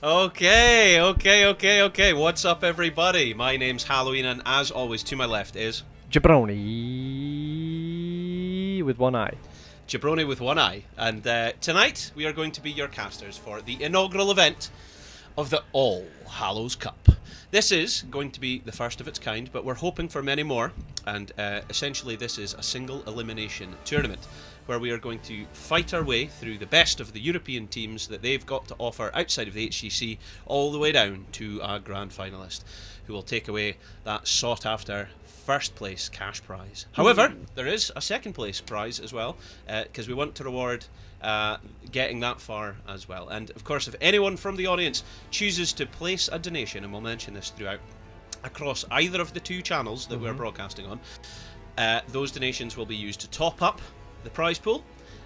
Okay. What's up, everybody? My name's Halloween, and as always, to my left is Jabroni with one eye. Jabroni with one eye. And tonight we are going to be your casters for the inaugural event of the All Hallows Cup. This is going to be the first of its kind, but we're hoping for many more. And essentially, this is a single elimination tournament where we are going to fight our way through the best of the European teams that they've got to offer outside of the HCC, all the way down to a grand finalist who will take away that sought after first place cash prize. However, there is a second place prize as well, because we want to reward getting that far as well. And of course, if anyone from the audience chooses to place a donation, and we'll mention this throughout, across either of the two channels that we're broadcasting on, those donations will be used to top up the prize pool,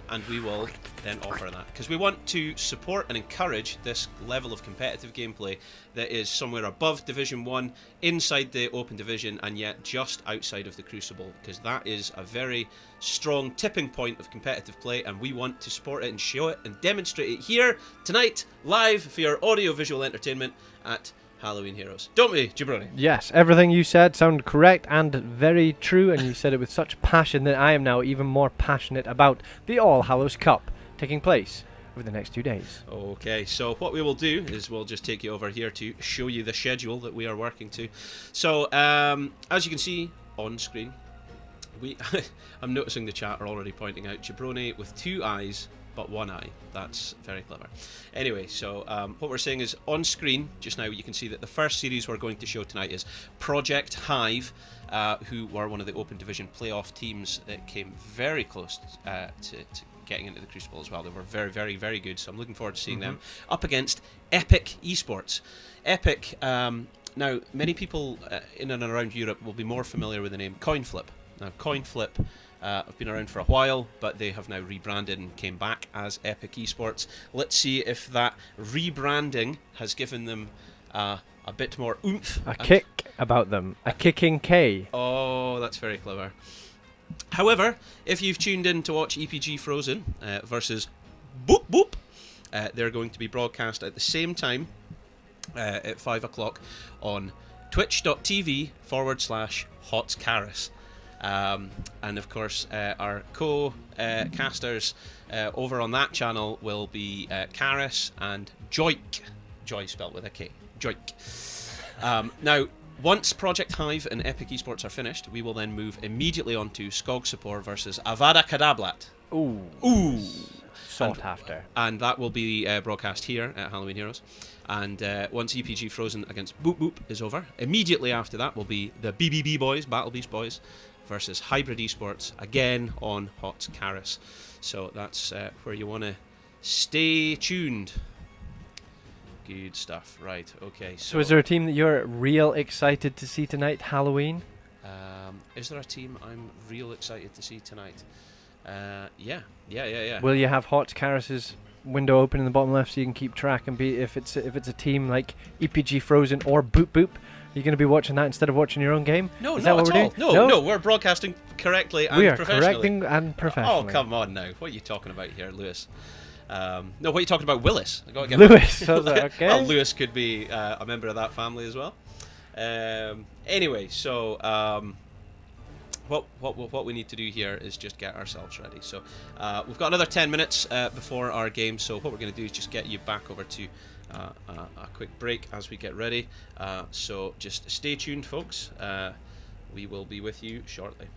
and we will then offer that because we want to support and encourage this level of competitive gameplay that is somewhere above Division 1, inside the Open Division, and yet just outside of the Crucible, because that is a very strong tipping point of competitive play, and we want to support it and show it and demonstrate it here tonight, live for your audio-visual entertainment at Halloween Heroes. Don't we, Jabroni? Yes, everything you said sounded correct and very true, and you said it with such passion that I am now even more passionate about the All Hallows Cup taking place over the next 2 days. Okay, so what we will do is we'll just take you over here to show you the schedule that we are working to. So, as you can see on screen, I'm noticing the chat are already pointing out Jabroni with two eyes but one eye. That's very clever. Anyway, so what we're saying is on screen just now you can see that the first series we're going to show tonight is Project Hive, who were one of the Open Division playoff teams that came very close to getting into the Crucible as well. They were very good, so I'm looking forward to seeing them up against Epic Esports. Epic, now many people in and around Europe will be more familiar with the name CoinFlip. Now CoinFlip have been around for a while, but they have now rebranded and came back as Epic Esports. Let's see if that rebranding has given them a bit more oomph. A kick about them. A kicking K. Oh, that's very clever. However, if you've tuned in to watch EPG Frozen versus Boop Boop, they're going to be broadcast at the same time at 5 o'clock on twitch.tv/HotCaris. And of course, our co-casters over on that channel will be Karis and Joik. Joy spelled with a K. Joik. Now, once Project Hive and Epic Esports are finished, we will then move immediately on to Skog Support versus Avada Kedavrat. Ooh. Sought after. And that will be broadcast here at Halloween Heroes. And once EPG Frozen against Boop Boop is over, immediately after that will be the BBB boys, Battle Beast boys, versus Hybrid Esports, again on Hot Caris. So that's where you want to stay tuned. Good stuff. Right, okay. So is there a team that you're real excited to see tonight, Halloween? Is there a team I'm real excited to see tonight? Yeah. Will you have Hot Caris's window open in the bottom left so you can keep track and be if it's a team like EPG Frozen or Boop Boop? You're going to be watching that instead of watching your oon game? No, is not that what at we're all. doing? No, we're broadcasting correctly and we are professionally. correcting and professionally. Oh, come on now. What are you talking about here, Lewis? No, what are you talking about, Willis? I gotta get Lewis. I was like, okay. Well, Lewis could be a member of that family as well. Anyway, so what we need to do here is just get ourselves ready. So we've got another 10 minutes before our game. So what we're going to do is just get you back over to a quick break as we get ready. So just stay tuned, folks. We will be with you shortly.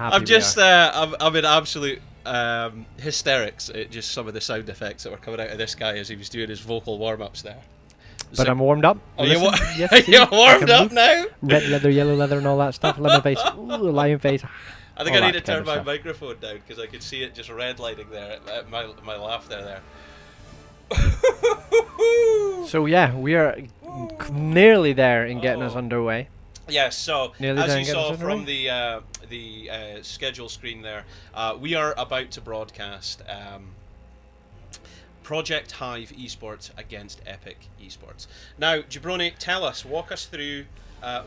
happy I'm just, we are. I'm in absolute hysterics at just some of the sound effects that were coming out of this guy as he was doing his vocal warm-ups there. But I'm warmed up. Are you, Listen, yes, are see, you I warmed can up move. now? Red leather, yellow leather, and all that stuff. Lemon face, ooh, lion face. I think all I need that to kind turn of my stuff. microphone down because I could see it just redlining there at my laugh there. So yeah, we are nearly there in getting us underway. Yes, so Nearly as there you and getting saw us from underway. the schedule screen there, we are about to broadcast Project Hive Esports against Epic Esports. Now, Jabroni, walk us through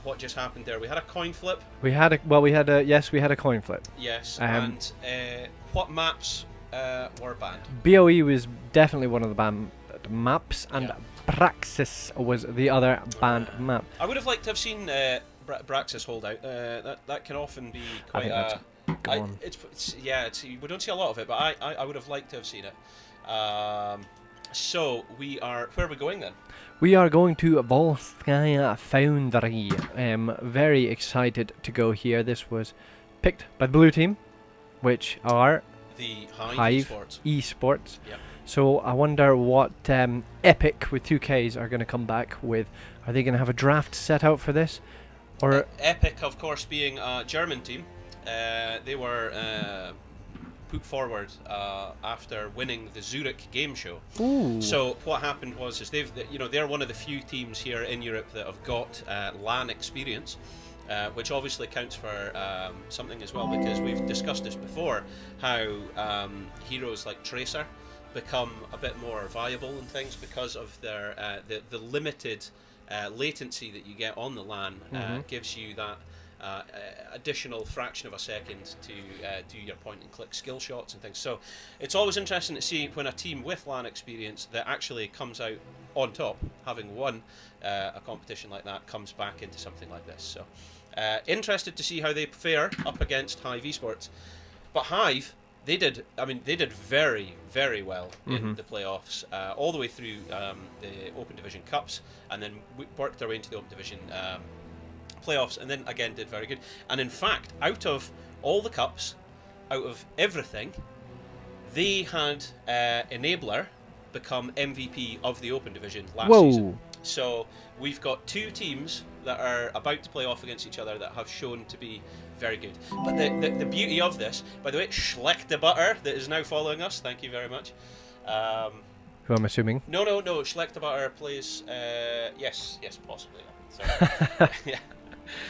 what just happened there. We had a coin flip. We had a coin flip. Yes, and what maps were banned? BOE was definitely one of the banned maps, and Praxis was the other banned map. I would have liked to have seen Braxis hold out. That can often be quite. We don't see a lot of it, but I would have liked to have seen it. So we are. Where are we going then? We are going to Volskaya Foundry. Very excited to go here. This was picked by the blue team, which are the Hive Esports. Yep. So I wonder what Epic with 2Ks are going to come back with. Are they going to have a draft set out for this? Or Epic, of course, being a German team, they were put forward after winning the Zurich game show. Ooh. So what happened was they're one of the few teams here in Europe that have got LAN experience. Which obviously counts for something as well, because we've discussed this before, how heroes like Tracer become a bit more viable and things because of their the limited latency that you get on the LAN gives you that additional fraction of a second to do your point and click skill shots and things. So it's always interesting to see when a team with LAN experience that actually comes out on top, having won a competition like that, comes back into something like this. So interested to see how they fare up against Hive Esports. But Hive, they did very, very well in the playoffs, all the way through the Open Division Cups, and then worked their way into the Open Division playoffs, and then again did very good. And in fact, out of all the cups, out of everything, they had Enabler become MVP of the Open Division last season. So we've got two teams that are about to play off against each other that have shown to be very good. But the beauty of this, by the way, Schleck the Butter, that is now following us, thank you very much. Who I'm assuming? No, Schleck the Butter plays, yes, possibly. Sorry. Yeah.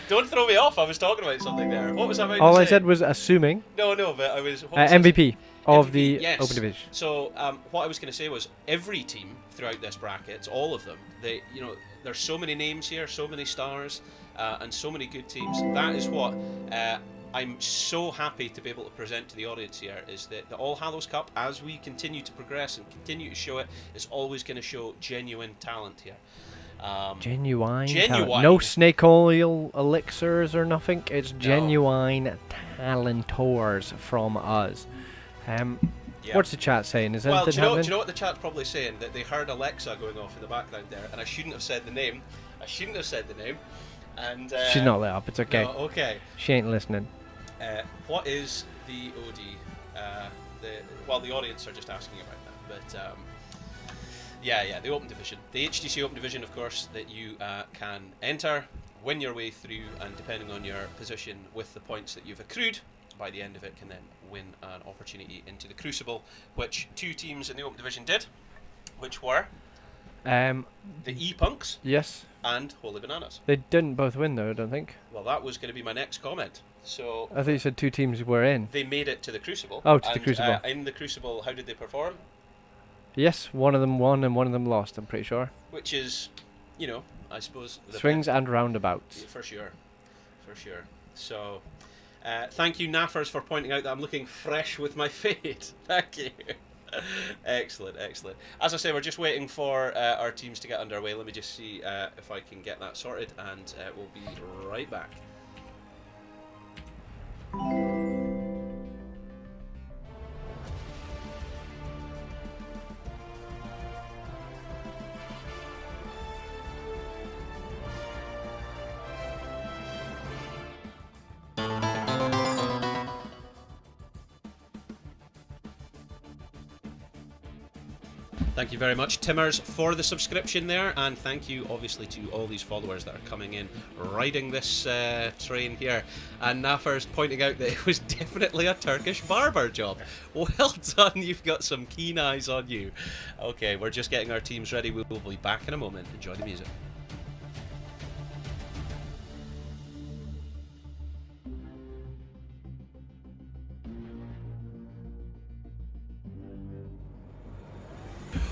Don't throw me off, I was talking about something there. What was I about to say? All I said was assuming. No, but I was... MVP of the yes. Open Division. So what I was going to say was every team throughout this bracket, all of them, there's so many names here, so many stars, and so many good teams. That is what I'm so happy to be able to present to the audience here, is that the All Hallows Cup, as we continue to progress and continue to show it, is always going to show genuine talent here. Genuine. No snake oil elixirs or nothing. It's genuine talentors from us. What's the chat saying? Is anything happening? Do you know what the chat's probably saying? That they heard Alexa going off in the background there, and I shouldn't have said the name. And she's not lit up. It's okay. No, okay. She ain't listening. What is the OD? The audience are just asking about that, but. Yeah, the Open Division. The HTC Open Division, of course, that you can enter, win your way through, and depending on your position with the points that you've accrued, by the end of it can then win an opportunity into the Crucible, which two teams in the Open Division did, which were the E-Punks and Holy Bananas. They didn't both win, though, I don't think. Well, that was going to be my next comment. So I thought you said two teams were in. They made it to the Crucible. Oh, to the Crucible. In the Crucible, how did they perform? Yes, one of them won and one of them lost, I'm pretty sure. Which is, I suppose... Swings and roundabouts. Yeah, for sure. So, thank you, Naffers, for pointing out that I'm looking fresh with my fade. Thank you. Excellent. As I say, we're just waiting for our teams to get underway. Let me just see if I can get that sorted, and we'll be right back. Thank you very much, Timmers, for the subscription there, and thank you obviously to all these followers that are coming in, riding this train here. And Nafer's pointing out that it was definitely a Turkish barber job. Well done, you've got some keen eyes on you. Okay, we're just getting our teams ready. We'll be back in a moment. Enjoy the music.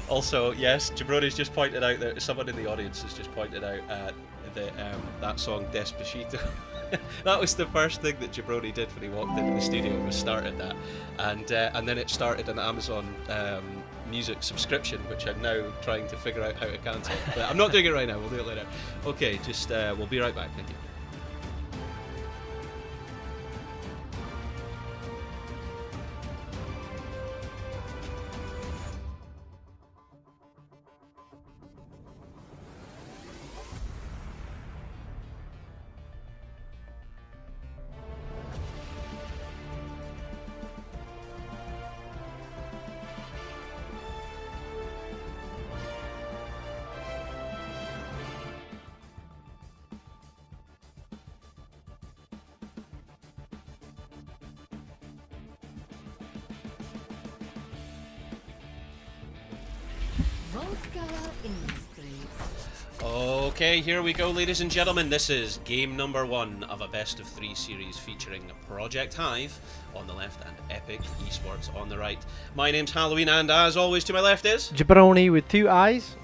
Also, yes, Jabroni's just pointed out that someone in the audience has just pointed out that song Despacito. That was the first thing that Jabroni did when he walked into the studio, was started that, and then it started an Amazon music subscription, which I'm now trying to figure out how to cancel. But I'm not doing it right now. We'll do it later. Okay, just we'll be right back. Thank you. Okay, here we go, ladies and gentlemen. This is game number 1 of a best of 3 series featuring Project Hive on the left and Epic Esports on the right. My name's Halloween, and as always, to my left is Jabroni with 2 eyes,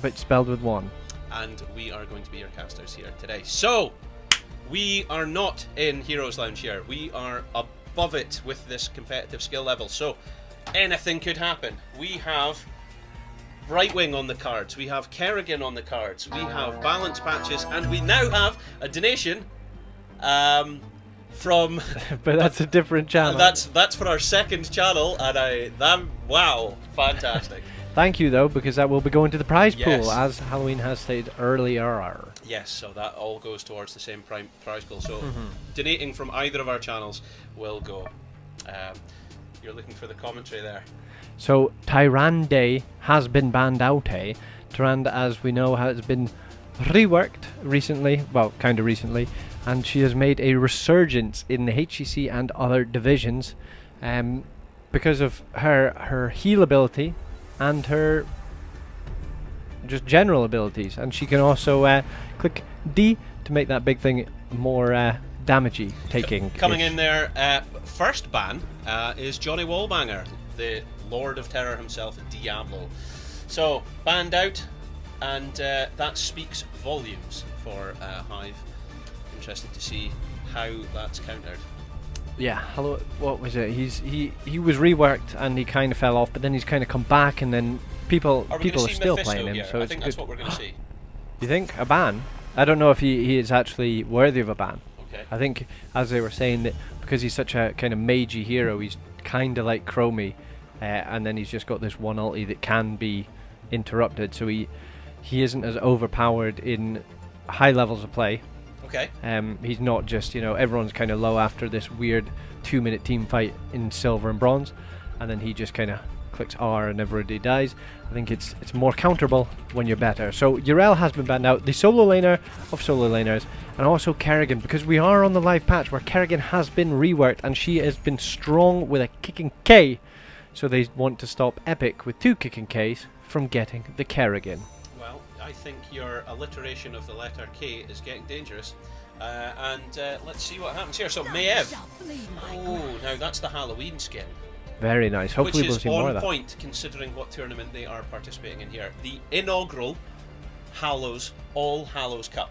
but spelled with 1. And we are going to be your casters here today. So, we are not in Heroes Lounge here. We are above it with this competitive skill level. So, anything could happen. We have Brightwing on the cards, we have Kerrigan on the cards, we have balance patches, and we now have a donation from but that's a different channel. That's for our second channel, and wow, fantastic. Thank you though, because that will be going to the prize pool, as Halloween has stated earlier. Yes, so that all goes towards the same prize pool. So donating from either of our channels will go. You're looking for the commentary there. So Tyrande has been banned out, eh? Tyrande, as we know, has been reworked recently, well, kind of recently, and she has made a resurgence in the HCC and other divisions because of her heal ability and her just general abilities. And she can also click D to make that big thing more damagey taking. Coming in there, first ban is Johnny Wallbanger, the Lord of Terror himself, Diablo. So, banned out, and that speaks volumes for Hive. Interested to see how that's countered. Yeah, hello. What was it? He was reworked and he kind of fell off, but then he's kind of come back, and then people are still Mephisto playing him. here? So I think that's what we're going to see. You think a ban? I don't know if he is actually worthy of a ban. Okay. I think, as they were saying, that because he's such a kind of magey hero, he's kind of like Chromie. And then he's just got this one ulti that can be interrupted, so he isn't as overpowered in high levels of play. Okay. He's not just, everyone's kind of low after this weird 2-minute team fight in silver and bronze, and then he just kind of clicks R and everybody dies. I think it's more counterable when you're better. So Yrel has been banned out, the solo laner of solo laners, and also Kerrigan, because we are on the live patch where Kerrigan has been reworked and she has been strong with a kicking K. So they want to stop Epic with 2 kicking Ks from getting the Kerrigan. Well, I think your alliteration of the letter K is getting dangerous. And let's see what happens here. So Maiev. Oh, now that's the Halloween skin. Very nice. Hopefully we'll see more of that. Which is on point considering what tournament they are participating in here. The inaugural Hallows, All Hallows Cup.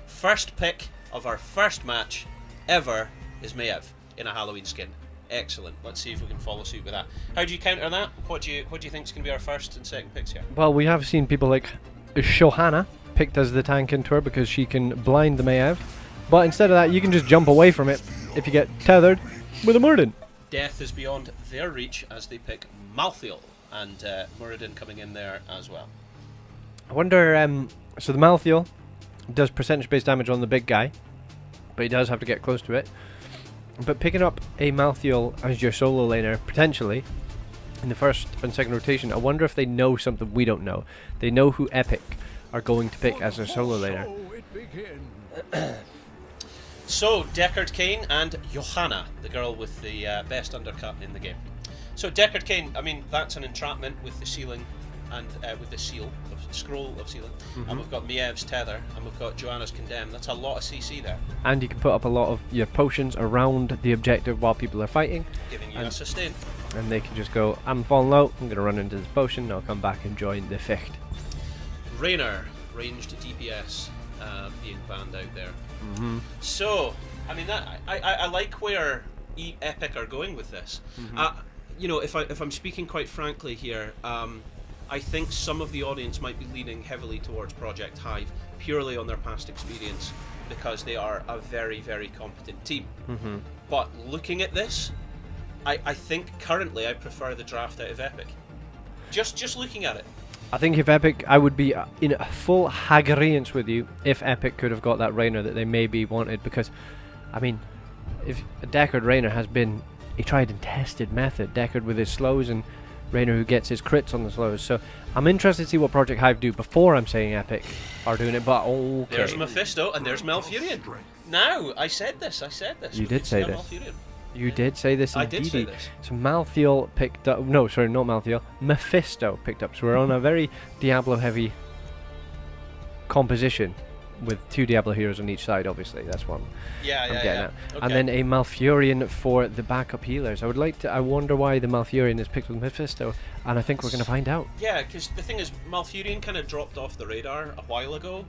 First pick of our first match ever is Maiev in a Halloween skin. Excellent. Let's see if we can follow suit with that. How do you counter that? What do you think is going to be our first and second picks here? Well, we have seen people like Shohana picked as the tank into her because she can blind the Maiev. But instead of that, you can just jump away from it if you get tethered with a Muradin. Death is beyond their reach as they pick Malthael, and Muradin coming in there as well. I wonder, so the Malthael does percentage-based damage on the big guy, but he does have to get close to it. But picking up a Malthael as your solo laner, potentially, in the first and second rotation. I wonder if they know something we don't know. They know who Epic are going to pick as their solo laner. So, Deckard Cain and Johanna, the girl with the best undercut in the game. So, Deckard Cain, I mean, that's an entrapment with the ceiling and with the scroll of sealing. And we've got Miev's tether, and we've got Johanna's condemn. That's a lot of CC there. And you can put up a lot of your potions around the objective while people are fighting, giving you a sustain. And they can just go, I'm falling low, I'm going to run into this potion, and I'll come back and join the ficht. Raynor, ranged DPS, being banned out there. So, I mean, that I like where Epic are going with this. You know, if I'm speaking quite frankly here, I think some of the audience might be leaning heavily towards Project Hive purely on their past experience, because they are a very, very competent team. But looking at this, I think currently I prefer the draft out of Epic. Just looking at it. I think if Epic, I would be in full agreement with you if Epic could have got that Raynor that they maybe wanted, because, I mean, if Deckard Raynor has been a tried and tested method, Deckard with his slows and Raynor who gets his crits on the slows. So I'm interested to see what Project Hive do before I'm saying Epic are doing it, but okay. There's Mephisto and there's Malfurion. Now, I said this. You did say this. Malfurion. You did say this indeed. I did say this. So Malthael picked up, no, sorry, not Malthael, Mephisto picked up. So we're on a very Diablo heavy composition with 2 Diablo heroes on each side, obviously. That's one. I'm getting at. Okay. And then a Malfurion for the backup healers. I wonder why the Malfurion is picked with Mephisto, and I think we're going to find out. Yeah, because the thing is, Malfurion kind of dropped off the radar a while ago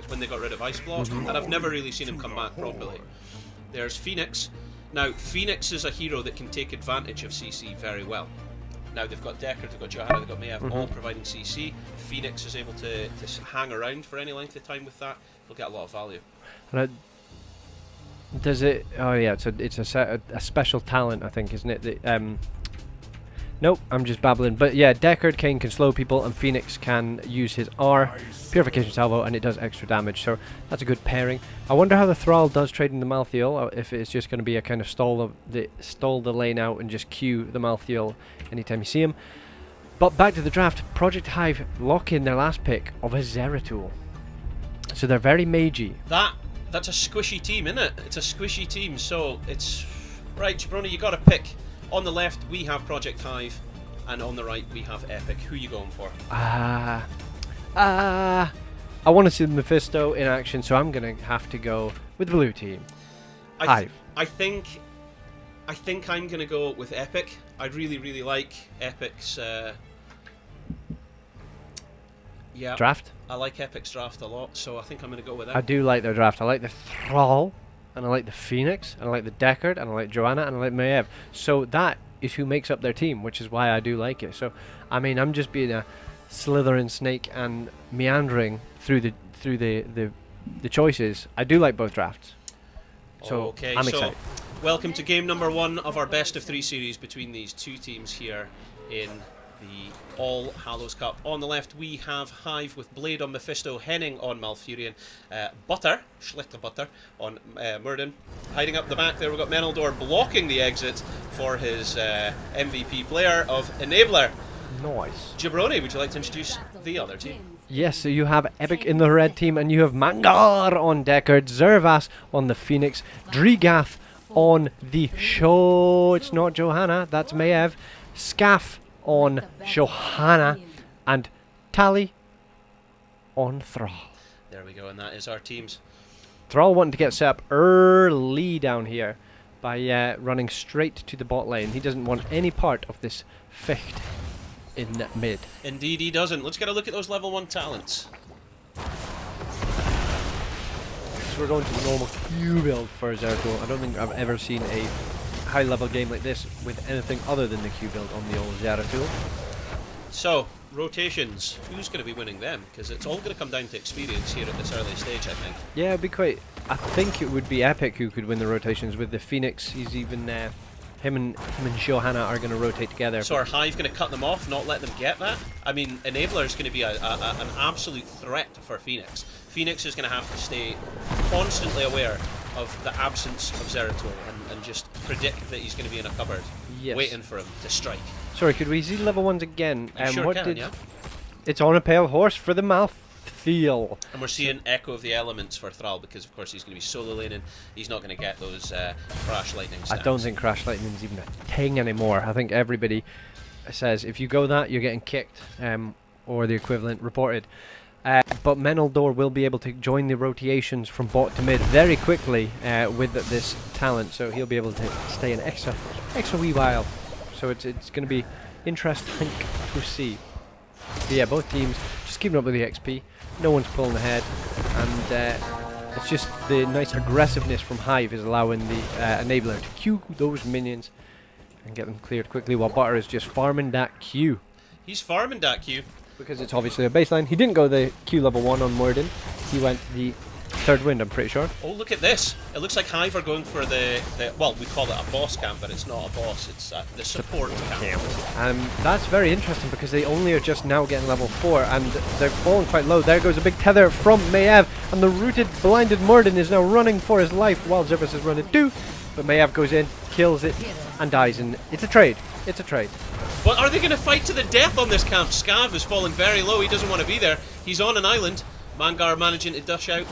when they got rid of Ice Block, and I've never really seen him come back properly. There's Phoenix. Now, Phoenix is a hero that can take advantage of CC very well. Now, they've got Deckard, they've got Johanna, they've got Maev, all providing CC. Phoenix is able to hang around for any length of time with that. He'll get a lot of value. And does it? Oh yeah, it's a special talent, I think, isn't it? Nope, I'm just babbling. But yeah, Deckard Cain can slow people, and Phoenix can use his R, Purification Salvo, and it does extra damage. So that's a good pairing. I wonder how the Thrall does trade in the Malthael, or if it's just going to be a kind of stall the lane out and just queue the Malthael anytime you see him. But back to the draft, Project Hive lock in their last pick of a Zeratul. So they're very magey. That's a squishy team, isn't it? It's a squishy team, so it's... Right, Jabroni, you got to pick. On the left, we have Project Hive, and on the right, we have Epic. Who are you going for? I want to see Mephisto in action, so I'm going to have to go with the blue team. Hive. I think I'm going to go with Epic. I really, really like Epic's... draft? I like Epic's draft a lot, so I think I'm going to go with that. I do like their draft. I like the Thrall, and I like the Phoenix, and I like the Deckard, and I like Johanna, and I like Maev. So that is who makes up their team, which is why I do like it. So, I mean, I'm just being a slithering snake and meandering through the choices. I do like both drafts. So okay, I'm excited. Welcome to game number 1 of our best of 3 series between these two teams here in the All Hallows Cup. On the left, we have Hive with Blade on Mephisto, Henning on Malfurion, Schlichter Butter on Murden. Hiding up the back there, we've got Menaldor blocking the exit for his MVP player of Enabler. Nice. Jabroni, would you like to introduce the other team? Yes, so you have Epic in the red team, and you have Mangar on Deckard, Zervas on the Phoenix, Drigath on the show. It's not Johanna, that's Maev. Scaff on Johanna, and Tally on Thrall. There we go, and that is our teams. Thrall wanting to get set up early down here by running straight to the bot lane. He doesn't want any part of this ficht in mid. Indeed he doesn't. Let's get a look at those level 1 talents. So we're going to the normal Q build for Zeratul. I don't think I've ever seen a high level game like this with anything other than the Q build on the old Zeratul. So, rotations. Who's going to be winning them? Because it's all going to come down to experience here at this early stage, I think. Yeah, it'd be quite... I think it would be Epic who could win the rotations with the Phoenix. He's even... Him and Johanna are going to rotate together. So are Hive going to cut them off, not let them get that? I mean, Enabler is going to be an absolute threat for Phoenix. Phoenix is going to have to stay constantly aware of the absence of Zeratul and just predict that he's going to be in a cupboard, waiting for him to strike. Sorry, could we see level 1s again? You sure can, yeah. It's on a pale horse for the mouthfeel. And we're seeing Echo of the Elements for Thrall, because of course he's going to be solo laning. He's not going to get those Crash Lightning stats. I don't think Crash Lightning's even a thing anymore. I think everybody says if you go that, you're getting kicked, or the equivalent reported. But Menaldor will be able to join the rotations from bot to mid very quickly with this talent, so he'll be able to stay an extra wee while. So it's going to be interesting to see. But yeah, both teams just keeping up with the XP. No one's pulling ahead, and it's just the nice aggressiveness from Hive is allowing the enabler to queue those minions and get them cleared quickly, while Butter is just farming that Q. He's farming that Q. Because it's obviously a baseline. He didn't go the Q level 1 on Morden. He went the third wind, I'm pretty sure. Oh, look at this. It looks like Hive are going for the well, we call it a boss camp, but it's not a boss. It's the support camp. That's very interesting because they only are just now getting level 4 and they're falling quite low. There goes a big tether from Mayev, and the rooted, blinded Morden is now running for his life while Zervis is running too. But Mayev goes in, kills it, and dies, and it's a trade. It's a trade. But are they going to fight to the death on this camp? Scav is falling very low. He doesn't want to be there. He's on an island. Mangar managing to dash out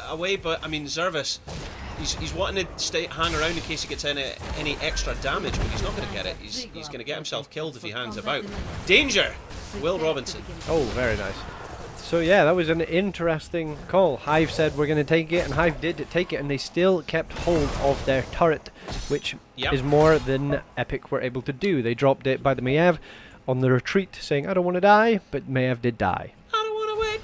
away, but I mean Zervis, he's wanting to hang around in case he gets any extra damage, but he's not going to get it. He's going to get himself killed if he hangs about. Danger! Will Robinson. Oh, very nice. So yeah, that was an interesting call. Hive said we're going to take it, and Hive did take it, and they still kept hold of their turret, which is more than Epic were able to do. They dropped it by the Mayev on the retreat, saying, I don't want to die, but Mayev did die. I don't want to wait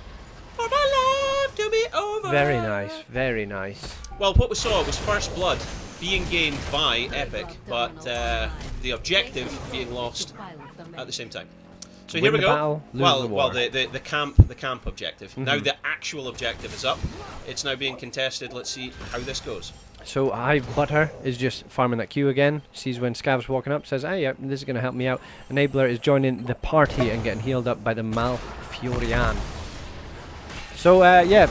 for my life to be over. Very nice, very nice. Well, what we saw was first blood being gained by Epic, but the objective being lost at the same time. So here we go. Battle, the camp objective. Now the actual objective is up. It's now being contested. Let's see how this goes. So Hive Butter is just farming that Q again. Sees when Scav's walking up, says, "Hey, yeah, this is going to help me out." Enabler is joining the party and getting healed up by the Malfurion. So yeah,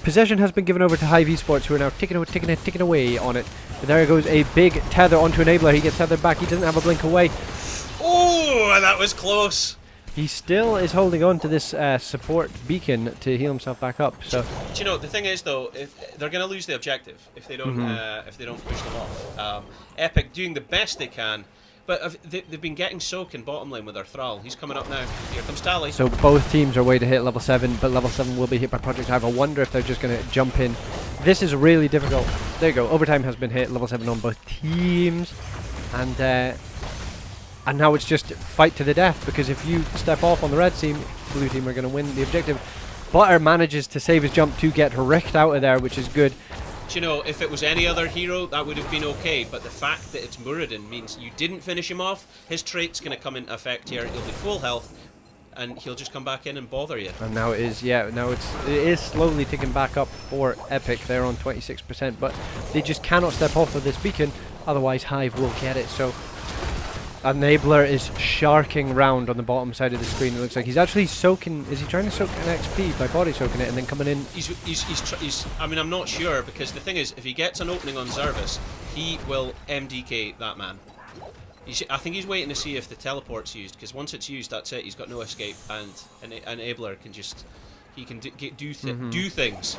possession has been given over to Hive Esports, who are now ticking away on it. But there goes a big tether onto Enabler. He gets tethered back. He doesn't have a blink away. Oh, that was close. He still is holding on to this support beacon to heal himself back up. So, do you know the thing is though, if they're going to lose the objective if they don't push them off. Epic doing the best they can, but they've been getting soak in bottom lane with their Thrall. He's coming up now. Here comes Tally. So both teams are way to hit level 7, but level 7 will be hit by Project Hive. I wonder if they're just going to jump in. This is really difficult. There you go. Overtime has been hit. Level 7 on both teams, and now it's just fight to the death, because if you step off on the red team, blue team are going to win the objective. Butter manages to save his jump to get wrecked out of there, which is good. Do you know, if it was any other hero, that would have been okay, but the fact that it's Muradin means you didn't finish him off. His trait's going to come into effect here. He'll be full health, and he'll just come back in and bother you. And now it is, it is slowly ticking back up for Epic. They're on 26%, but they just cannot step off of this beacon, otherwise Hive will get it. So Enabler is sharking round on the bottom side of the screen. It looks like he's actually soaking. Is he trying to soak an XP by body soaking it and then coming in? I mean, I'm not sure, because the thing is, if he gets an opening on Zervis, he will MDK that man. I think he's waiting to see if the teleport's used, because once it's used, that's it. He's got no escape, and Enabler can just do things.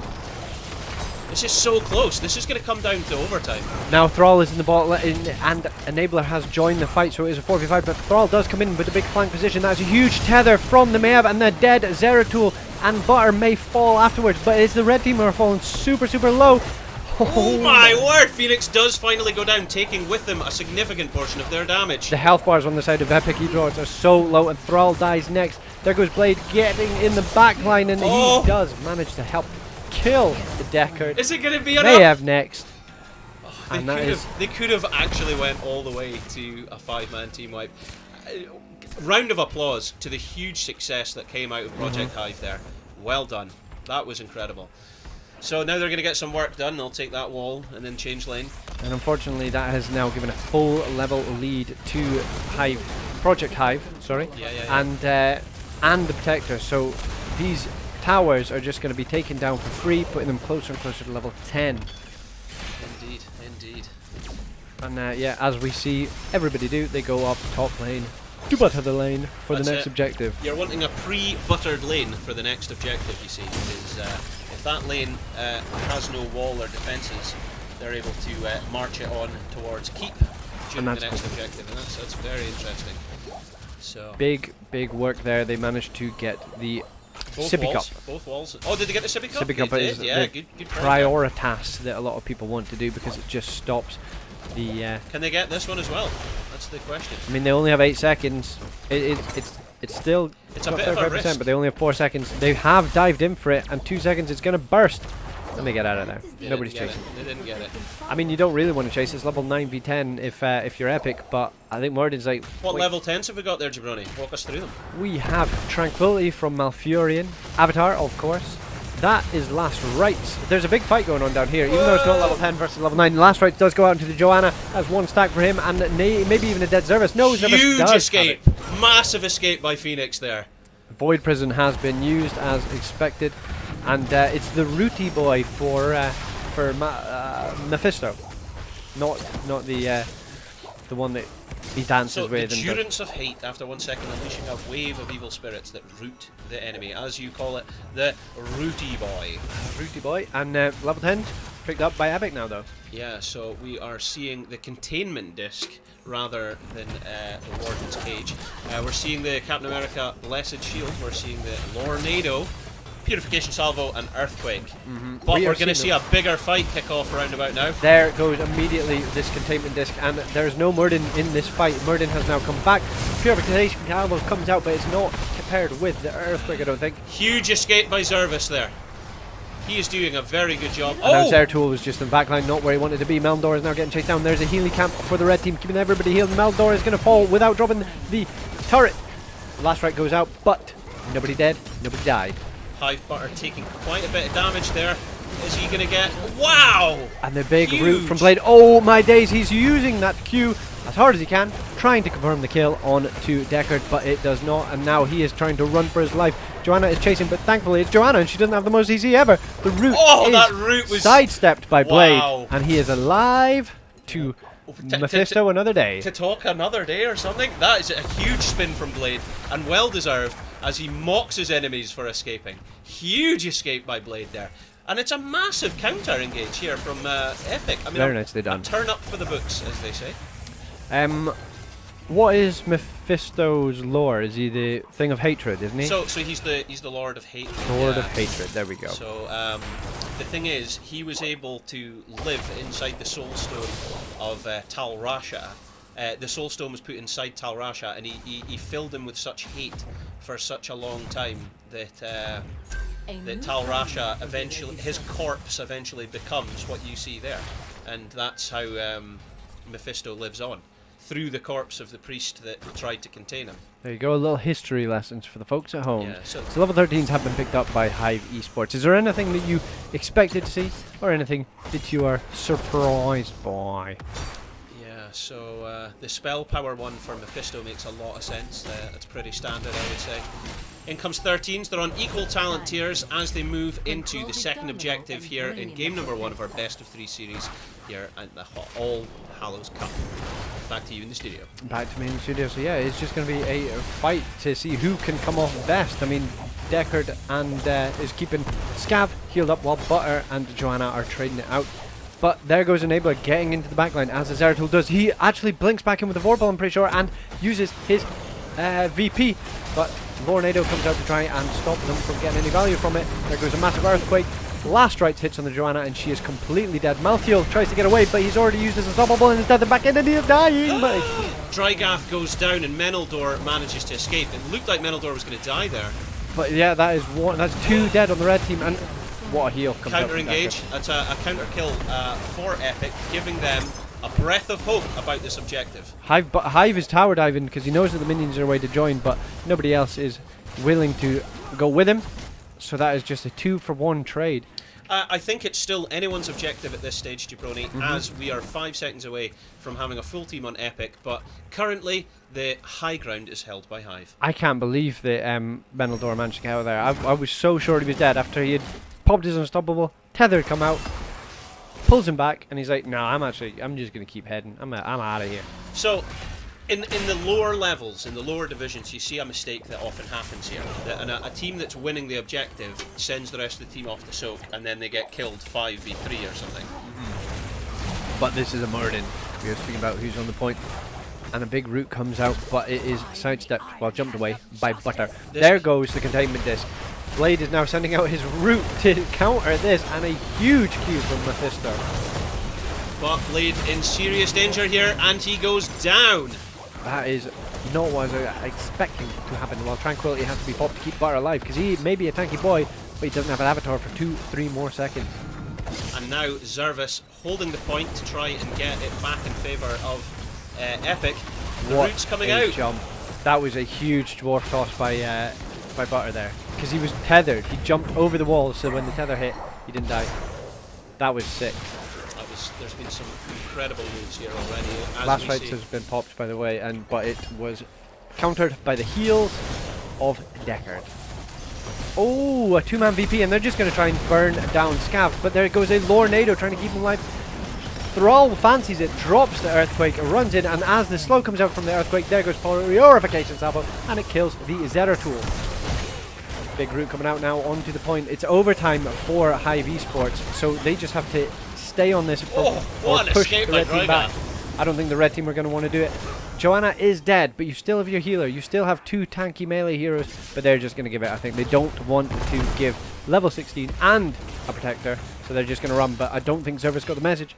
This is so close. This is going to come down to overtime. Now Thrall is in the bot and Enabler has joined the fight, so it is a 4v5, but Thrall does come in with a big flank position. That's a huge tether from the Mayev, and the dead Zeratul and Butter may fall afterwards, but it's the red team who are falling super low. Oh my word! Phoenix does finally go down, taking with them a significant portion of their damage. The health bars on the side of Epic Hydroids are so low, and Thrall dies next. There goes Blade getting in the back line, and he does manage to help kill the Deckard. Is it going to be enough? Mayev next. They could have actually went all the way to a 5-man team wipe. Round of applause to the huge success that came out of Project Hive there. Well done. That was incredible. So now they're going to get some work done. They'll take that wall and then change lane. And unfortunately, that has now given a full level lead to Hive, Project Hive, sorry, and the Protector. So these towers are just going to be taken down for free, putting them closer and closer to level 10. Indeed, indeed. And yeah, as we see everybody do, they go up top lane to butter the lane for the next objective. You're wanting a pre-buttered lane for the next objective, you see, because if that lane has no wall or defences, they're able to march it on towards keep during the next objective, and that's very interesting. So big work there. They managed to get the Sippy Cup. Both walls. Oh, did they get the Sippy Cup? Sippy Cup is good prioritas that a lot of people want to do because it just stops the. Can they get this one as well? That's the question. I mean, they only have 8 seconds. It's still it's a bit of a risk, but they only have 4 seconds. They have dived in for it, and 2 seconds it's gonna burst. Let me get out of there. Nobody's chasing. They didn't get it. I mean, you don't really want to chase. It's level 9v10 if you're epic, but I think Mordin's like... What level 10s have we got there, Jabroni? Walk us through them. We have Tranquility from Malfurion. Avatar, of course. That is Last Rites. There's a big fight going on down here, even though it's not level 10 versus level 9. Last Rites does go out into the Joanna. That's 1 stack for him, and maybe even a dead Zervis. No, Zervis huge does escape. Massive escape by Phoenix there. Void Prison has been used as expected. And it's the Rooty boy for Mephisto, not the one that he dances with. So the Durance of Hate, after 1 second, unleashing a wave of evil spirits that root the enemy, as you call it, the Rooty boy. Rooty boy, and level 10 picked up by Epic now though. Yeah, so we are seeing the containment disc rather than the Warden's Cage. We're seeing the Captain America Blessed Shield. We're seeing the Lornado, Purification Salvo, and Earthquake. But we're going to see a bigger fight kick off around about now. There goes immediately this containment disc, and there's no Murden in this fight. Murden has now come back. Purification Salvo comes out, but it's not compared with the Earthquake, I don't think. Huge escape by Zervis there. He is doing a very good job. And now Zeratul was just in the backline, not where he wanted to be. Meldor is now getting chased down. There's a healing camp for the red team, keeping everybody healed. Meldor is going to fall without dropping the turret. Last right goes out, but nobody dead, nobody died. Hive Butter taking quite a bit of damage there. Is he going to get... Wow! And the big root from Blade. Oh my days, he's using that Q as hard as he can, trying to confirm the kill on to Deckard, but it does not, and now he is trying to run for his life. Joanna is chasing, but thankfully it's Joanna, and she doesn't have the most easy ever. The root that root was sidestepped by Blade, and he is alive to Mephisto another day. To talk another day or something? That is a huge spin from Blade, and well deserved, as he mocks his enemies for escaping. Huge escape by Blade there. And it's a massive counter engage here from Epic. I mean, very nicely done. A turn up for the books, as they say. What is Mephisto's lore? Is he the thing of hatred, isn't he? So he's the Lord of Hatred. Lord of Hatred, there we go. So the thing is, he was able to live inside the Soul Stone of Tal Rasha. The Soul Stone was put inside Tal Rasha, and he filled him with such hate for such a long time that Tal Rasha eventually, his corpse eventually becomes what you see there, and that's how Mephisto lives on, through the corpse of the priest that tried to contain him. There you go, a little history lessons for the folks at home. Yeah, so level 13s have been picked up by Hive Esports. Is there anything that you expected to see, or anything that you are surprised by? Yeah, so the spell power one for Mephisto makes a lot of sense. That's pretty standard, I would say. In comes 13s. They're on equal talent tiers as they move into the second objective here in game number 1 of our best of 3 series here at the All Hallows Cup. Back to you in the studio. Back to me in the studio. So yeah, it's just going to be a fight to see who can come off best. I mean, Deckard and is keeping Scav healed up, while Butter and Joanna are trading it out. But there goes Enabler getting into the backline, as Zeratul does. He actually blinks back in with the Vorpal, I'm pretty sure, and uses his VP. But Lornado comes out to try and stop them from getting any value from it. There goes a massive Earthquake. Last Rites hits on the Joanna, and she is completely dead. Malthael tries to get away, but he's already used his Unstoppable and is dead and back in, and he's dying. But Drygath goes down, and Meneldur manages to escape. It looked like Meneldur was going to die there. But yeah, that is one. That's 2 dead on the red team, and what a heal comes out. Counter engage. That's a counter kill for Epic, giving them a breath of hope about this objective. Hive is tower diving because he knows that the minions are away to join, but nobody else is willing to go with him. So that is just a 2-for-1 trade. I think it's still anyone's objective at this stage, Jabroni, as we are 5 seconds away from having a full team on Epic, but currently the high ground is held by Hive. I can't believe that Meneldur managed to get out of there. I was so sure he was dead after he had popped his Unstoppable, Tether come out, pulls him back, and he's like, no, I'm just going to keep heading. I'm out of here. So, in the lower levels, in the lower divisions, you see a mistake that often happens here. That a team that's winning the objective sends the rest of the team off to soak, and then they get killed 5v3 or something. But this is a Murden. We were speaking about who's on the point. And a big root comes out, but it is sidestepped, well, jumped away by Butter. There goes the containment disc. Blade is now sending out his root to counter this, and a huge Q from Mephisto. But Blade in serious danger here, and he goes down. That is not what I was expecting to happen. While Tranquility has to be popped to keep Butter alive, because he may be a tanky boy, but he doesn't have an avatar for 2-3 more seconds. And now Zervis holding the point to try and get it back in favour of Epic. The root's coming out. Jump. That was a huge dwarf toss by Butter there, because he was tethered. He jumped over the wall, so when the tether hit, he didn't die. That was sick. There's been some incredible moves here already. Last Rites has been popped, by the way, but it was countered by the heals of Deckard. Oh, a 2-man VP, and they're just going to try and burn down Scav, but there goes a Lornado trying to keep him alive. Thrall fancies it, drops the Earthquake, runs in, and as the slow comes out from the Earthquake, there goes Purification Salvo, and it kills the Zeratul. Big root coming out now onto the point. It's overtime for High V Sports, so they just have to stay on this or push the red team back. I don't think the red team are going to want to do it. Joanna is dead, but you still have your healer. You still have 2 tanky melee heroes, but they're just going to give it. I think they don't want to give level 16 and a protector, so they're just going to run, but I don't think Zervis got the message.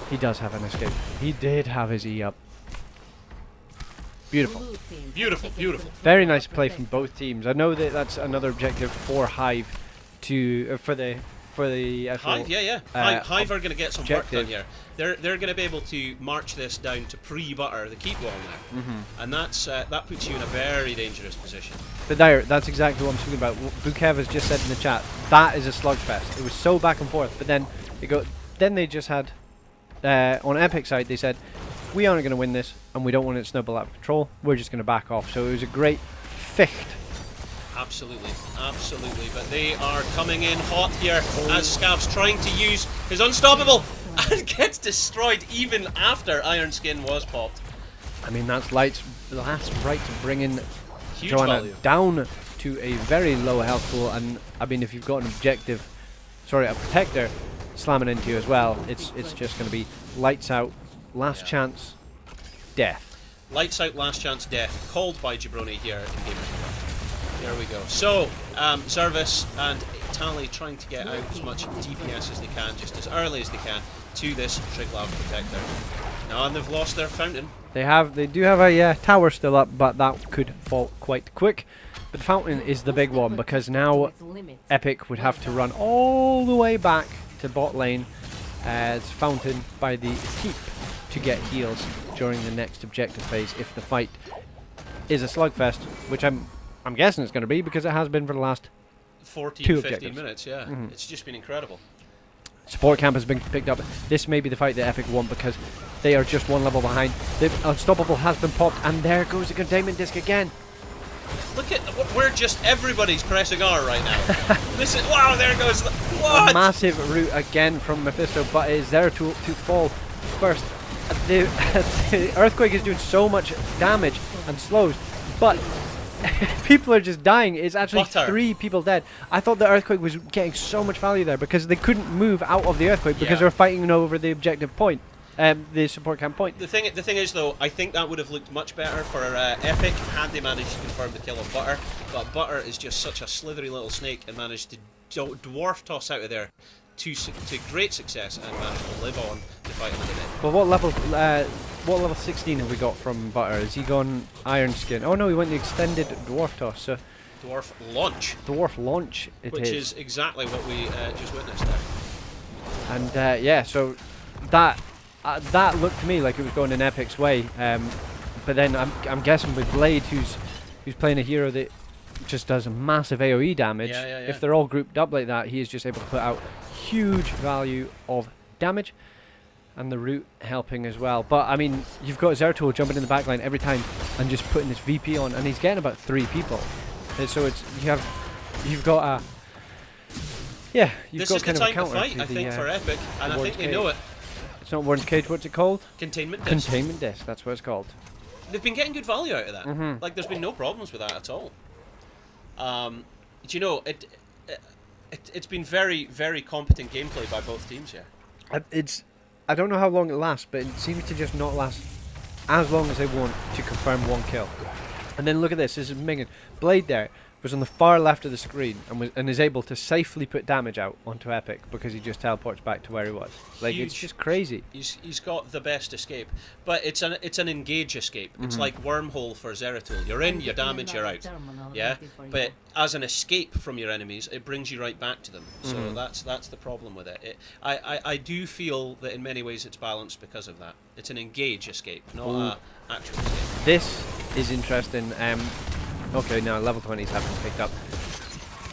He does have an escape. He did have his E up. Beautiful. Beautiful, beautiful. Very nice play from both teams. I know that that's another objective for Hive to for the actual, Hive, yeah. Hive are going to get some work done here. They're going to be able to march this down to pre-Butter the keep wall now, and that puts you in a very dangerous position. The Dire, that's exactly what I'm talking about. Bukev has just said in the chat that is a slugfest. It was so back and forth, but then they just had on Epic side they said, we aren't going to win this, and we don't want it to snowball out of control. We're just going to back off. So it was a great ficht. Absolutely, absolutely. But they are coming in hot here as Scav's trying to use his unstoppable and gets destroyed even after Iron Skin was popped. I mean, that's Light's last right to bring in Huge Joanna value. down to a very low health pool. And I mean, if you've got an objective, a protector slamming into you as well, it's just going to be lights out, last chance, death. Lights out, last chance, death. Called by Jabroni here in Gamer. There we go. So, Zervis and Tally trying to get out as much DPS as they can, just as early as they can, to this Triglav protector. Now, and they've lost their fountain. They do have a tower still up, but that could fall quite quick. But the fountain is the big one, because now Epic would have to run all the way back to bot lane as fountain by the keep to get heals during the next objective phase if the fight is a slugfest, which I'm guessing it's going to be, because it has been for the last 14-15 minutes. Yeah, it's just been incredible. Support camp has been picked up. This may be the fight that Epic won, because they are just one level behind. The unstoppable has been popped, and there goes the containment disc again. Look at, we're just, everybody's pressing R right now. Listen, wow, there goes, what? A massive root again from Mephisto, but it is there to fall first. The Earthquake is doing so much damage and slows, but people are just dying. It's actually 3 people dead. I thought the Earthquake was getting so much value there, because they couldn't move out of the Earthquake because they were fighting over the objective point. The support camp point. The thing is, though, I think that would have looked much better for Epic had they managed to confirm the kill of Butter. But Butter is just such a slithery little snake and managed to dwarf toss out of there to great success and managed to live on to fight another bit. Well, what level 16 have we got from Butter? Has he gone Iron Skin? Oh no, he went the extended dwarf toss. So dwarf launch. Dwarf launch. Which is exactly what we just witnessed there. And yeah, so that looked to me like it was going in Epic's way, but then I'm guessing with Blade, who's playing a hero that just does a massive AoE damage. If they're all grouped up like that, he is just able to put out huge value of damage, and the root helping as well. But I mean, you've got Zeratul jumping in the backline every time and just putting this VP on, and he's getting about 3 people. And so you've got a Yeah, you've this got is kind the of a time to counter fight, to I think, for Epic, and I think they cage. know it. It's not Warden's Cage, what's it called? Containment disc. Containment disc, that's what it's called. They've been getting good value out of that. Like, there's been no problems with that at all. You know, it's been very, very competent gameplay by both teams here. I don't know how long it lasts, but it seems to just not last as long as they want to confirm 1 kill. And then look at this. This is Mingen. Blade there was on the far left of the screen and is able to safely put damage out onto Epic because he just teleports back to where he was. Like, Huge. it's just crazy. He's got the best escape, but it's an engage escape. It's like Wormhole for Zeratul. You're in, you damage, you're out. Yeah, but as an escape from your enemies, it brings you right back to them. So that's the problem with it. I do feel that in many ways it's balanced because of that. It's an engage escape, not an actual escape. This is interesting. Okay, now level 20s have been picked up.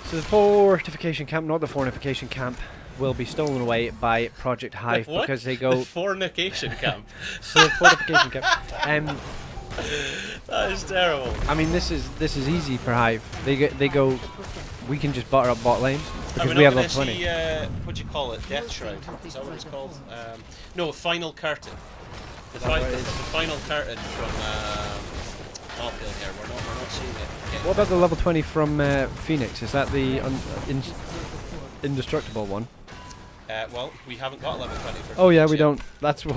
So the fortification camp, not the fortification camp, will be stolen away by Project Hive because they go... The fornication camp? So the fortification camp. That is terrible. I mean, this is easy for Hive. They go... We can just butter up bot lanes because we have level 20. What do you call it? Death Shroud? Is that what it's called? No, Final Curtain. The final curtain from... Uphill here. We're not seeing it. What about the level 20 from Phoenix? Is that the indestructible one? Well, we haven't got level 20 for Oh Phoenix yeah, we yet. don't. That's what.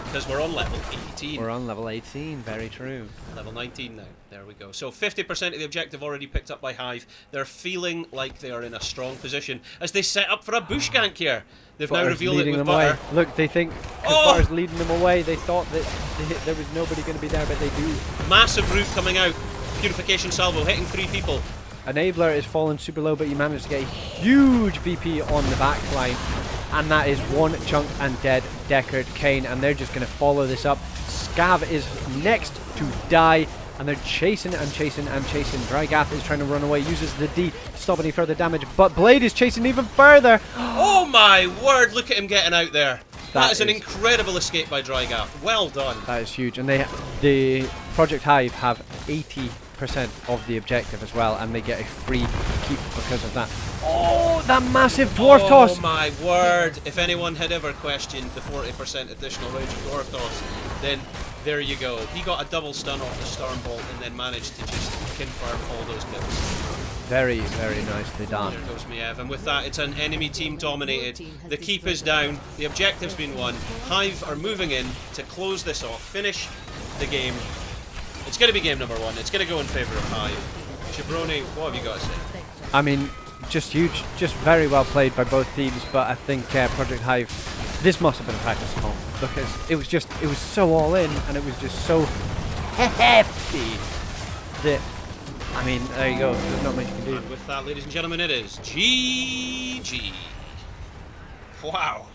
Because we're on level 18. We're on level 18. Very true. Level 19 now. There we go. So 50% of the objective already picked up by Hive. They're feeling like they are in a strong position as they set up for a bush gank here. They've now revealed it with Butter. Look, they think Butter's leading them away. They thought that there was nobody going to be there, but they do. Massive root coming out. Purification salvo hitting 3 people. Enabler is fallen super low, but you managed to get a huge VP on the back line. And that is one chunk and dead Deckard Kane. And they're just going to follow this up. Scav is next to die. And they're chasing and chasing and chasing. Drygath is trying to run away, uses the D to stop any further damage, but Blade is chasing even further. Oh my word, look at him getting out there. That is an incredible escape by Drygath. Well done. That is huge. And the Project Hive have 80% of the objective as well, and they get a free keep because of that. Oh, that massive dwarf toss. Oh my word. If anyone had ever questioned the 40% additional range of dwarf toss, then there you go. He got a double stun off the Stormbolt and then managed to just confirm all those kills. Very, very nicely done. There goes Miev, and with that, it's an enemy team dominated. The keep is down, the objective's been won. Hive are moving in to close this off, finish the game. It's going to be game number 1. It's going to go in favour of Hive. Jabroni, what have you got to say? I mean, just huge, just very well played by both teams, but I think Project Hive, this must have been a practice call because it was so all in and it was just so hefty that, I mean, there you go, there's not much you can do. And with that, ladies and gentlemen, it is GG. Wow.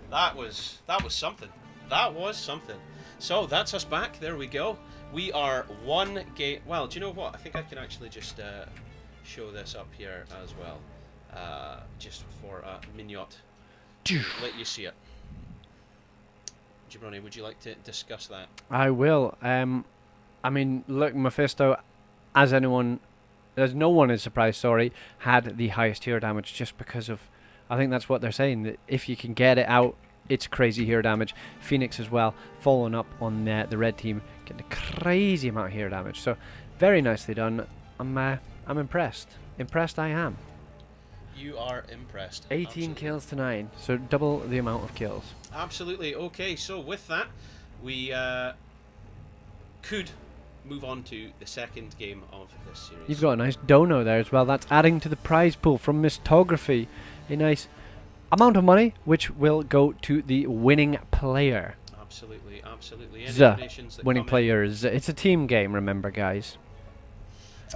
That was something. That was something. So that's us back. There we go. We are 1 game. Well, do you know what? I think I can actually just show this up here as well, just for a minute. Let you see it. Jabroni, would you like to discuss that? I will. I mean, look, Mephisto, as no one is surprised, sorry, had the highest hero damage just because of, I think that's what they're saying, that if you can get it out, it's crazy hero damage. Phoenix as well, following up on the red team, getting a crazy amount of hero damage. So, very nicely done. I'm impressed. Impressed I am. You are impressed. 18 Absolutely. kills to 9, so double the amount of kills. Absolutely. Okay, so with that, we could move on to the second game of this series. You've got a nice dono there as well. That's adding to the prize pool from Mistography. A nice amount of money, which will go to the winning player. Absolutely, absolutely. Winning players. It's a team game, remember, guys.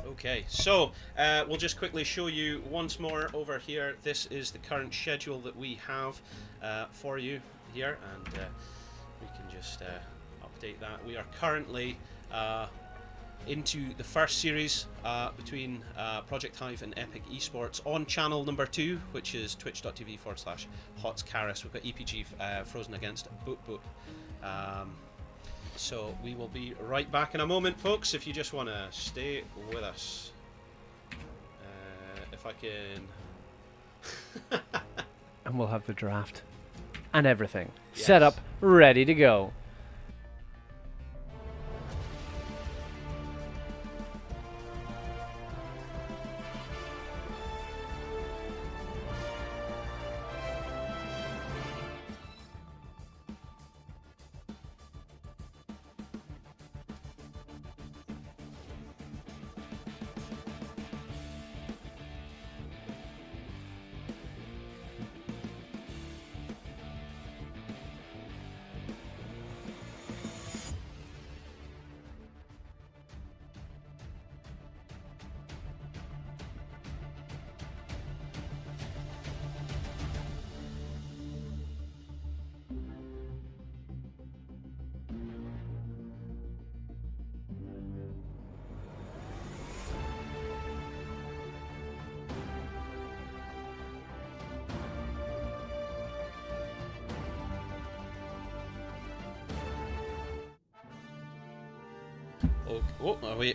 Okay, so we'll just quickly show you once more over here. This is the current schedule that we have for you here, and we can just update that. We are currently into the first series between Project Hive and Epic Esports on channel number 2, which is twitch.tv/HotsCaris. We've got EPG Frozen against Boop Boop. So we will be right back in a moment, folks, if you just want to stay with us. if I can. And we'll have the draft and everything Yes. set up, ready to go.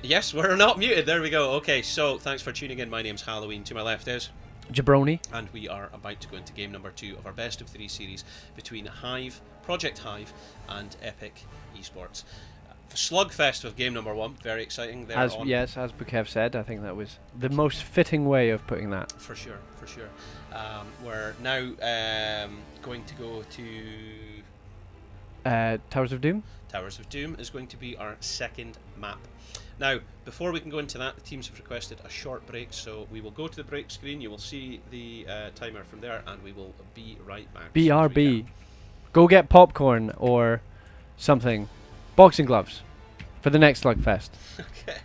Yes, we're not muted. There we go. Okay, so thanks for tuning in. My name's Halloween. To my left is Jabroni. And we are about to go into game number 2 of our best of 3 series between Hive, Project Hive, and Epic Esports. Slugfest of game number 1. Very exciting. As Bukev said, I think that was the most fitting way of putting that. For sure. We're now going to go to Towers of Doom. Towers of Doom is going to be our second map. Now, before we can go into that, the teams have requested a short break, so we will go to the break screen. You will see the timer from there, and we will be right back. BRB. Go get popcorn or something. Boxing gloves for the next Slugfest. Okay.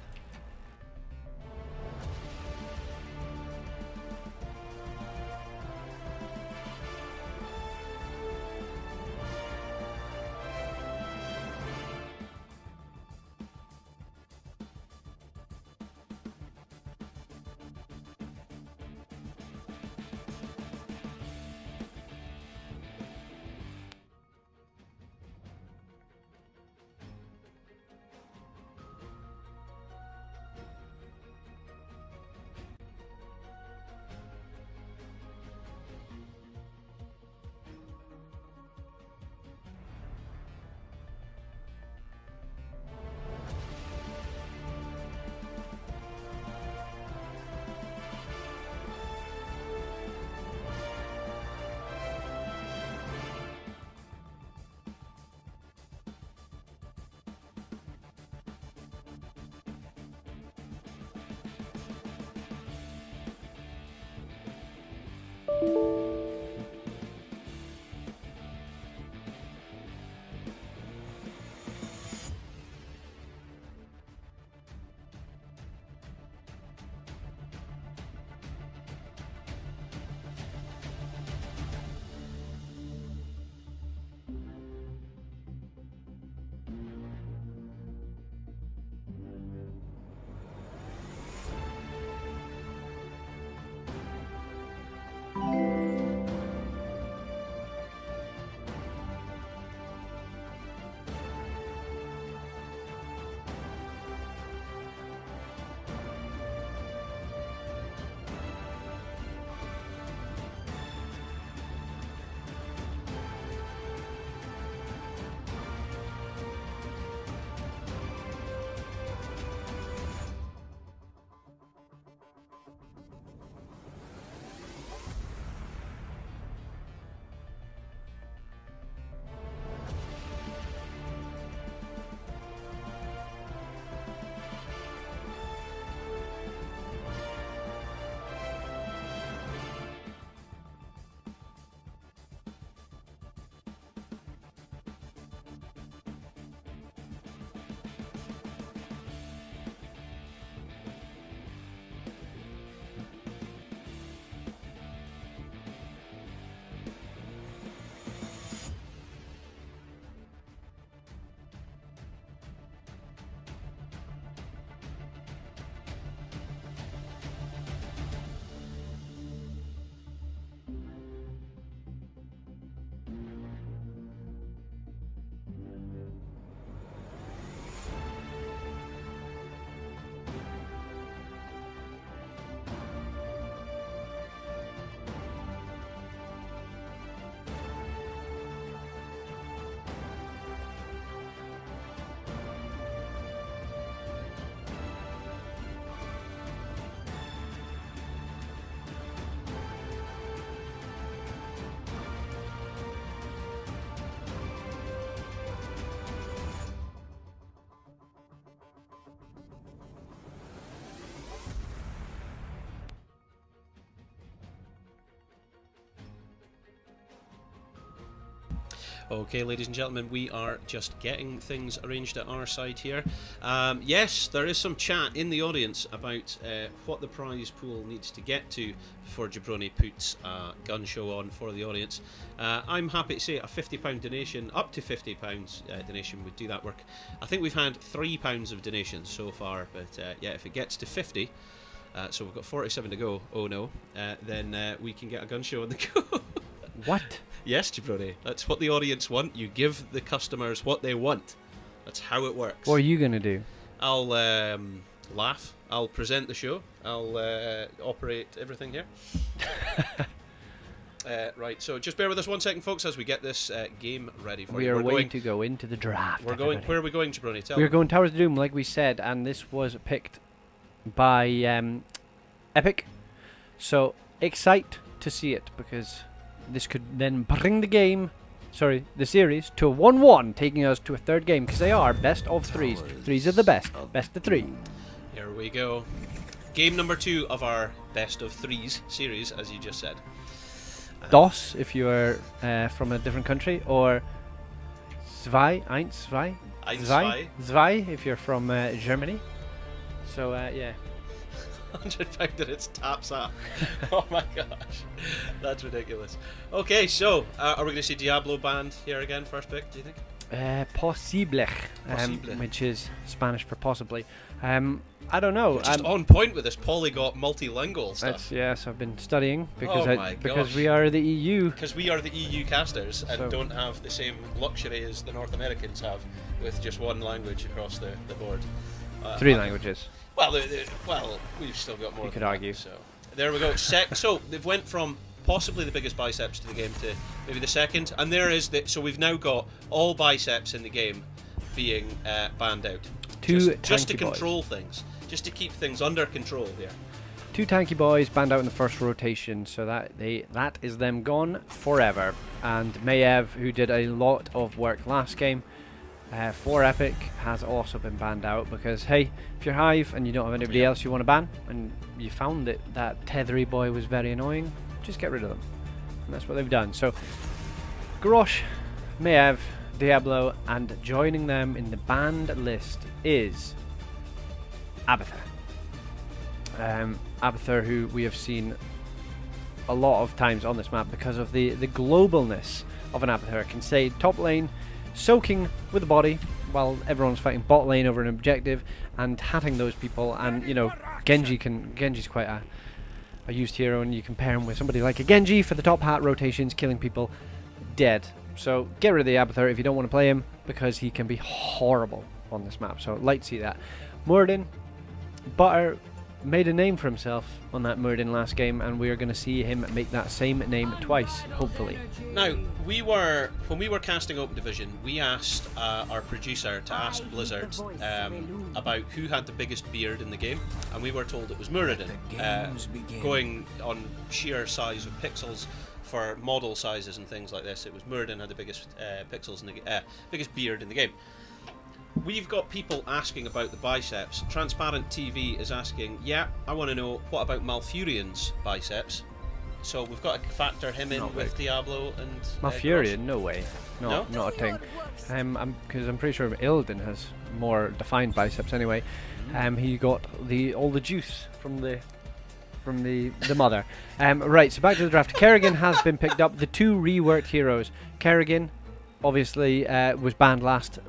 Okay, ladies and gentlemen, we are just getting things arranged at our side here. Yes, there is some chat in the audience about what the prize pool needs to get to before Jabroni puts a gun show on for the audience. I'm happy to say a £50 donation, up to £50 donation would do that work. I think we've had £3 of donations so far, but yeah, if it gets to 50, so we've got 47 to go, oh no, then we can get a gun show on the go. What? Yes, Jabroni. That's what the audience want. You give the customers what they want. That's how it works. What are you going to do? I'll laugh. I'll present the show. I'll operate everything here. Right, so just bear with us 1 second, folks, as we get this game ready for you. We're going to go into the draft. We're going. Where are we going, Jabroni? We're going Towers of Doom, like we said, and this was picked by Epic. So, excite to see it, because this could then bring the series to a 1-1, taking us to a third game, because they are best of threes. Threes are the best. Best of three. Here we go. Game number 2 of our best of threes series, as you just said. DOS, if you are from a different country, or Zwei, if you're from Germany. So, yeah. £100 that it's taps up. Oh my gosh, that's ridiculous. Okay, so are we going to see Diablo banned here again? First pick, do you think? Posible, which is Spanish for possibly. I don't know. Just on point with this polyglot multilingual stuff. Yes, I've been studying because we are the EU. Because we are the EU casters and don't have the same luxury as the North Americans have with just one language across the board. 3 languages. Well, we've still got more. You could argue. So there we go. So they've went from possibly the biggest biceps to the game to maybe the second, and there is so we've now got all biceps in the game being banned out. Just to control things, just to keep things under control here. 2 tanky boys banned out in the first rotation, so that is them gone forever. And Mayev, who did a lot of work last game for Epic, has also been banned out because, hey, if you're Hive and you don't have anybody else you want to ban, and you found that Tethery boy was very annoying, just get rid of them. And that's what they've done. So, Grosh, Mayev, Diablo, and joining them in the banned list is Abathur. Abathur, who we have seen a lot of times on this map because of the globalness of an Abathur. Can stay top lane, soaking with the body while everyone's fighting bot lane over an objective and hatting those people. And, you know, Genji's quite a used hero, and you compare him with somebody like a Genji for the top hat rotations, killing people dead. So get rid of the Abathur if you don't want to play him, because he can be horrible on this map. So I'd like to see that. Muradin, Butter made a name for himself on that Muradin last game, and we are going to see him make that same name twice, hopefully. Now, when we were casting Open Division, we asked our producer to ask Blizzard about who had the biggest beard in the game, and we were told it was Muradin. Going on sheer size of pixels for model sizes and things like this, it was Muradin had the biggest pixels in the biggest beard in the game. We've got people asking about the biceps. Transparent TV is asking, yeah, I want to know, what about Malfurion's biceps? So we've got to factor him in with Diablo and... Malfurion? No way. Not a thing. Because I'm pretty sure Illidan has more defined biceps anyway. He got all the juice from the mother. Right, so back to the draft. Kerrigan has been picked up. The 2 reworked heroes. Kerrigan obviously was banned last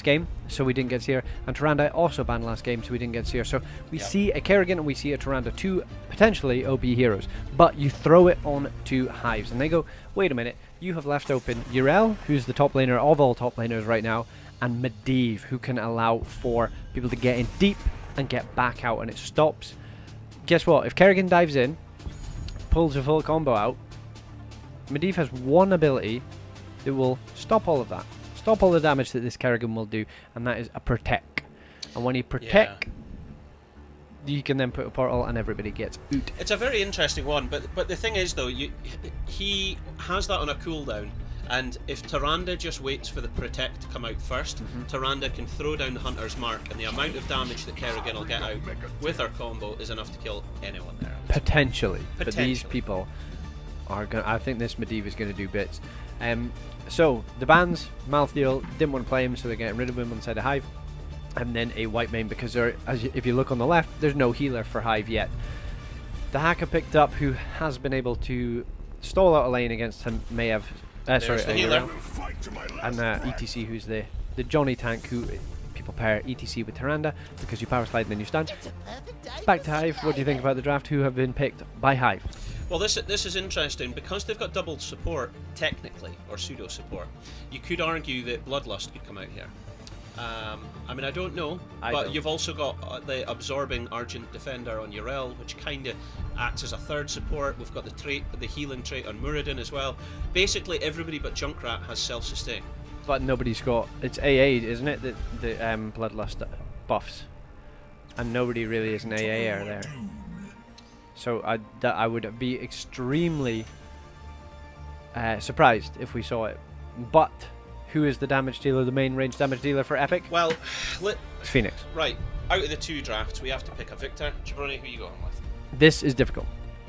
game, so we didn't get to see her. And Tyrande also banned last game, so we didn't get to see her. So we see a Kerrigan and we see a Tyrande, 2 potentially OP heroes. But you throw it on to Hives, and they go, wait a minute, you have left open Yrel, who's the top laner of all top laners right now, and Medivh, who can allow for people to get in deep and get back out, and it stops. Guess what? If Kerrigan dives in, pulls a full combo out, Medivh has one ability that will stop all of that. Stop all the damage that this Kerrigan will do, and that is a protect. And when you protect, you can then put a portal and everybody gets oot. It's a very interesting one, but the thing is though, he has that on a cooldown, and if Tyrande just waits for the protect to come out first, Tyrande can throw down the Hunter's Mark, and the amount of damage that Kerrigan will get out with her combo is enough to kill anyone there. Potentially. But these people are going. I think this Medivh is going to do bits. So the bans, Malthael didn't want to play him, so they're getting rid of him on the side of Hive. And then a white main, because if you look on the left, there's no healer for Hive yet. The hacker picked up, who has been able to stall out a lane against him, may have... sorry, the healer. And ETC, who's the Johnny tank, who people pair ETC with Tyrande, because you power slide and then you stun. Back to Hive, what do you think about the draft, who have been picked by Hive? Well, this is interesting, because they've got double support, technically, or pseudo support. You could argue that Bloodlust could come out here. I mean, I don't know, but you've also got the absorbing Argent Defender on Yrel, which kind of acts as a third support. We've got the healing trait on Muradin as well. Basically, everybody but Junkrat has self-sustain. But nobody's got... It's AA, isn't it, the Bloodlust buffs? And nobody really is an AA there. So I would be extremely surprised if we saw it. But... who is the damage dealer, the main range damage dealer for Epic? Well, it's Phoenix. Right. Out of the two drafts, we have to pick a victor. Jabroni, who are you going with? This is difficult.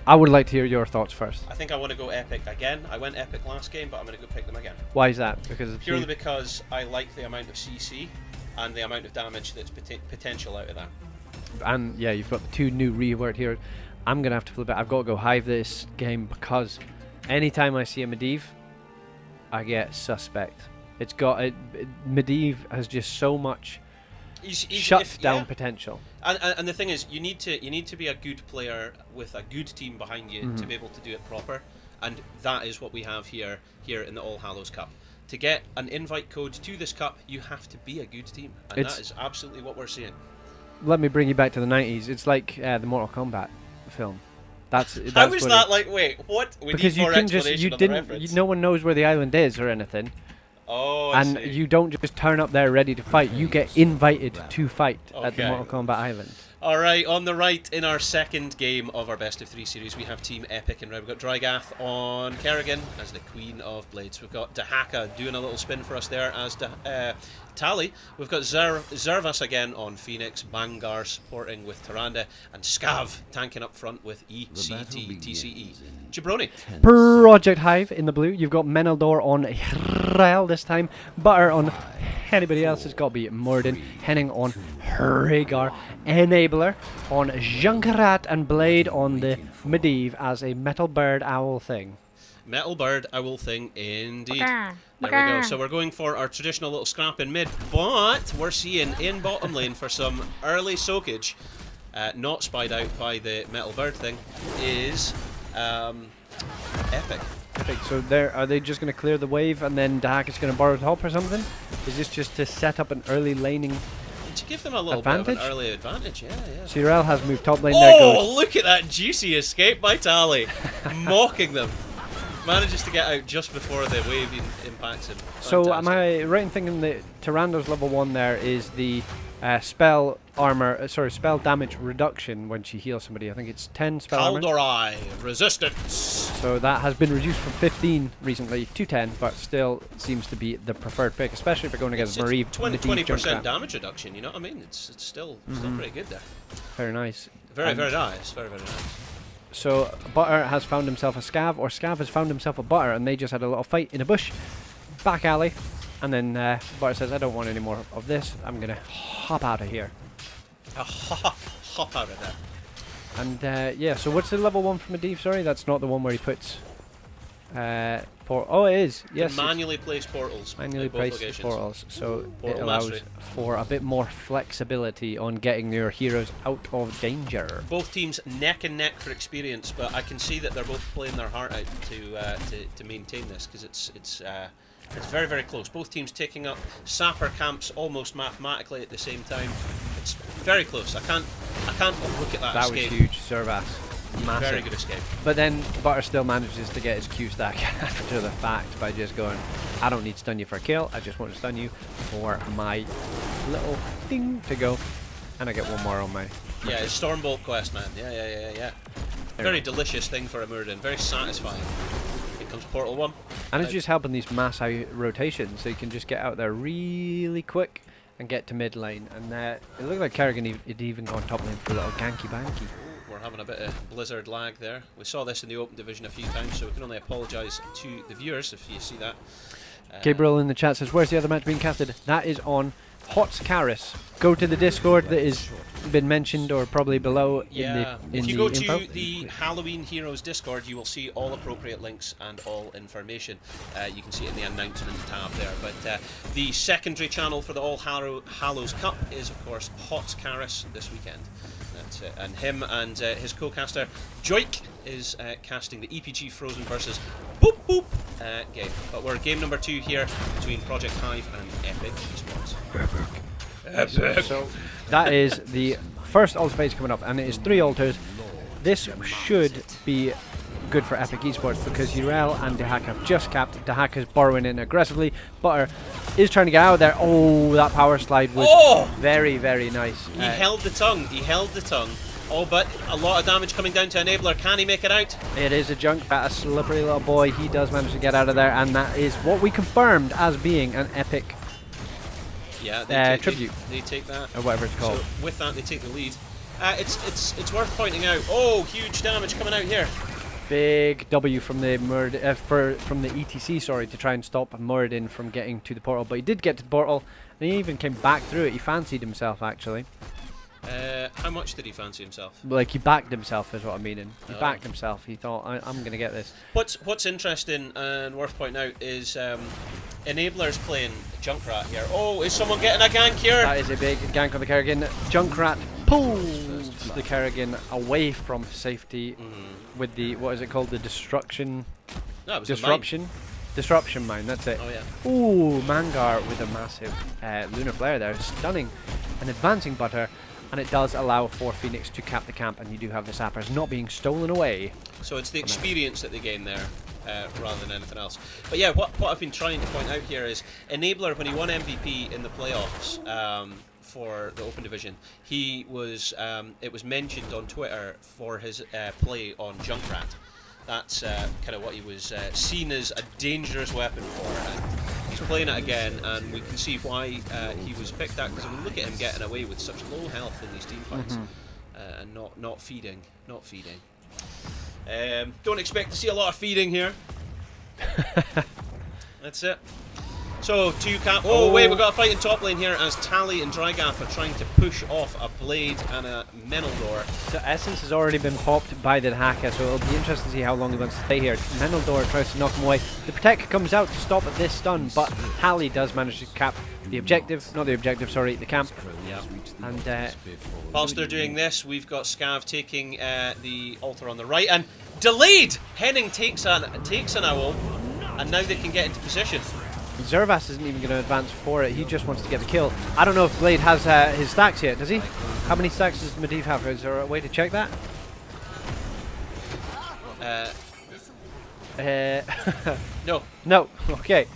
I would like to hear your thoughts first. I think I want to go Epic again. I went Epic last game, but I'm going to go pick them again. Why is that? Purely because I like the amount of CC and the amount of damage that's potential out of that. And yeah, you've got the two new reword here. I'm going to have to flip it. I've got to go Hive this game, because anytime I see a Medivh, I get suspect. It's got Medivh has just so much shut-down potential. And the thing is, you need to be a good player with a good team behind you to be able to do it proper, and that is what we have here in the All Hallows Cup. To get an invite code to this cup, you have to be a good team, and that is absolutely what we're seeing. Let me bring you back to the 90s. It's like the Mortal Kombat film. That's how is that like? Wait, what? Because you can just no one knows where the island is or anything. Oh, and you don't just turn up there ready to fight. You get invited to fight at the Mortal Kombat Island. Alright, on the right, in our second game of our best of 3 series, we have Team Epic in red. We've got Drygath on Kerrigan as the Queen of Blades. We've got Dahaka doing a little spin for us there as Tally. We've got Zervas again on Phoenix, Bangar supporting with Tyrande, and Scav tanking up front with TCE. Jabroni. Project Hive in the blue. You've got Meneldor on Hrel this time. Butter on anybody else. It's got to be Morden. Henning on Rhaegar. Enabler on Junkrat, and Blade on the Medivh as a Metal Bird Owl thing. Metal Bird Owl thing indeed. There we go. So we're going for our traditional little scrap in mid, but we're seeing in bottom lane for some early soakage, not spied out by the Metal Bird thing, is Epic. So are they just going to clear the wave and then Dahak is going to borrow top or something? Is this just to set up an early laning to give them a little bit of an early advantage? Yeah. Cyril has moved top lane. There goes. Oh, look at that juicy escape by Tally, mocking them. Manages to get out just before the wave impacts him. Fantastic. So am I right in thinking that Tyrando's level 1 there is the spell damage reduction when she heals somebody? I think it's 10 spell armor. Kaldorai resistance. So that has been reduced from 15 recently to 10, but still seems to be the preferred pick, especially if you're going against Marie. 20% damage reduction. You know what I mean? It's still pretty good there. Very nice. Very nice. Very nice. So Butter has found himself a Scav, or Scav has found himself a Butter, and they just had a little fight in a bush, back alley, and then Butter says, "I don't want any more of this. I'm gonna hop out of here." Hop out of there. And yeah, so what's the level 1 from Medivh? Sorry, that's not the one where he puts. Oh, it is. Yes. Manually place portals. Manually place portals, so it allows for a bit more flexibility on getting your heroes out of danger. Both teams neck and neck for experience, but I can see that they're both playing their heart out to maintain this, because it's very, very close. Both teams taking up sapper camps almost mathematically at the same time. It's very close. I can't look at that. That escape. was huge, Servas. Massive. Very good escape. But then Butter still manages to get his Q stack after the fact by just going, I don't need to stun you for a kill, I just want to stun you for my little ding to go. And I get one more on my... Yeah, it's Stormbolt quest, man. Yeah. Very delicious thing for a Muradin. Very satisfying. Here comes Portal 1. And it's just helping these mass rotations, so you can just get out there really quick and get to mid lane. And it looked like Kerrigan had even gone top lane for a little ganky banky. we're having a bit of blizzard lag there. We saw this in the Open Division a few times, so we can only apologise to the viewers if you see that. Gabriel in the chat says, where's the other match being casted? That is on Hots Karis. Go to the Discord that is been mentioned or probably below in the info. If you go to the Halloween Heroes Discord, you will see all appropriate links and all information. You can see it in the announcement tab there. But the secondary channel for the All Hallows Cup is, of course, Hots Karis this weekend. That's it. And him and his co-caster Joik is casting the EPG Frozen versus Boop Boop game. But we're game number 2 here between Project Hive and Epic Esports. Epic. So that is the first altar phase coming up, and it is 3 altars. This should be good for Epic Esports because Urel and Dahak have just capped. Dahak is borrowing in aggressively. Butter is trying to get out of there. Oh, that power slide was very, very nice. He held the tongue. He held the tongue. Oh, but a lot of damage coming down to Enabler. Can he make it out? It is a junk bat, a slippery little boy. He does manage to get out of there, and that is what we confirmed as being an Epic tribute. They take that. Or whatever it's called. So with that, they take the lead. It's worth pointing out. Oh, huge damage coming out here. Big W from the from the ETC, sorry, to try and stop Muradin from getting to the portal. But he did get to the portal, and he even came back through it. He fancied himself, actually. How much did he fancy himself? Like, he backed himself is what I'm meaning. He backed himself. He thought, I'm going to get this. What's interesting and worth pointing out is Enabler's playing Junkrat here. Oh, is someone getting a gank here? That is a big gank on the Kerrigan. Junkrat pulls the Kerrigan away from safety with the, what is it called? The destruction... No, it was disruption? Disruption mine, that's it. Oh, yeah. Ooh, Mangar with a massive lunar flare there. Stunning. An advancing Butter. And it does allow for Phoenix to cap the camp, and you do have the sappers not being stolen away. So it's the experience that they gain there, rather than anything else. But yeah, what I've been trying to point out here is Enabler, when he won MVP in the playoffs for the Open Division, he was it was mentioned on Twitter for his play on Junkrat. That's kind of what he was seen as a dangerous weapon for. And he's playing it again, and we can see why he was picked out. Because I mean, look at him getting away with such low health in these team fights, and not feeding. Don't expect to see a lot of feeding here. That's it. So, wait, we've got a fight in top lane here as Tally and Drygaff are trying to push off a Blade and a Menildor. So Essence has already been popped by the Haka, so it'll be interesting to see how long he wants to stay here. Menildor tries to knock him away. The Protect comes out to stop this stun, but Tally does manage to cap the objective, not the objective, sorry, the camp. Yeah. And whilst they're doing this, we've got Scav taking the altar on the right, and delayed! Henning takes an owl, and now they can get into position. Zervas isn't even going to advance for it. He just wants to get the kill. I don't know if Blade has his stacks yet, does he? How many stacks does Medivh have? Is there a way to check that? No. No. Okay.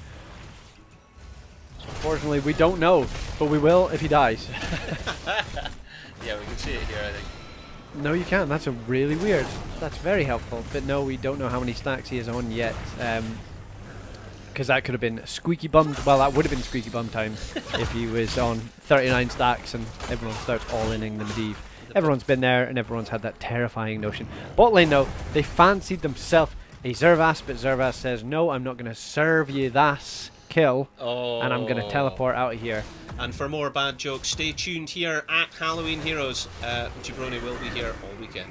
Unfortunately, we don't know, but we will if he dies. Yeah, we can see it here, I think. No, you can't. That's a really weird. That's very helpful. But no, we don't know how many stacks he is on yet. Because that could have been squeaky bum. Well, that would have been squeaky bum time if he was on 39 stacks and everyone starts all-inning the Medivh. Everyone's been there and everyone's had that terrifying notion. Bot lane, though, they fancied themselves a Zervas, but Zervas says, no, I'm not going to serve you that kill, and I'm going to teleport out of here. And for more bad jokes, stay tuned here at Halloween Heroes. Jabroni will be here all weekend.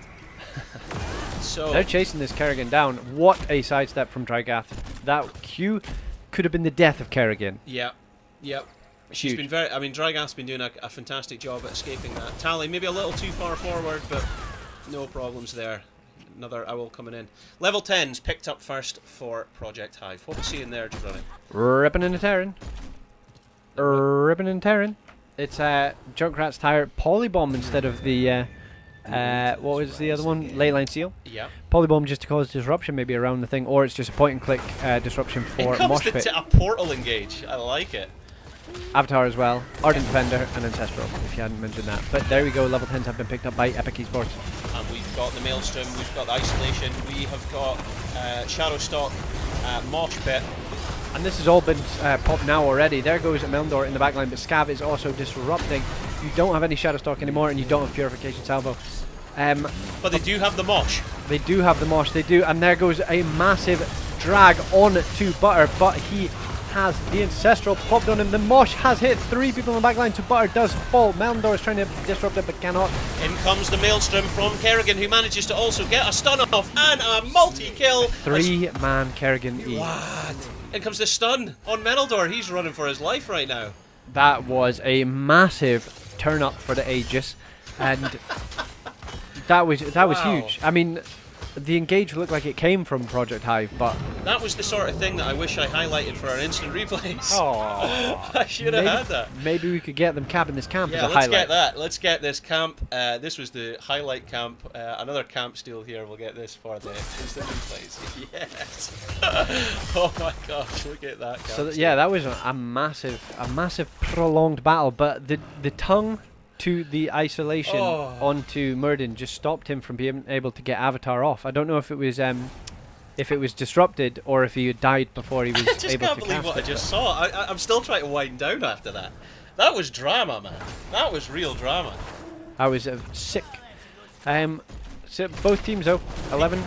So they're chasing this Kerrigan down. What a sidestep from Drygath. That Q could have been the death of Kerrigan. Yeah, yep. She's been very. I mean, Drygath's been doing a fantastic job at escaping that. Tally maybe a little too far forward, but no problems there. Another owl coming in. Level 10's picked up first for Project Hive. What we seeing there, Jabroni? Ripping and tearing. Ripping and tearing. It's Junkrat's tire Polybomb instead of the. What was the other one? Leyline Seal. Yeah. Polybomb just to cause disruption maybe around the thing, or it's just a point and click disruption for Mosh Pit. A portal engage. I like it. Avatar as well, Ardent Defender and Ancestral, if you hadn't mentioned that. But there we go, level 10s have been picked up by Epic Esports. And we've got the Maelstrom, we've got the Isolation, we have got Shadowstock, Mosh Pit. And this has all been popped now already. There goes Melndor in the backline, but Scav is also disrupting. You don't have any Shadowstock anymore, and you don't have Purification Salvo. But they do have the mosh. They do have the mosh, they do, and there goes a massive drag on to Butter, but he has the Ancestral popped on him. The mosh has hit 3 people in the back line, so Butter does fall. Melndor is trying to disrupt it, but cannot. In comes the Maelstrom from Kerrigan, who manages to also get a stun off and a multi-kill. 3-man Kerrigan E. What? In comes the stun on Meneldor. He's running for his life right now. That was a massive turn up for the Aegis, and that was huge. I mean, the engage looked like it came from Project Hive, but that was the sort of thing that I wish I highlighted for our instant replays. Oh, I should have had that. Maybe we could get them capping this camp as a let's highlight. Get that. Let's get this camp. This was the highlight camp. Another camp steal here. We'll get this for the instant replays. Yes. Oh my gosh! Look at that. So yeah, that was a massive prolonged battle, but the tongue to the isolation onto Murden just stopped him from being able to get Avatar off. I don't know if it was disrupted or if he had died before he was able to cast it. I just can't believe what I just saw. I'm still trying to wind down after that. That was drama, man. That was real drama. I was sick. So both teams 11.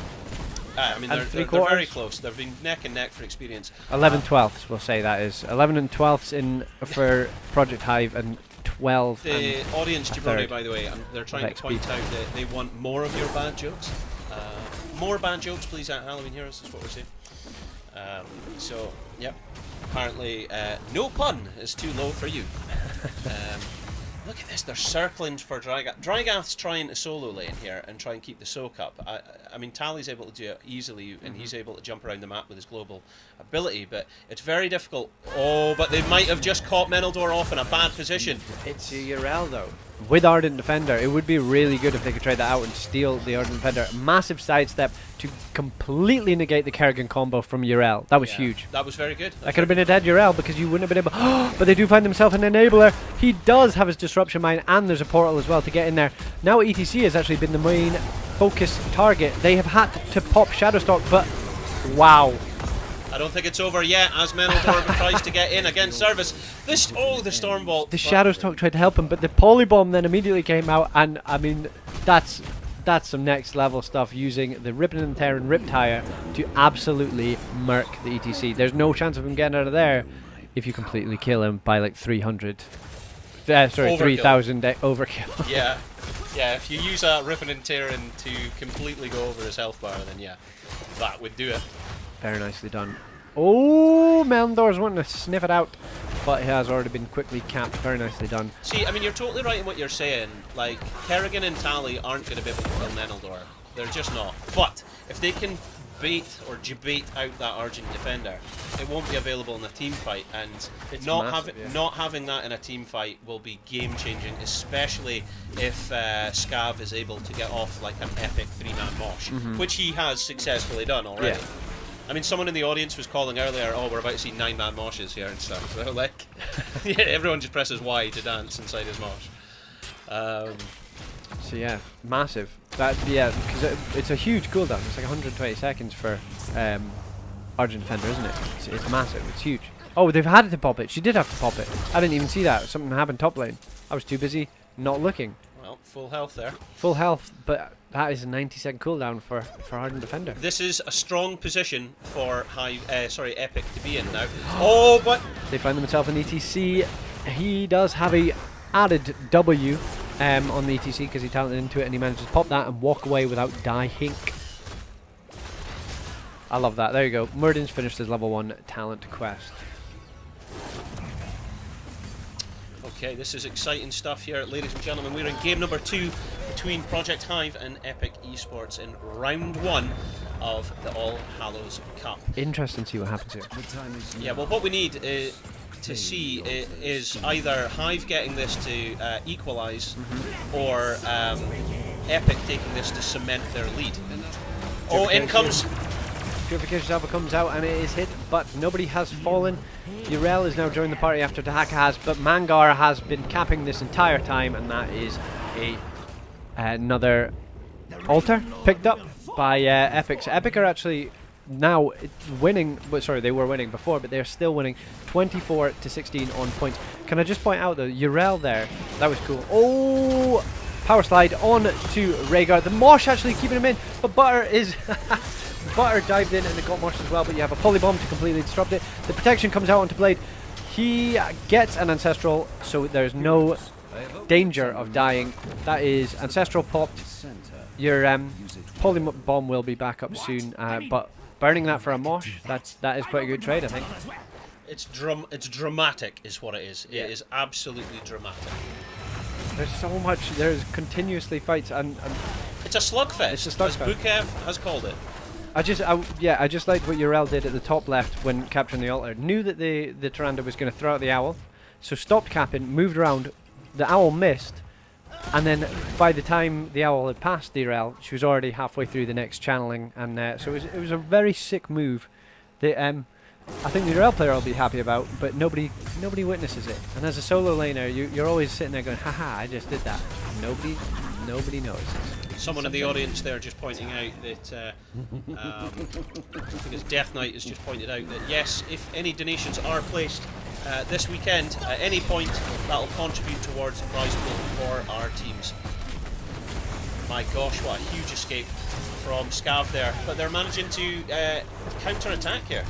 I mean, they're very close. They've been neck and neck for experience. 11/12ths, we'll say that is 11 and 12ths in for Project Hive and 12. The audience, Jabroni, by the way, they're trying to point out that they want more of your bad jokes. More bad jokes, please, at Halloween Heroes, is what we're saying. So, yep. Apparently, no pun is too low for you. Look at this, they're circling for Drygath. Drygath's trying to solo lane here and try and keep the soak up. I mean, Tally's able to do it easily, and he's able to jump around the map with his global ability, but it's very difficult. Oh, but they might have just caught Meneldor off in a bad position. It's a Yrel, though. With Ardent Defender, it would be really good if they could try that out and steal the Ardent Defender. Massive sidestep to completely negate the Kerrigan combo from Yrel. That was huge. That was very good. That could have been a dead Yrel because you wouldn't have been able... But they do find themselves an enabler. He does have his disruption mine, and there's a portal as well to get in there. Now ETC has actually been the main focus target. They have had to pop Shadowstalk, but wow. I don't think it's over yet as Meneldor tries to get in against Service. The Stormbolt. The Shadowstalk tried to help him, but the Polybomb then immediately came out, and I mean, that's some next level stuff, using the Rip and Tear and Riptire to absolutely murk the ETC. There's no chance of him getting out of there if you completely kill him by like 300. Sorry, 3,000 overkill. Yeah. Yeah, if you use a Rip and Tear to completely go over his health bar, then yeah, that would do it. Very nicely done. Oh, Meldor's wanting to sniff it out, but he has already been quickly capped. Very nicely done. See, I mean, you're totally right in what you're saying. Like, Kerrigan and Tally aren't going to be able to kill Meneldor. They're just not. But if they can bait or debate out that Argent Defender, it won't be available in a team fight, and not having that in a team fight will be game changing, especially if Scav is able to get off like an epic 3-man mosh, which he has successfully done already. Yeah. I mean, someone in the audience was calling earlier, oh, we're about to see 9-man moshes here and stuff. So, like, yeah, everyone just presses Y to dance inside his mosh. So, yeah, massive. Yeah, because it's a huge cooldown. It's like 120 seconds for Argent Defender, isn't it? It's massive. It's huge. Oh, they've had to pop it. She did have to pop it. I didn't even see that. Something happened top lane. I was too busy not looking. Well, full health there. Full health, but that is a 90-second cooldown for Ardent Defender. This is a strong position for Epic to be in now. Oh, but they find themselves in ETC. He does have a added W on the ETC because he talented into it, and he manages to pop that and walk away without dying. I love that. There you go. Murden's finished his level 1 talent quest. Okay, this is exciting stuff here, ladies and gentlemen. We're in game number 2 between Project Hive and Epic Esports in round 1 of the All Hallows Cup. Interesting to see what happens here. Yeah, well, what we need to see is either Hive getting this to equalise, or Epic taking this to cement their lead. Oh, in comes... Purification Salvo comes out and it is hit, but nobody has fallen. Yrel is now joined the party after Dahaka has, but Mangar has been capping this entire time, and that is another altar picked up by Epic. So Epic are actually now winning, but sorry, they were winning before, but they're still winning 24-16 on points. Can I just point out though, Yrel there, that was cool. Oh, Power slide on to Rhaegar. The Mosh actually keeping him in, but Butter is... Butter dived in and it got Mosh as well, but you have a Polybomb to completely disrupt it. The protection comes out onto Blade. He gets an Ancestral, so there's no danger of dying. That is Ancestral popped. Your Polybomb will be back up soon, but burning that for a Mosh, that is quite a good trade, I think. It's dramatic is what it is. Yeah. It is absolutely dramatic. There's so much, there's continuously fights and it's a slugfest, it's a slugfest. As Bukev has called it. I just liked what Yrel did at the top left when capturing the altar. Knew that the Tyrande was going to throw out the owl, so stopped capping, moved around. The owl missed, and then by the time the owl had passed Yrel, she was already halfway through the next channeling, and so it was a very sick move. That I think the Yrel player will be happy about, but nobody witnesses it. And as a solo laner, you're always sitting there going, haha, I just did that. Nobody notices. Someone in the audience there just pointing out that I think it's Death Knight has just pointed out that yes, if any donations are placed this weekend at any point, that will contribute towards the prize pool for our teams. My gosh, what a huge escape from Scav there, but they're managing to counter attack here.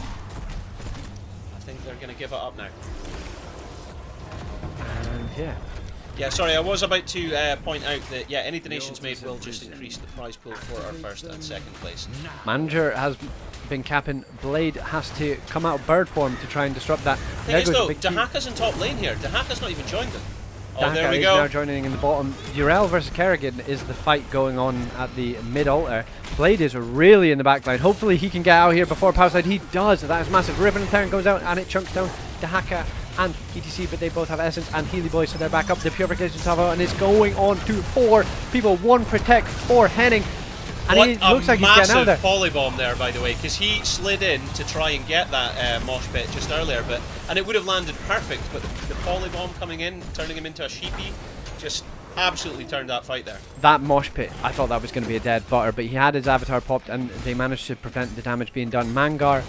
I think they're going to give it up now. And yeah. Yeah, sorry, I was about to point out that, yeah, any donations made will just increase the prize pool for our first and second place. Manager has been capping. Blade has to come out of bird form to try and disrupt that. Thing is though, Dahaka's in top lane here. Dahaka's not even joined them. Oh, Dahaka there we is go. Now joining in the bottom. Yrel versus Kerrigan is the fight going on at the mid altar. Blade is really in the backline. Hopefully he can get out here before power slide. He does. That is massive. Ribbon and Terran goes out and it chunks down Dahaka and ETC, but they both have Essence and Healy Boys, so they're back up. The Purification Salvo, and it's going on to 4 people. 1 protect for Henning. And what he looks like he's getting out there. Polybomb there, by the way, because he slid in to try and get that mosh pit just earlier, and it would have landed perfect, but the Polybomb coming in, turning him into a sheepy, just absolutely turned that fight there. That mosh pit, I thought that was going to be a dead Butter, but he had his avatar popped, and they managed to prevent the damage being done. Mangar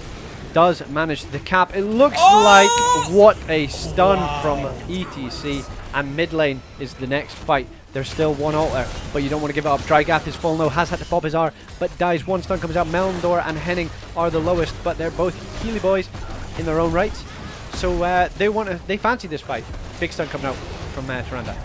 does manage the cap. It looks like what a stun from ETC, and mid lane is the next fight. There's still 1 altar, but you don't want to give it up. Drygath is full now, has had to pop his R, but dies. 1 stun comes out. Melndor and Henning are the lowest, but they're both Healy Boys in their own rights. So they fancy this fight. Big stun coming out from Tyrande.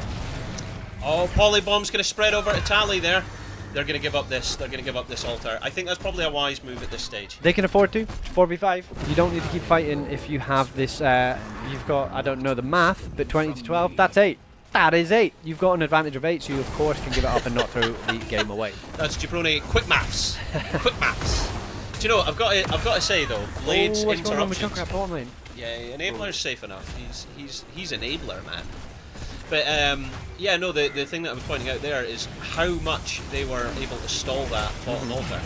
Oh, Polybomb's going to spread over to Tally there. They're going to give up this. They're going to give up this altar. I think that's probably a wise move at this stage. They can afford to. 4v5. You don't need to keep fighting if you have this. You've got, I don't know the math, but 20 to 12. That's 8. That is 8. You've got an advantage of 8, so you of course can give it up and not throw the game away. That's Jabroni. Quick maths. Quick maths. Do you know? I've got to say though, Blade's interruptions. Yeah, Enabler's safe enough. He's Enabler, man. But yeah, no. The thing that I was pointing out there is how much they were able to stall that bottom altar.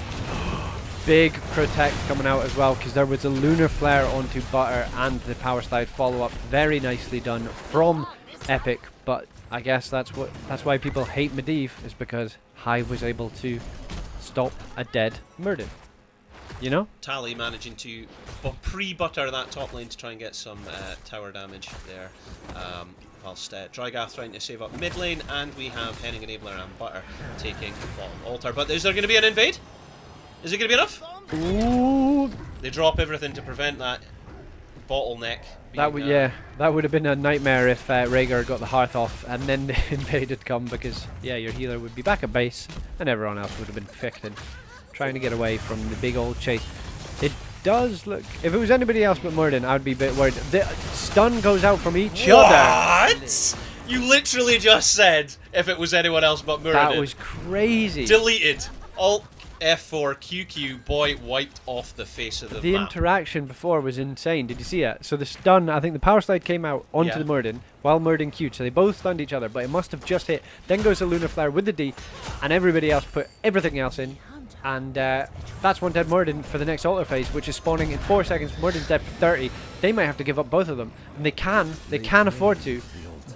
Big protect coming out as well, because there was a lunar flare onto Butter and the power slide follow up. Very nicely done from Epic, but I guess that's why people hate Medivh, is because Hive was able to stop a dead Murden. You know? Tally managing to pre-butter that top lane to try and get some tower damage there. Whilst Drygath trying to save up mid lane, and we have Henning, Enabler and Butter taking bottom altar. But is there going to be an invade? Is it going to be enough? Ooh. They drop everything to prevent that bottleneck. That would have been a nightmare if Rhaegar got the hearth off and then the invade had come, because yeah, your healer would be back at base and everyone else would have been ficting, trying to get away from the big old chase. It does look, if it was anybody else but Murden, I would be a bit worried. The stun goes out from each other. What? You literally just said if it was anyone else but Murden. That was crazy. Deleted. Alt F4 QQ, boy, wiped off the face of the map. The interaction before was insane. Did you see it? So the stun, I think the power slide came out onto the Murden while Murden queued, so they both stunned each other, but it must have just hit. Then goes the lunar flare with the D, and everybody else put everything else in. And that's 1 dead Murden for the next altar phase, which is spawning in 4 seconds. Murden's dead for 30. They might have to give up both of them. And they can afford to,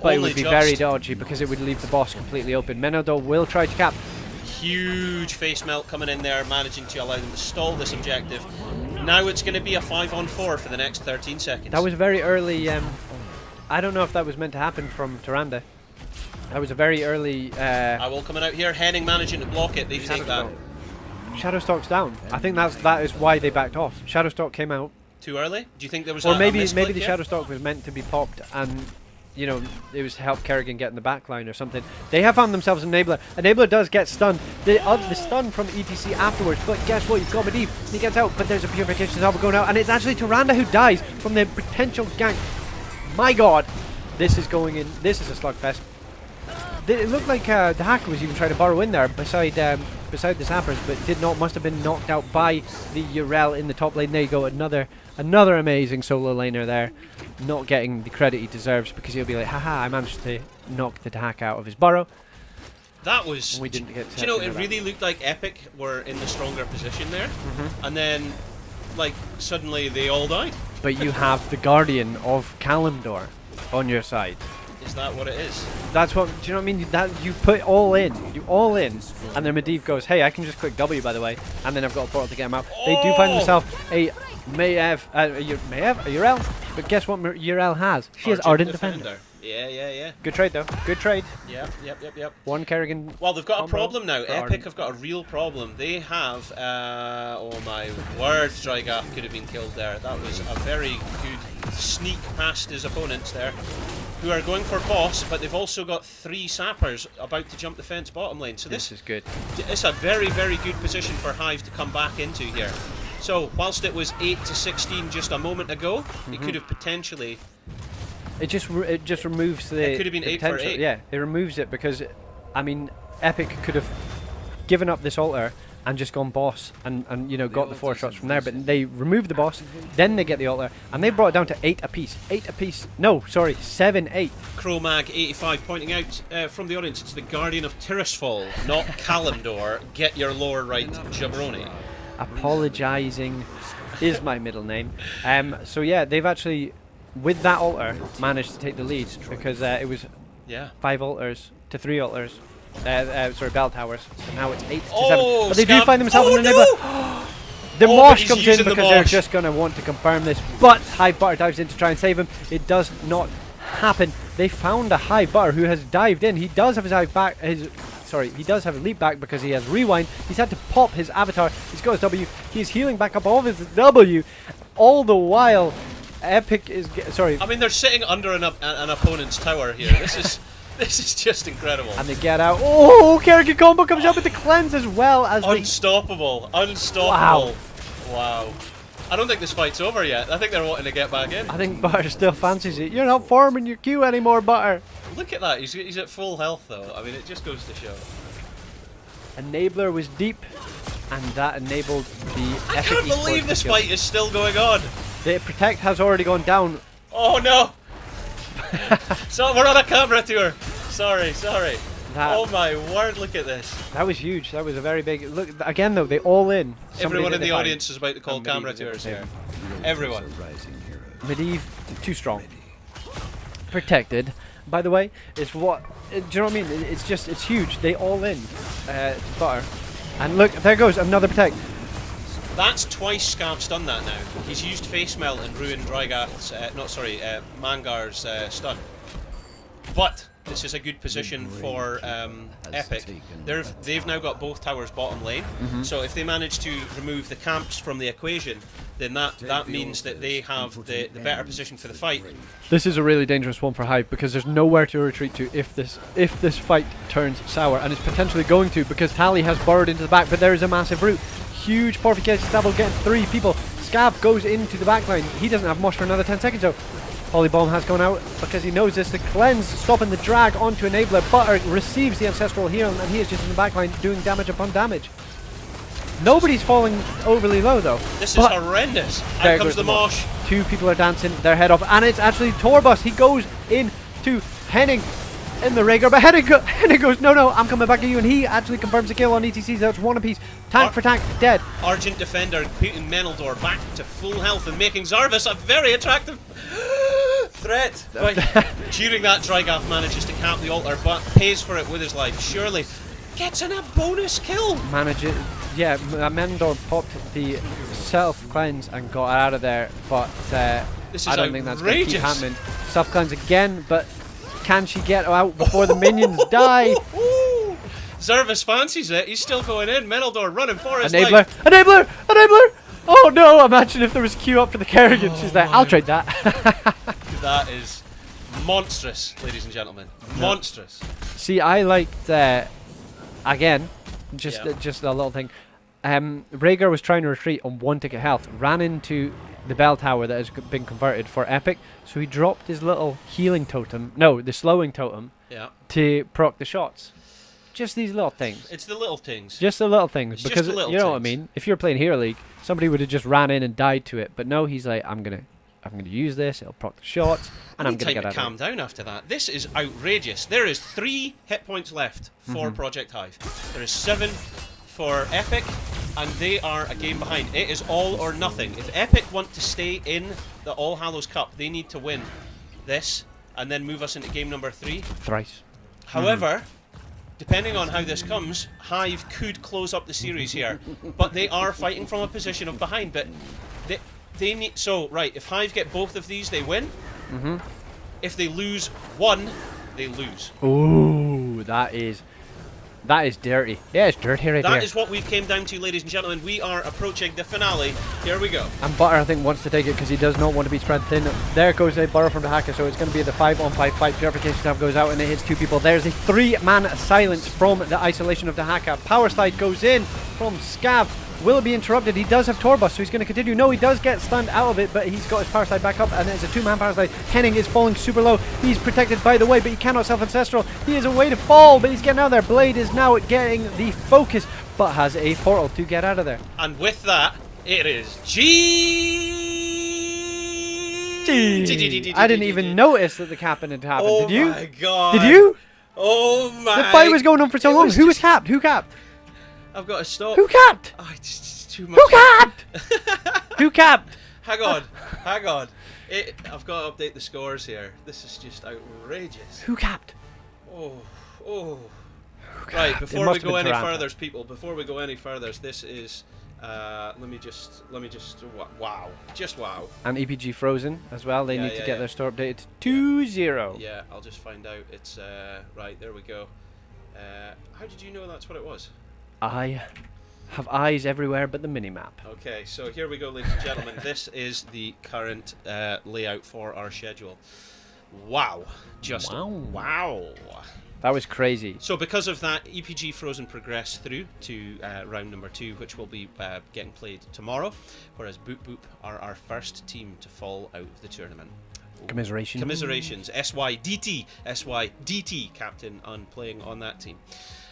but it would be very dodgy because it would leave the boss completely open. Menodor will try to cap. Huge face melt coming in there, managing to allow them to stall this objective. Now it's going to be a 5-on-4 for the next 13 seconds. That was very early. I don't know if that was meant to happen from Tyrande. That was a very early... Owl coming out here. Henning managing to block it. They take that. Shadowstalk's down. I think that is why they backed off. Shadowstalk came out too early. Do you think there was? Or maybe the Shadowstalk was meant to be popped, and you know it was to help Kerrigan get in the back line or something. They have found themselves an Enabler. Enabler does get stunned. The stun from ETC afterwards, but guess what? You've got Medivh. He gets out, but there's a Purification Salvo going out, and it's actually Tyrande who dies from the potential gank. My God, this is going in. This is a slugfest. It looked like the hacker was even trying to burrow in there beside the Zappers, but did not. Must have been knocked out by the Yrel in the top lane. There you go, another amazing solo laner there, not getting the credit he deserves because he'll be like, haha, I managed to knock the hack out of his burrow. That was. And we didn't get. Do you know? It really looked like Epic were in the stronger position there, and then, like, suddenly they all died. But you have the Guardian of Kalimdor on your side. Is that what it is? That's what. Do you know what I mean? That you put all in, and then Medivh goes, "Hey, I can just click W, by the way," and then I've got a portal to get him out. They do find themselves a Yrel, but guess what? Yrel has. She has Ardent Defender. Yeah. Good trade though. Good trade. Yep. One Kerrigan. Well, they've got a problem now. Epic have got a real problem. They have. Oh my word! Drygath could have been killed there. That was a very good sneak past his opponents there, who are going for boss, but they've also got 3 sappers about to jump the fence bottom lane. So this is good. It's a very, very good position for Hive to come back into here. So whilst it was 8-16 just a moment ago, it could have potentially. It just removes the. It could have been 8 for 8. Yeah, it removes it because, I mean, Epic could have given up this altar and just gone boss and you know got the 4 shots from there, but they removed the boss, then they get the altar, and they brought it down to 8 apiece. 8 apiece. No, sorry, 7-8. Crowmag85 pointing out from the audience, it's the Guardian of Tirisfal, not Kalimdor. Get your lore right, jabroni. Apologising is my middle name. So yeah, they've actually, with that altar, managed to take the lead because it was 5 altars to 3 altars. Sorry, bell towers. So now it's 8 to 7. But they do find themselves in the Enabler. The Mosh comes in because they're just going to want to confirm this. But Hive Butter dives in to try and save him. It does not happen. They found a Hive Butter who has dived in. He does have his Hive back. He does have a leap back because he has rewind. He's had to pop his avatar. He's got his W. He's healing back up all of his W. All the while, Epic is. Sorry. I mean, they're sitting under an opponent's tower here. This is just incredible. And they get out. Oh, Kerrigan combo comes up with the cleanse as well as unstoppable. Wow. I don't think this fight's over yet. I think they're wanting to get back in. I think Butter still fancies it. You're not forming your Q anymore, Butter. Look at that. He's at full health though. I mean, it just goes to show. Enabler was deep, and that enabled the. I can't believe this fight is still going on. The Protect has already gone down. Oh no. So we're on a camera tour. Sorry. Oh my word! Look at this. That was huge. That was a very big. Look again though. They all in. Everyone in the audience is about to call camera tours here. Everyone. Medivh too strong. Protected, by the way, is what. Do you know what I mean? It's huge. They all in. Butter, and look, there goes another Protect. That's twice Scav's done that now. He's used Face Melt and ruined Drygath's, Mangar's stun. But this is a good position for Epic. They've now got both towers bottom lane, so if they manage to remove the camps from the equation, then that means that they have the better position for the fight. This is a really dangerous one for Hive because there's nowhere to retreat to if this fight turns sour, and it's potentially going to because Tally has burrowed into the back, but there is a massive route. Huge Purification Salvo getting 3 people. Scav goes into the backline. He doesn't have much for another 10 seconds, so Polybomb has gone out because he knows this. The cleanse stopping the drag onto Enabler. Butter receives the Ancestral Heal, and he is just in the backline doing damage upon damage. Nobody's falling overly low though. This is horrendous. Out comes the Mosh. 2 people are dancing their head off, and it's actually Torbus. He goes into Henning in the Rager, but Henning goes, no, I'm coming back at you, and he actually confirms the kill on ETC, so it's 1 apiece. Tank for tank, dead. Argent Defender putting Menaldor back to full health and making Zarvis a very attractive threat. But during that, Drygath manages to camp the altar, but pays for it with his life. Surely gets in a bonus kill. Yeah, Menaldor popped the self-cleanse and got out of there, but this is I don't think that's going to keep happening. Self-cleanse again, but Can she get out before the minions die? Zervis fancies it. He's still going in. Menaldor running for his Enabler! life. Enabler! Enabler! Oh no, imagine if there was queue up for the Kerrigan. She's like, I'll trade that. That is monstrous, ladies and gentlemen. Monstrous. See, I liked, again, just a little thing. Rhaegar was trying to retreat on 1 ticket health, ran into the bell tower that has been converted for epic, so he dropped his little healing totem, no, the slowing totem, to proc the shots. Just these little things. It's the little things. Just the little things. It's because just the little you know what I things. mean? If you're playing Hero League, somebody would have just ran in and died to it. But no, he's like, I'm gonna use this, it'll proc the shots, and I'm gonna get out of it. Calm down after that. This is outrageous. There is 3 hit points left for Project Hive. There is 7 for Epic, and they are a game behind. It is all or nothing. If Epic want to stay in the All Hallows Cup, they need to win this and then move us into game number 3. Thrice. However, depending on how this comes, Hive could close up the series here, but they are fighting from a position of behind. But they need right. If Hive get both of these, they win. If they lose one, they lose. Ooh, that is dirty. Yeah, it's dirty right there. That is what we've came down to, ladies and gentlemen. We are approaching the finale. Here we go. And Butter, I think, wants to take it because he does not want to be spread thin. There goes a Butter from the hacker, so it's going to be the 5-on-5 fight. Purification Staff goes out and it hits 2 people. There's a 3-man silence from the isolation of the hacker. Power Slide goes in from Scav. Will it be interrupted? He does have Torbus, so he's going to continue. No, he does get stunned out of it, but he's got his Power Slide back up, and it's a 2-man Power Slide. Henning is falling super low. He's protected by the way, but he cannot self-ancestral. He is a way to fall, but he's getting out of there. Blade is now getting the focus, but has a portal to get out of there. And with that, it is G. I didn't even notice that the capping had happened. Oh Did you? My God. Did you? Oh my! The fight was going on for so long. Who was capped? Who capped? I've got to stop. Who capped? Oh, it's too much. Who capped? Who capped? Hang on. I've got to update the scores here. This is just outrageous. Who capped? Oh. Right, before we go any further, people, before we go any further, this is let me just wow. Just wow. And EPG Frozen as well. They need to get their store updated to 2-0. Yeah, I'll just find out. It's right, there we go. How did you know that's what it was? I have eyes everywhere but the minimap. Okay, so here we go, ladies and gentlemen. This is the current layout for our schedule. Wow. Just wow. That was crazy. So because of that, EPG Frozen progressed through to round number 2, which will be getting played tomorrow, whereas Boop Boop are our first team to fall out of the tournament. Commiserations. Commiserations. SYDT captain on playing on that team.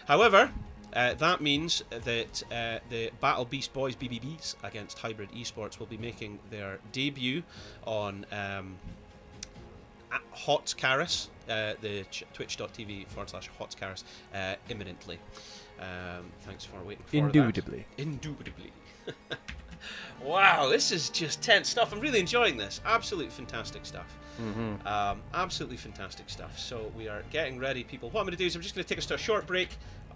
However, that means that the Battle Beast Boys BBBs against Hybrid Esports will be making their debut on Hot Caris, the twitch.tv/Hot Caris, imminently. Thanks for waiting for Indubitably. that. Indubitably. Wow, this is just tense stuff. I'm really enjoying this. Absolutely fantastic stuff. Absolutely fantastic stuff. So we are getting ready, people. What I'm going to do is I'm just going to take us to a short break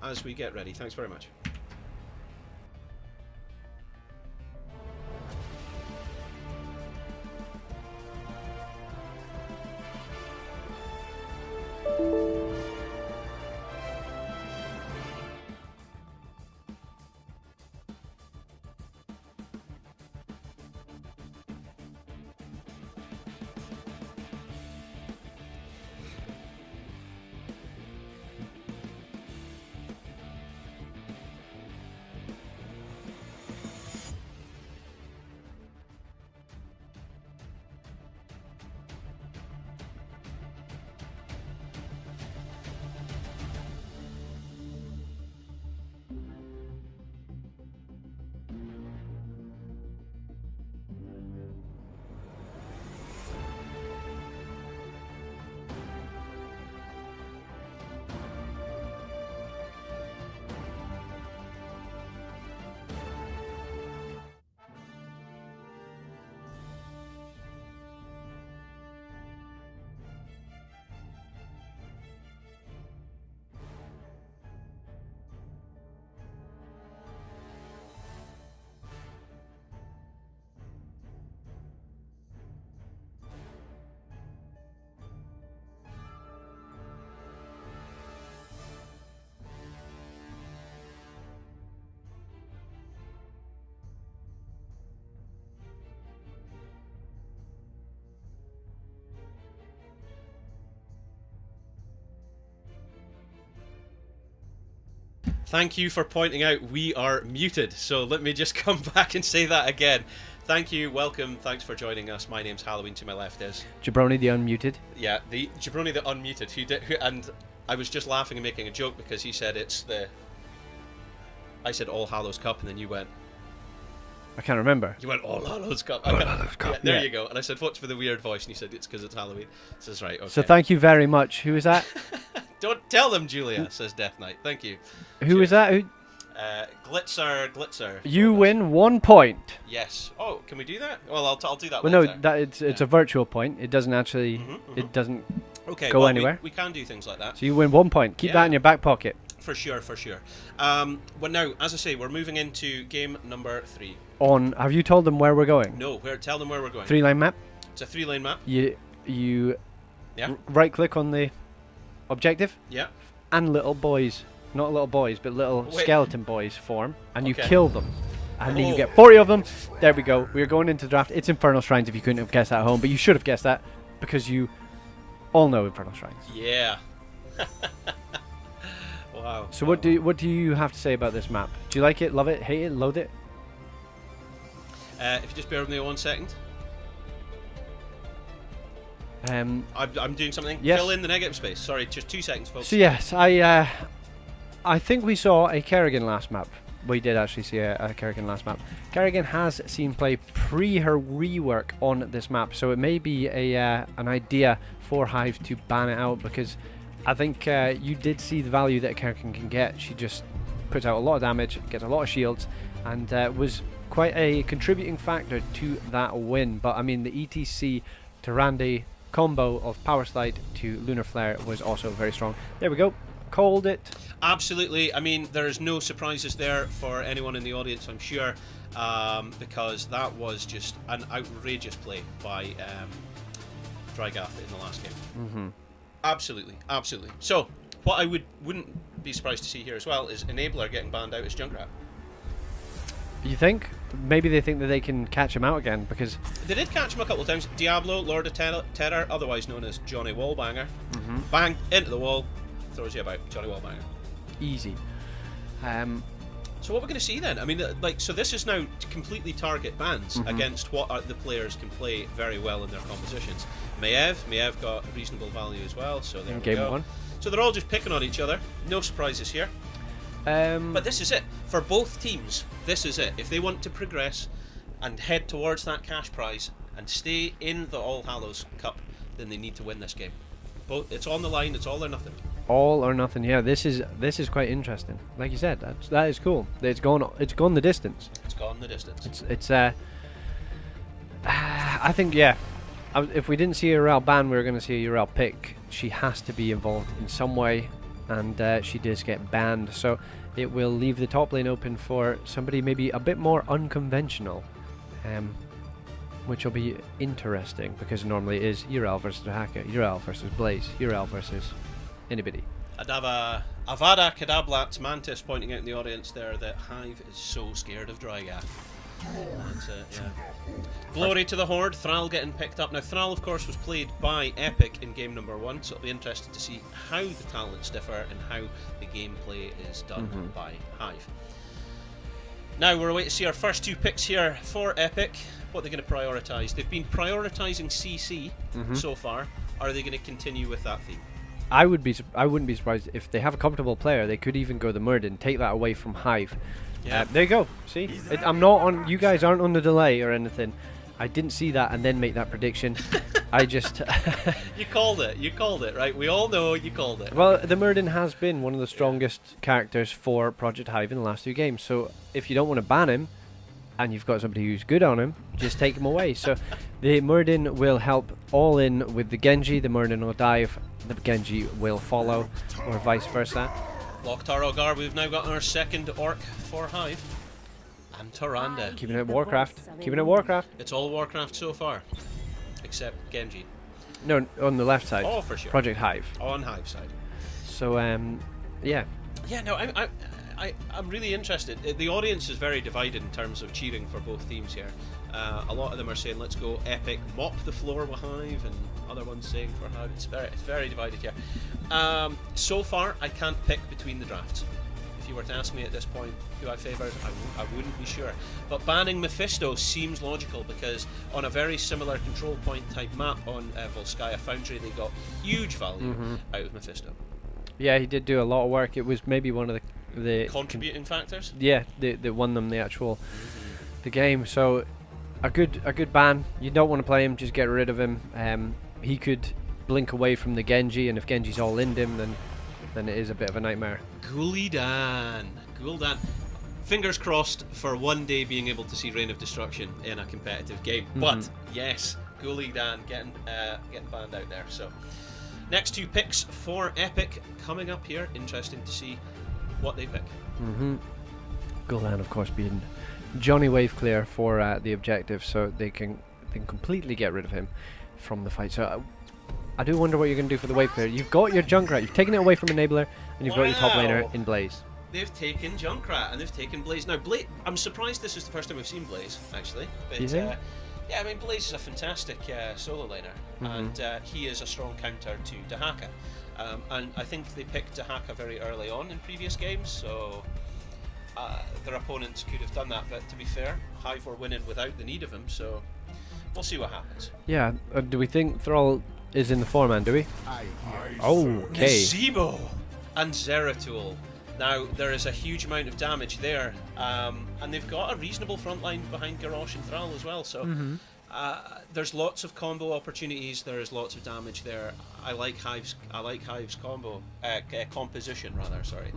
as we get ready. Thanks very much. Thank you for pointing out we are muted. So let me just come back and say that again. Thank you, welcome, thanks for joining us. My name's Halloween, to my left is... Jabroni the Unmuted. Yeah, the Jabroni the Unmuted, and I was just laughing and making a joke because he said it's the... I said All Hallows Cup, and then you went... I can't remember. You went All Hallows Cup. All Hallows Cup. Yeah, there you go. And I said, what's for the weird voice? And he said, it's because it's Halloween. Says, right, okay. So thank you very much. Who is that? Don't tell them, Julia, says Death Knight. Thank you. Who is that? Who? Glitzer. You win 1 point. Yes. Oh, can we do that? Well, I'll do that well, later. No, it's a virtual point. It doesn't actually... It doesn't go anywhere. We can do things like that. So you win 1 point. Keep that in your back pocket. For sure. Well, now, as I say, we're moving into game number 3. Have you told them where we're going? No, tell them where we're going. 3-line map. It's a 3-lane map. You right click on the objective. Yeah. And little boys, not little boys, but little skeleton boys form, and you kill them. And then you get 40 of them. There we go. We're going into the draft. It's Infernal Shrines if you couldn't have guessed that at home, but you should have guessed that because you all know Infernal Shrines. Yeah. Wow. So what do you have to say about this map? Do you like it, love it, hate it, loathe it? If you just bear with me 1 second. I'm doing something. Yes. Fill in the negative space. Sorry, just 2 seconds, folks. So yes, I think we saw a Kerrigan last map. We did actually see a Kerrigan last map. Kerrigan has seen play pre her rework on this map, so it may be an idea for Hive to ban it out, because I think you did see the value that Kerrigan can get. She just puts out a lot of damage, gets a lot of shields, and was quite a contributing factor to that win. But I mean, the ETC Tyrande combo of Power Slide to Lunar Flare was also very strong. There we go. Called it. Absolutely. I mean, there's no surprises there for anyone in the audience, I'm sure, because that was just an outrageous play by Drygath in the last game. Absolutely. So, what I wouldn't be surprised to see here as well is Enabler getting banned out as Junkrat. You think? Maybe they think that they can catch him out again, because... They did catch him a couple of times. Diablo, Lord of Terror, otherwise known as Johnny Wallbanger. Bang, into the wall, throws you about. Johnny Wallbanger. Easy. So what we're going to see then? I mean, so this is now to completely target bans against what the players can play very well in their compositions. Maiev got reasonable value as well, so there we go. Game 1. So they're all just picking on each other. No surprises here. But this is it. For both teams, this is it. If they want to progress and head towards that cash prize and stay in the All Hallows Cup, then they need to win this game. It's on the line. It's all or nothing. All or nothing. Yeah, this is quite interesting. Like you said, that is cool. It's gone the distance. It's gone the distance. It's I think, yeah. If we didn't see a Urel ban, we were going to see a Urel pick. She has to be involved in some way, and she does get banned. So it will leave the top lane open for somebody maybe a bit more unconventional, which will be interesting, because normally it is Urel versus Haka, Urel versus Blaze, Urel versus anybody. Avada Kedablat Mantis pointing out in the audience there that Hive is so scared of Drygath. That's it, yeah. Glory to the Horde, Thrall getting picked up. Now, Thrall, of course, was played by Epic in game number 1, so it'll be interesting to see how the talents differ and how the gameplay is done by Hive. Now, we're away to see our first 2 picks here for Epic. What they're going to prioritise. They've been prioritising CC so far. Are they going to continue with that theme? I wouldn't be surprised if they have a comfortable player. They could even go the Murden, take that away from Hive. Yeah. There you go. See, I'm not on. You guys aren't on the delay or anything. I didn't see that and then make that prediction. I just. You called it, right? We all know you called it. Well, the Murden has been one of the strongest characters for Project Hive in the last 2 games. So if you don't want to ban him, and you've got somebody who's good on him, just take him away. So the Murden will help all in with the Genji. The Murden will dive. The Genji will follow, or vice versa. Loktar Ogar, we've now got our second orc for Hive. And Tyrande. Keeping it Warcraft. Keeping it Warcraft. It's all Warcraft so far. Except Genji. No, on the left side. Oh, for sure. Project Hive. On Hive side. So, yeah. Yeah, no, I'm really interested. The audience is very divided in terms of cheering for both teams here. A lot of them are saying, let's go Epic, mop the floor with Hive, and other ones saying for Hive. It's very divided here. So far, I can't pick between the drafts. If you were to ask me at this point who I favoured, I wouldn't be sure. But banning Mephisto seems logical because on a very similar control point type map on Volskaya Foundry, they got huge value out of Mephisto. Yeah, he did do a lot of work. It was maybe one of the contributing factors. Yeah, that won them the actual the game. So a good ban. You don't want to play him, just get rid of him. He could blink away from the Genji, and if Genji's all in him, then it is a bit of a nightmare. Gul'dan. Fingers crossed for one day being able to see Reign of Destruction in a competitive game. But yes, Gul'dan getting banned out there. So next 2 picks for Epic coming up here. Interesting to see what they pick. Gul'dan, of course, being Johnny Waveclear for the objective, so they can completely get rid of him from the fight. So I do wonder what you're going to do for the Waveclear. You've got your Junkrat, you've taken it away from Enabler, and you've got your top laner in Blaze. They've taken Junkrat and they've taken Blaze. Now, I'm surprised this is the first time we've seen Blaze, actually. But, you think? yeah, I mean, Blaze is a fantastic solo laner, and he is a strong counter to Dahaka. And I think they picked Dahaka very early on in previous games, so their opponents could have done that. But to be fair, Hive were winning without the need of him, so we'll see what happens. Yeah, do we think Thrall is in the 4-man, do we? Okay. Nazebo and Zeratul. Now, there is a huge amount of damage there, and they've got a reasonable front line behind Garrosh and Thrall as well, so there's lots of combo opportunities, there is lots of damage there. I like Hive's combo, composition rather, sorry.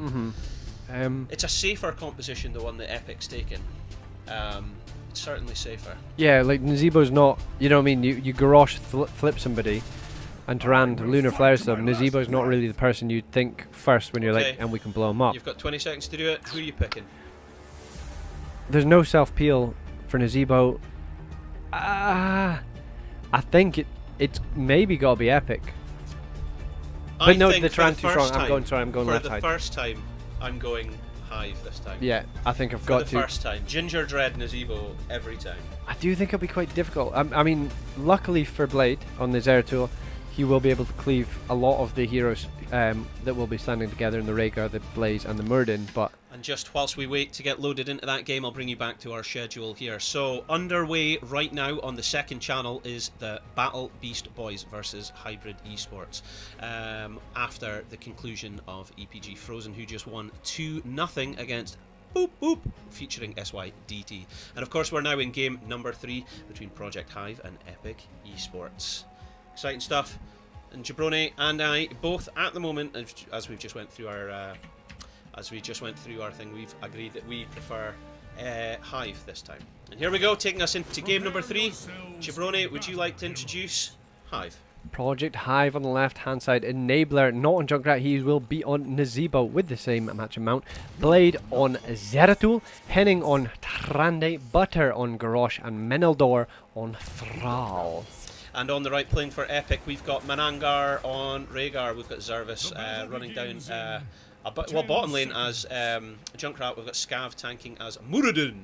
It's a safer composition, the one that Epic's taken. It's certainly safer. Yeah, like Nazebo's not, you know what I mean, you Garrosh flip somebody, and Tyrande Lunar Flares them. Nazebo's not really the person you'd think first when you're like, and we can blow him up. You've got 20 seconds to do it. Who are you picking? There's no self-peel for Nazebo. I think it's maybe got to be Epic. But no, the Tyrande's too strong. I'm going left side. For the first time, I'm going Hive this time. Yeah, I think I've got to. For the first time. Ginger Dread Nazebo every time. I do think it'll be quite difficult. I mean, luckily for Blade on the Zeratul, he will be able to cleave a lot of the heroes that will be standing together in the Rhaegar, the Blaze and the Muradin, but... And just whilst we wait to get loaded into that game, I'll bring you back to our schedule here. So, underway right now on the second channel is the Battle Beast Boys versus Hybrid Esports. After the conclusion of EPG Frozen, who just won 2-0 against Boop Boop, featuring SYDT. And of course, we're now in game number 3 between Project Hive and Epic Esports. Exciting stuff, and Jabroni and I both at the moment, as we've just went through our thing, we've agreed that we prefer Hive this time. And here we go, taking us into game number 3. Jabroni, would you like to introduce Hive? Project Hive on the left hand side, Enabler not on Junkrat, he will be on Nazebo with the same match amount, Blade on Zeratul, Henning on Tyrande, Butter on Garrosh, and Meneldor on Thrall. And on the right, playing for Epic, we've got Manangar on Rhaegar, we've got Zervis running down bottom lane as Junkrat, we've got Scav tanking as Muradin,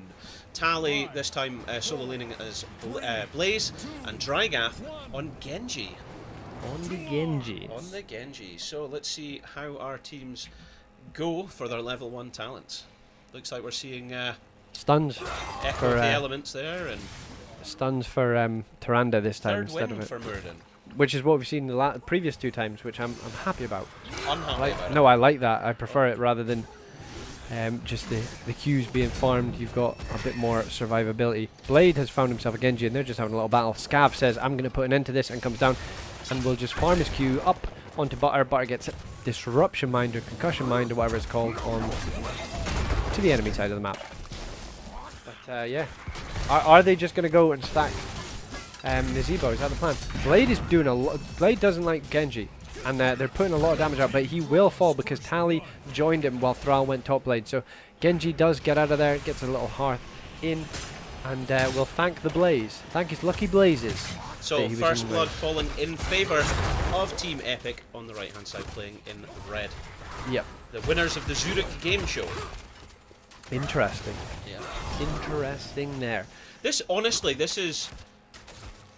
Tali this time solo laning as Blaze, and Drygath on Genji. On the Genji. So let's see how our teams go for their level 1 talents. Looks like we're seeing stuns echo of the elements there, and stuns for Tyrande this time instead of it. For Muradin. Which is what we've seen the previous 2 times, which I'm happy about. Unhappy about it. No, I like that. I prefer it rather than just the Qs being farmed. You've got a bit more survivability. Blade has found himself a Genji, and they're just having a little battle. Scav says, I'm going to put an end to this, and comes down and will just farm his Q up onto Butter. Butter gets a Disruption Mind or Concussion Mind or whatever it's called on to the enemy side of the map. But yeah, are they just going to go and stack Nazebo? Is that the plan? Blade is doing a lot. Blade doesn't like Genji, and they're putting a lot of damage out, but he will fall because Tali joined him while Thrall went top lane. So Genji does get out of there, gets a little hearth in, and will thank the Blaze. Thank his lucky Blazes. So first blood falling in favour of Team Epic on the right hand side, playing in red. Yep. The winners of the Zurich game show. Interesting. Yeah. Interesting there. This, honestly, this is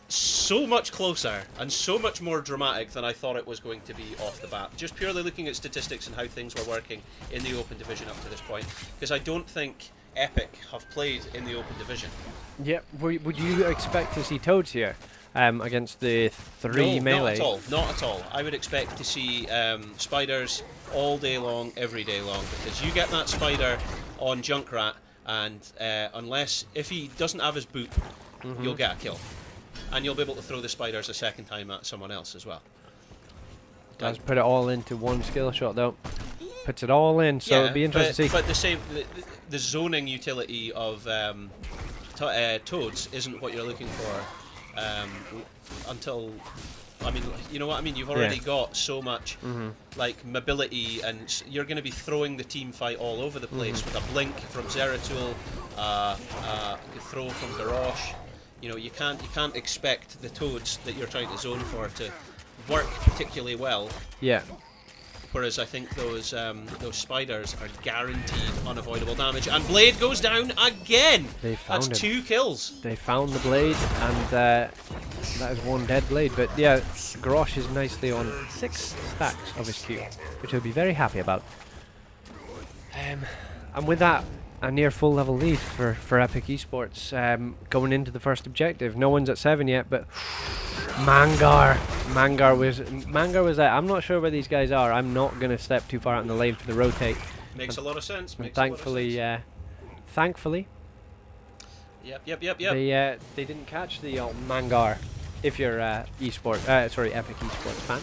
so so much closer and so much more dramatic than I thought it was going to be off the bat. Just purely looking at statistics and how things were working in the Open Division up to this point, because I don't think Epic have played in the Open Division. Yeah, would you expect to see Toads here against the three melee? Not at all. I would expect to see spiders all day long, every day long, because you get that spider on Junkrat, and if he doesn't have his boop, you'll get a kill. And you'll be able to throw the spiders a second time at someone else as well. Does put it all into one skill shot though. Puts it all in, so it'd be interesting to see. But the zoning utility of Toads isn't what you're looking for until, I mean, you know what I mean? You've already got so much like mobility, and you're going to be throwing the team fight all over the place with a blink from Zeratul, a throw from Garrosh. You know, you can't expect the Toads that you're trying to zone for to work particularly well. Yeah. Whereas I think those spiders are guaranteed unavoidable damage. And Blade goes down again. That's 2 kills. They found the Blade, and that is 1 dead Blade. But yeah, Garrosh is nicely on 6 stacks of his Q, which he'll be very happy about. And with that, a near full level lead for Epic Esports going into the first objective. No one's at 7 yet, but Mangar was there. I'm not sure where these guys are. I'm not going to step too far out in the lane for the rotate. Makes a lot of sense. Thankfully, Yep. They didn't catch the Mangar. If you're Epic Esports fan.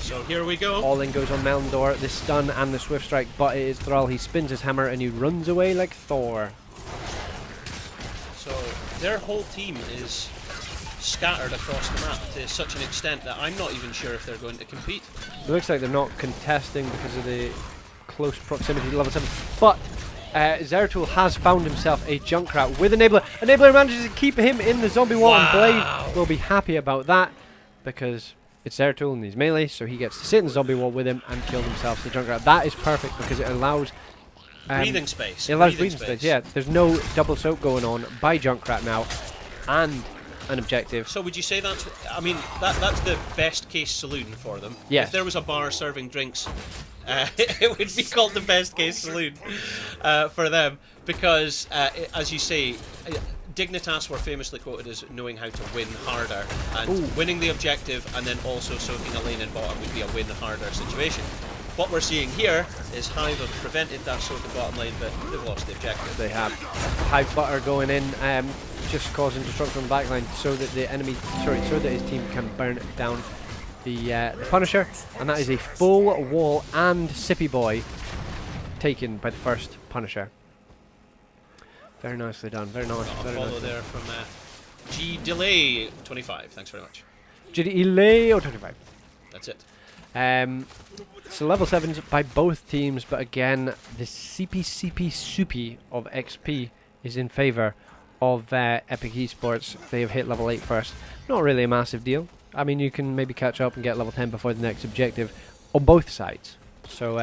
So here we go. All in goes on Melendor, the stun and the swift strike, but it is Thrall. He spins his hammer and he runs away like Thor. So their whole team is scattered across the map to such an extent that I'm not even sure if they're going to compete. It looks like they're not contesting because of the close proximity to level 7, but Zeratul has found himself a Junkrat with Enabler. Enabler manages to keep him in the zombie wall, and Blade will be happy about that because it's Zeratul and he's melee, so he gets to sit in the zombie wall with him and kill himself the Junkrat. That is perfect because it allows breathing space. It allows breathing space. Yeah, there's no double soak going on by Junkrat now, and an objective. So would you say that's? I mean, that's the best case saloon for them. Yes. If there was a bar serving drinks, it would be called the best case saloon for them because, as you say. Dignitas were famously quoted as knowing how to win harder, and winning the objective and then also soaking a lane in bottom would be a win harder situation. What we're seeing here is Hive have prevented that soak in bottom lane, but they've lost the objective. They have. Hive Butter going in, just causing destruction on the backline so that the enemy, so that his team can burn down the Punisher, and that is a full wall and Sippy Boy taken by the first Punisher. Very nicely done. Very nice. Very follow there from G Delay 25. Thanks very much. G Delay 25. That's it. So level 7s by both teams, but again, the CP Soupy of XP is in favour of Epic Esports. They have hit level 8 first. Not really a massive deal. I mean, you can maybe catch up and get level 10 before the next objective on both sides. So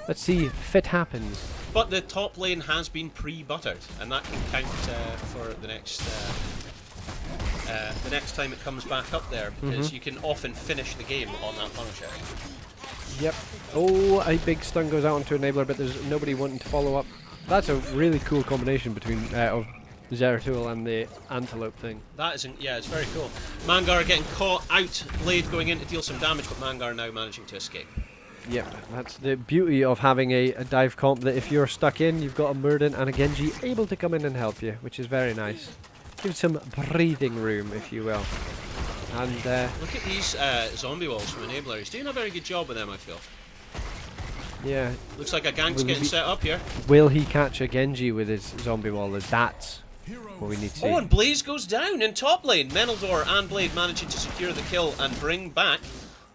let's see if it happens. But the top lane has been pre-buttered, and that can count for the next time it comes back up there, because you can often finish the game on that Punisher. Yep. Oh, a big stun goes out onto Enabler, but there's nobody wanting to follow up. That's a really cool combination between of Zeratul and the Antelope thing. That isn't. Yeah, it's very cool. Mangar getting caught out, Blade going in to deal some damage, but Mangar now managing to escape. Yep, that's the beauty of having a dive comp, that if you're stuck in, you've got a Murden and a Genji able to come in and help you, which is very nice. Give some breathing room, if you will. And look at these zombie walls from Enabler. He's doing a very good job with them, I feel. Yeah. Looks like a gank's getting set up here. Will he catch a Genji with his zombie wall? That's what we need to see. Oh, and Blaze goes down in top lane. Menaldor and Blade managing to secure the kill and bring back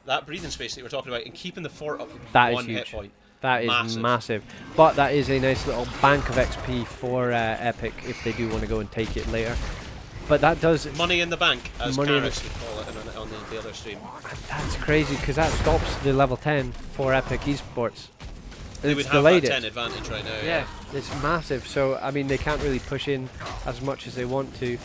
that breathing space that you were talking about and keeping the fort up with one hit point. That is massive. But that is a nice little bank of XP for Epic if they do want to go and take it later. But that does... Money in the bank, as Karis would call it on the other stream. That's crazy, because that stops the level 10 for Epic Esports. They would have that 10 advantage right now. Yeah, it's massive. So, I mean, they can't really push in as much as they want to.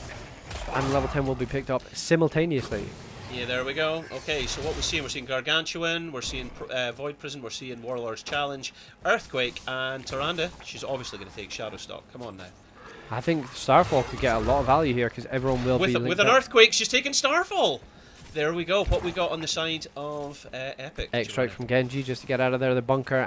and level 10 will be picked up simultaneously. Yeah, there we go. Okay, so what we're seeing Gargantuan, we're seeing Void Prison, we're seeing Warlord's Challenge, Earthquake, and Tyrande. She's obviously going to take Shadowstock. Come on now. I think Starfall could get a lot of value here because everyone will be with an Earthquake. She's taking Starfall. There we go. What we got on the side of Epic? X-Strike from Genji just to get out of there. The bunker,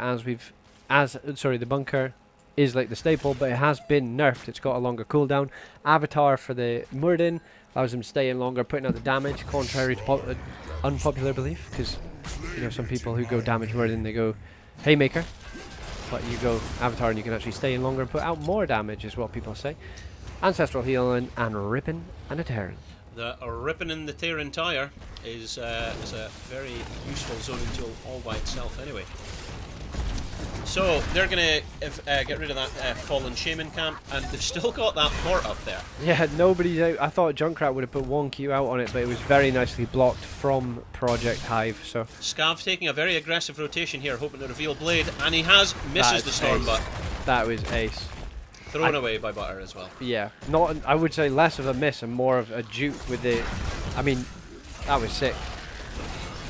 the bunker is like the staple, but it has been nerfed. It's got a longer cooldown. Avatar for the Muradin allows him to stay in longer, putting out the damage, contrary to unpopular belief, because you know some people who go damage Muradin, they go Haymaker, but you go Avatar and you can actually stay in longer and put out more damage, is what people say. Ancestral Healing and Rippin' and a Terran. The Rippin' and the Terran Tire is a very useful zoning tool all by itself anyway. So they're going to get rid of that fallen shaman camp, and they've still got that fort up there. Yeah, nobody's out. I thought Junkrat would have put 1 Q out on it, but it was very nicely blocked from Project Hive. So Scav taking a very aggressive rotation here, hoping to reveal Blade, and he misses the Stormbuck. That was ace. Thrown away by Butter as well. Yeah, I would say less of a miss and more of a juke with the. I mean, that was sick.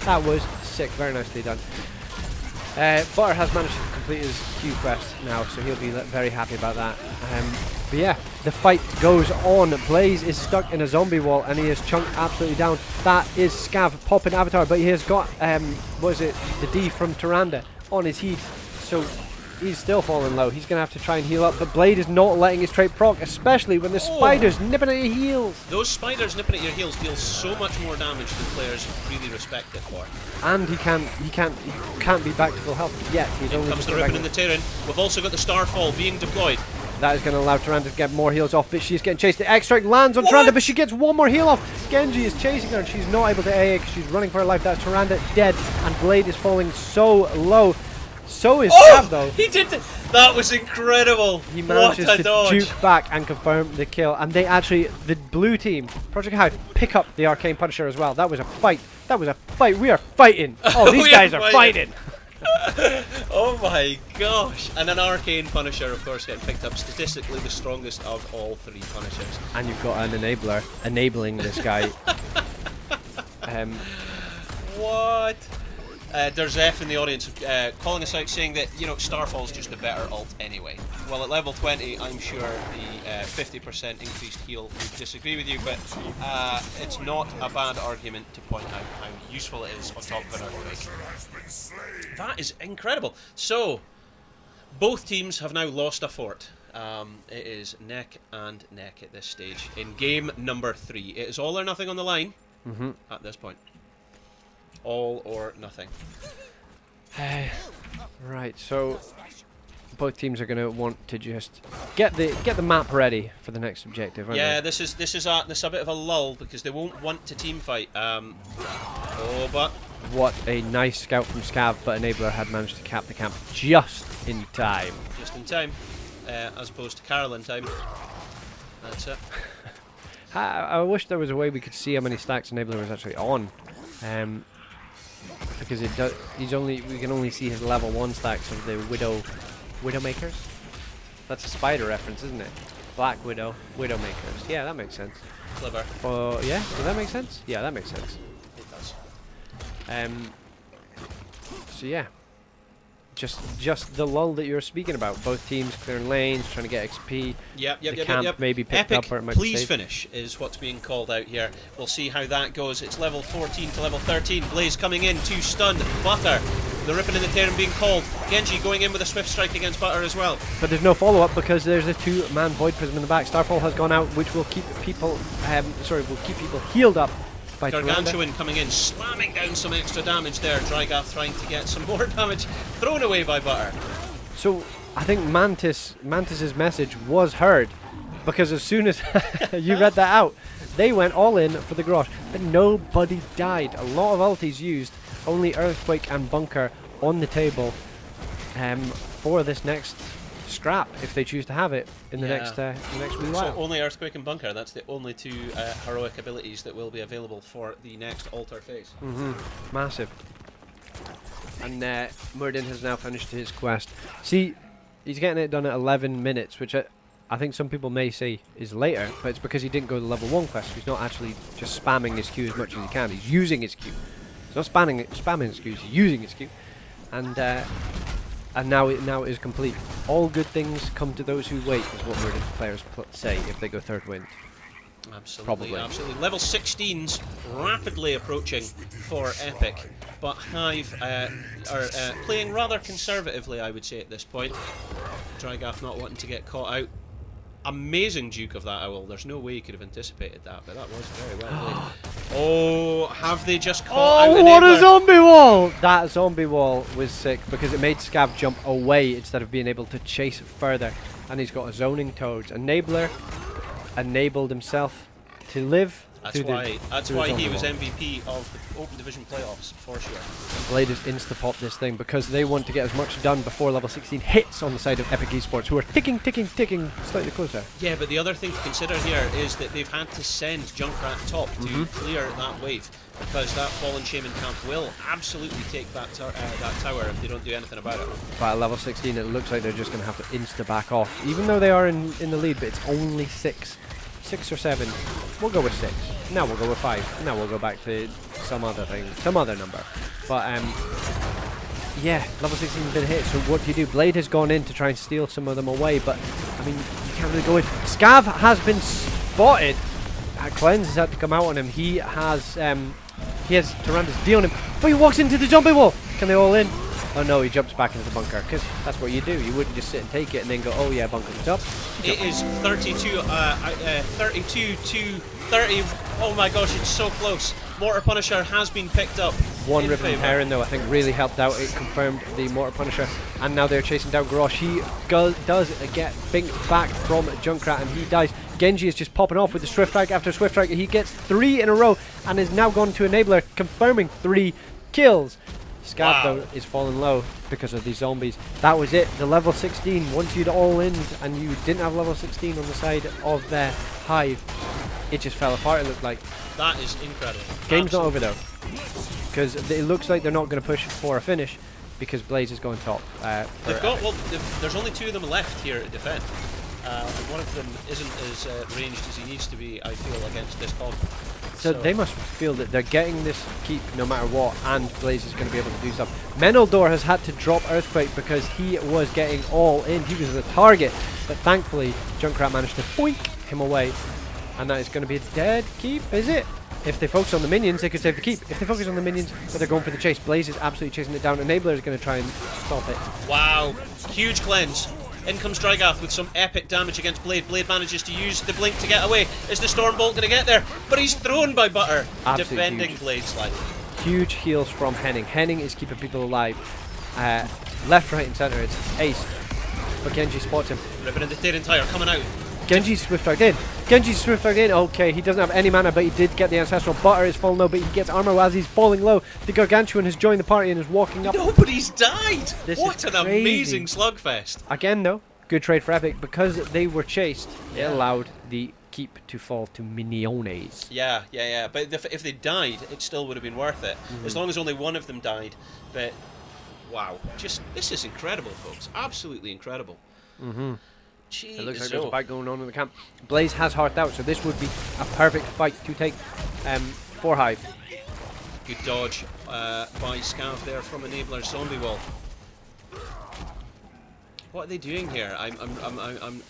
That was sick. Very nicely done. Butter has managed to complete his Q quest now, so he'll be very happy about that. But yeah, the fight goes on. Blaze is stuck in a zombie wall and he is chunked absolutely down. That is Scav popping Avatar, but he has got what is it? The D from Tyrande on his heat, so he's still falling low. He's going to have to try and heal up, but Blade is not letting his trait proc, especially when the spiders nipping at your heels. Those spiders nipping at your heels deal so much more damage than players really respect it for. And he can't be back to full health yet. He's only comes the Rippin' in the Terran. We've also got the Starfall being deployed. That is going to allow Tyrande to get more heals off, but she's getting chased. The X-Strike lands on Tyrande, but she gets 1 more heal off. Genji is chasing her and she's not able to AA because she's running for her life. That's Tyrande dead, and Blade is falling so low. So is Scav though. He did that was incredible. He manages to juke back and confirm the kill, and they actually, the blue team, Project Hive, pick up the Arcane Punisher as well. That was a fight. That was a fight. We are fighting. Oh, these guys are fighting. Oh my gosh. And an Arcane Punisher, of course, getting picked up, statistically the strongest of all 3 Punishers. And you've got an enabler enabling this guy. What? There's F in the audience calling us out, saying that, you know, Starfall's just a better ult anyway. Well, at level 20, I'm sure the 50% increased heal would disagree with you, but it's not a bad argument to point out how useful it is on top of an Earthquake. That is incredible. So, both teams have now lost a fort. It is neck and neck at this stage in game number 3. It is all or nothing on the line at this point. All or nothing. Right, so both teams are going to want to just get the map ready for the next objective, aren't yeah, they? this is a bit of a lull because they won't want to team fight. But what a nice scout from Scav, but Enabler had managed to cap the camp just in time. Just in time, as opposed to Carolyn time. That's it. I wish there was a way we could see how many stacks Enabler was actually on. Because we can only see his level 1 stacks of the Widowmakers. That's a spider reference, isn't it? Black Widow, Widowmakers. Yeah, that makes sense. Clever. Yeah, does that make sense? Yeah, that makes sense. It does. So yeah. Just the lull that you're speaking about. Both teams clearing lanes, trying to get XP. Yep. Maybe picked Epic, up or it might please be finish is what's being called out here. We'll see how that goes. It's level 14 to level 13. Blaze coming in, 2 stunned. Butter, the Rippin' in the Terran being called. Genji going in with a swift strike against Butter as well. But there's no follow-up because there's a 2-man Void Prism in the back. Starfall has gone out, which will keep people healed up. Gargantuan coming in, slamming down some extra damage there. Drygath trying to get some more damage, thrown away by Butter. So I think Mantis's message was heard, because as soon as you read that out, they went all in for the Grosh, but nobody died. A lot of ultis used, only Earthquake and Bunker on the table for this next scrap, if they choose to have it in the next wee while. So only Earthquake and Bunker, that's the only 2 heroic abilities that will be available for the next altar phase. Massive. And Muradin has now finished his quest. See, he's getting it done at 11 minutes, which I think some people may say is later, but it's because he didn't go to level 1 quest. He's not actually just spamming his Q as much as he can. He's using his Q. He's not spamming his Q. He's using his Q, and now it is complete. All good things come to those who wait, is what Murder players say if they go third wind. Absolutely, Probably. absolutely. Level 16's rapidly approaching for Epic, but Hive are playing rather conservatively, I would say, at this point. Drygaff not wanting to get caught out. Amazing Duke of that Owl. There's no way he could have anticipated that, but that was very well played. Oh, have they just caught out Oh, what a zombie wall! That zombie wall was sick because it made Scav jump away instead of being able to chase further. And he's got a zoning toads. Enabler enabled himself to live. That's why he was MVP of the Open Division playoffs, for sure. And Blade is insta-pop this thing because they want to get as much done before level 16 hits on the side of Epic Esports, who are ticking slightly closer. Yeah, but the other thing to consider here is that they've had to send Junkrat top to clear that wave, because that Fallen Shaman camp will absolutely take that tower if they don't do anything about it. But at level 16 it looks like they're just going to have to insta-back off, even though they are in the lead, but it's only 6 or 7. We'll go with 6. Now we'll go with 5. Now we'll go back to some other thing, some other number. But yeah, level 16 has been hit. So what do you do? Blade has gone in to try and steal some of them away, but I mean you can't really go in. Scav has been spotted. Cleanse has had to come out on him. He has Tyranda's D on him, but he walks into the zombie wall. Can they all in? Oh no, he jumps back into the bunker, because that's what you do. You wouldn't just sit and take it and then go, oh yeah, bunker's up. It is 32 to 30. Oh my gosh, it's so close. Mortar Punisher has been picked up. One Riven Heron, though, I think really helped out. It confirmed the Mortar Punisher, and now they're chasing down Garrosh. He does get binked back from Junkrat, and he dies. Genji is just popping off with the Swift Strike after Swift Strike. He gets 3 in a row, and is now gone to Enabler, confirming 3 kills. Scav, though, is falling low because of these zombies. That was it. The level 16, once you'd all in and you didn't have level 16 on the side of their Hive, it just fell apart, it looked like. That is incredible. Game's not over, though, because it looks like they're not going to push for a finish because Blaze is going top. There's only 2 of them left here to defend. And one of them isn't as ranged as he needs to be, I feel, against this hog. So they must feel that they're getting this keep no matter what, and Blaze is going to be able to do stuff. Meneldor has had to drop Earthquake because he was getting all in. He was the target, but thankfully Junkrat managed to boink him away, and that is going to be a dead keep, is it? If they focus on the minions, they could save the keep. If they focus on the minions, but they're going for the chase. Blaze is absolutely chasing it down. Enabler is going to try and stop it. Wow, huge cleanse. In comes Drygaff with some epic damage against Blade. Blade manages to use the blink to get away. Is the Stormbolt going to get there? But he's thrown by Butter, defending huge. Blade's life. Huge heals from Henning. Henning is keeping people alive. Left, right, and centre. It's ace. But Genji spots him. Ripping into Tyrant Tire coming out. Genji's Swift Strike in. Genji's Swift Strike in. Okay, he doesn't have any mana, but he did get the Ancestral. Butter is falling low, but he gets armor as he's falling low. The Gargantuan has joined the party and is walking up. Nobody's died! This what an crazy. Amazing slugfest. Again, though, good trade for Epic. Because they were chased, it allowed the keep to fall to Miniones. Yeah. But if they died, it still would have been worth it. As long as only one of them died. But, wow. This is incredible, folks. Absolutely incredible. Jeez. It looks like there's a fight going on in the camp. Blaze has hearthed out, so this would be a perfect fight to take for Hive. Good dodge by Scav there from Enabler's zombie wall. What are they doing here? I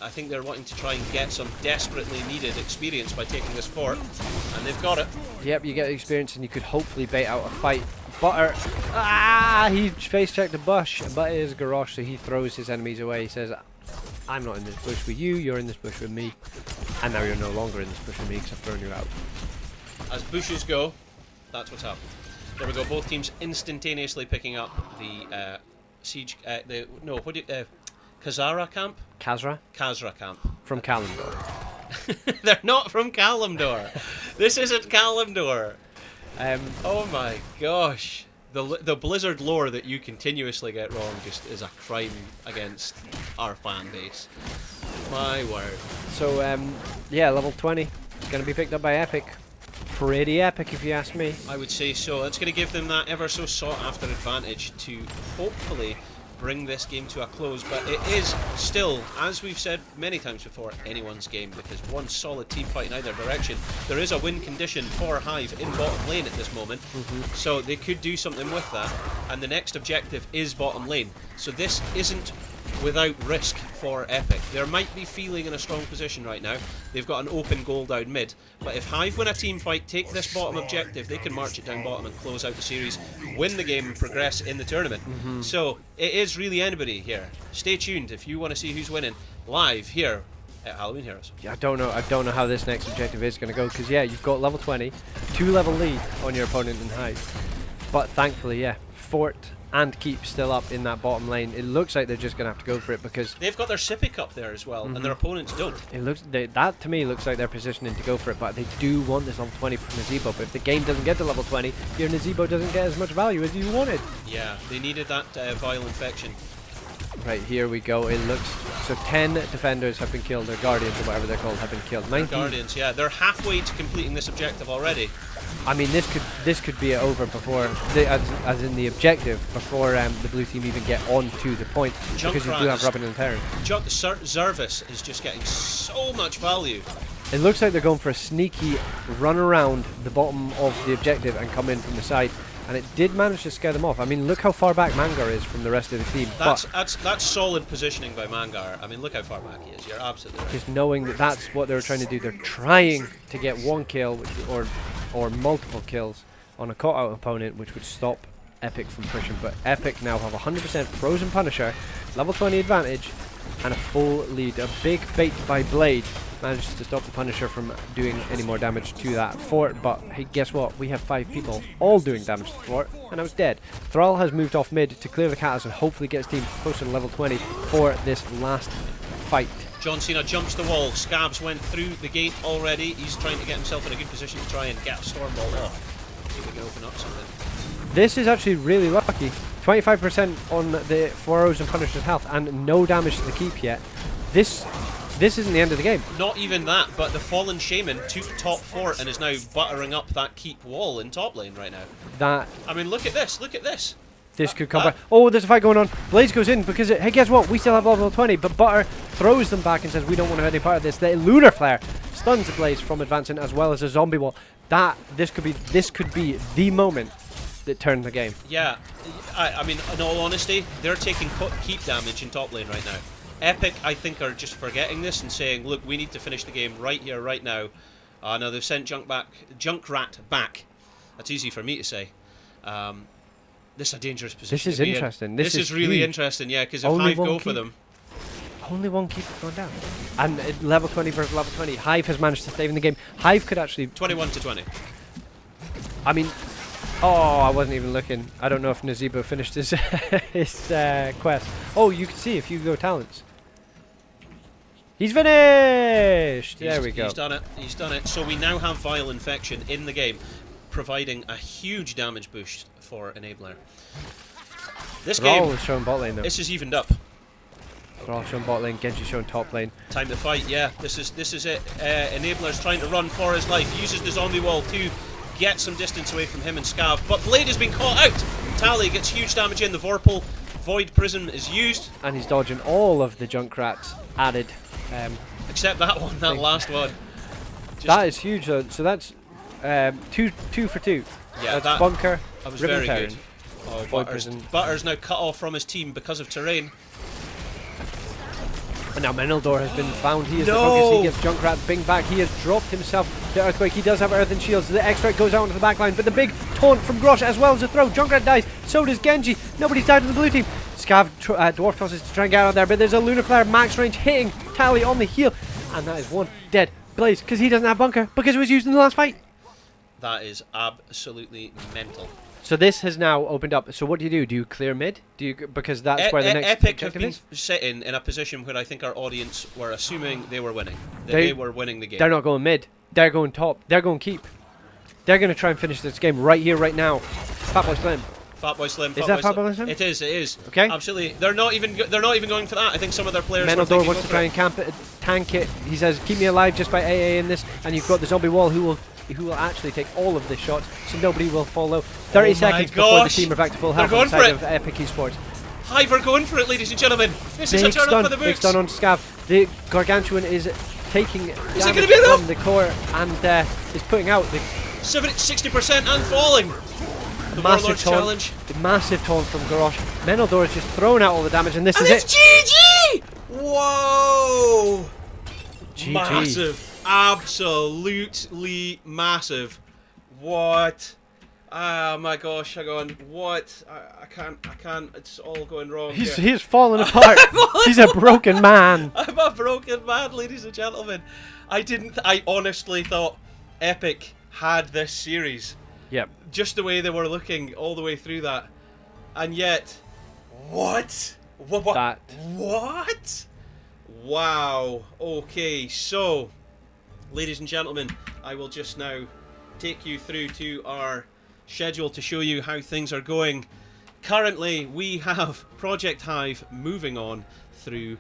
think they're wanting to try and get some desperately needed experience by taking this fort, and they've got it. Yep, you get experience, and you could hopefully bait out a fight. Butter, he face checked the bush, but it is Garrosh, so he throws his enemies away. He says, I'm not in this bush with you, you're in this bush with me. And now you're no longer in this bush with me because I've thrown you out. As bushes go, that's what's happened. There we go, both teams instantaneously picking up the siege, Kazara camp? Kazra camp. From Kalimdor. They're not from Kalimdor. This isn't Kalimdor. Oh my gosh. The Blizzard lore that you continuously get wrong just is a crime against our fan base. My word. So, yeah, level 20. It's going to be picked up by Epic. Pretty epic, if you ask me. I would say so. It's going to give them that ever so sought after advantage to hopefully bring this game to a close, but it is still, as we've said many times before, anyone's game, because one solid team fight in either direction. There is a win condition for Hive in bottom lane at this moment, so they could do something with that, and the next objective is bottom lane. So this isn't without risk for Epic. They might be feeling in a strong position right now. They've got an open goal down mid, but if Hive win a team fight, take this bottom objective, they can march it down bottom and close out the series, win the game and progress in the tournament. So it is really anybody here. Stay tuned if you want to see who's winning live here at Halloween Heroes. Yeah, I don't know how this next objective is going to go, because yeah, you've got level 20, 2-level lead on your opponent in Hive, but thankfully, yeah, Fort and Keep still up in that bottom lane. It looks like they're just going to have to go for it, because they've got their Sippy Cup there as well, and their opponents don't. It looks that to me looks like they're positioning to go for it, but they do want this level 20 from Nazebo. But if the game doesn't get to level 20, your Nazebo doesn't get as much value as you wanted. Yeah, they needed that vial infection. Right, here we go. It looks so 10 defenders have been killed, or guardians or whatever they're called have been killed. 19 guardians, yeah, they're halfway to completing this objective already. I mean, this could be over before, as in the objective, before the blue team even get on to the point, because you do have Robin and Terran. Zervis is just getting so much value. It looks like they're going for a sneaky run around the bottom of the objective and come in from the side, and it did manage to scare them off. I mean, look how far back Mangar is from the rest of the team. That's solid positioning by Mangar. I mean, look how far back he is. You're absolutely right. Just knowing that that's what they were trying to do. They're trying to get one kill, or multiple kills on a caught-out opponent, which would stop Epic from pushing. But Epic now have 100% Frozen Punisher, level 20 advantage, and a full lead. A big bait by Blade managed to stop the Punisher from doing any more damage to that fort, but hey, guess what? We have 5 people all doing damage to the fort, and I was dead. Thrall has moved off mid to clear the cats and hopefully get his team closer to level 20 for this last fight. John Cena jumps the wall. Scabs went through the gate already. He's trying to get himself in a good position to try and get a Stormbolt off. See if we can open up something. This is actually really lucky. 25% on the Frozen Punisher's health and no damage to the keep yet. This isn't the end of the game. Not even that, but the Fallen Shaman took top fort and is now buttering up that keep wall in top lane right now. I mean, look at this. Look at this. This could come back. Oh, there's a fight going on. Blaze goes in because, hey, guess what? We still have level 20, but Butter throws them back and says, we don't want to have any part of this. The Lunar Flare stuns the Blaze from advancing, as well as a zombie wall. This could be the moment that turned the game. Yeah, I mean, in all honesty, they're taking keep damage in top lane right now. Epic, I think, are just forgetting this and saying, look, we need to finish the game right here, right now. Now they've sent Junkrat back. That's easy for me to say. This is a dangerous position. This is interesting. This is really interesting, yeah, because if Hive go for them... Only one keeper going down. And level 20 versus level 20. Hive has managed to stay in the game. Hive could actually... 21 to 20. I mean... Oh, I wasn't even looking. I don't know if Nazebo finished his, his quest. Oh, you can see if you go talents. He's finished! There we go. He's done it. He's done it. So we now have Vial Infection in the game, providing a huge damage boost for Enabler. This game is showing bot lane though. This is evened up. They're all showing bot lane, Genji showing top lane. Time to fight, yeah. This is it. Enabler's trying to run for his life, uses the zombie wall to get some distance away from him and Scav, but Blade has been caught out. Tally gets huge damage in. The Vorpal Void Prism is used. And he's dodging all of the Junkrats added. Except that one, that last one. That is huge though. So that's two for two. Yeah, that's Bunker. That was Ribbon very Terran, good. Oh, Butter's now cut off from his team because of terrain. And now Menildor has been found. He is the focus. He gets Junkrat Bing back. He has dropped himself the Earthquake. He does have Earth and Shields. The X-Strike goes out onto the back line, but the big taunt from Grosh as well as a throw. Junkrat dies. So does Genji. Nobody's died on the blue team. Scav Dwarf tosses to try and get out of there, but there's a Lunar Flare max range hitting Tally on the heel. And that is one dead Blaze because he doesn't have Bunker because it was used in the last fight. That is absolutely mental. So this has now opened up. So what do? Do you clear mid? Because that's where the next Epic have been is? sitting in a position where I think our audience were assuming they were winning. They were winning the game. They're not going mid. They're going top. They're going keep. They're going to try and finish this game right here, right now. Fatboy Slim. Fatboy Slim. Is that Fatboy Slim? It is. It is. Okay. Absolutely. They're not even going for that. I think some of their players. Menildor wants to try and camp it, tank it. He says, "Keep me alive just by AA in this." And you've got the zombie wall who will actually take all of the shots, so nobody will follow. 30 seconds before the team are back to full health on the side of Epic Esports. Hive are going for it, ladies and gentlemen. This is a turn up for the books. Big stun on Scav. The Gargantuan is taking Is it damage going to be enough? from the core and is putting out the 60% and falling. The massive taunt, challenge. the massive taunt from Garrosh. Menaldor is just throwing out all the damage, and this is it. GG! Whoa! GG. Massive. Absolutely massive. What? Oh my gosh, hang on. What? I can't. It's all going wrong here. He's falling apart. He's a broken man. I'm a broken man, ladies and gentlemen. I honestly thought Epic had this series. Yep. Just the way they were looking all the way through that. And yet, what? What? What? Wow. Okay, so, ladies and gentlemen, I will just now take you through to our schedule to show you how things are going. Currently, we have Project Hive moving on through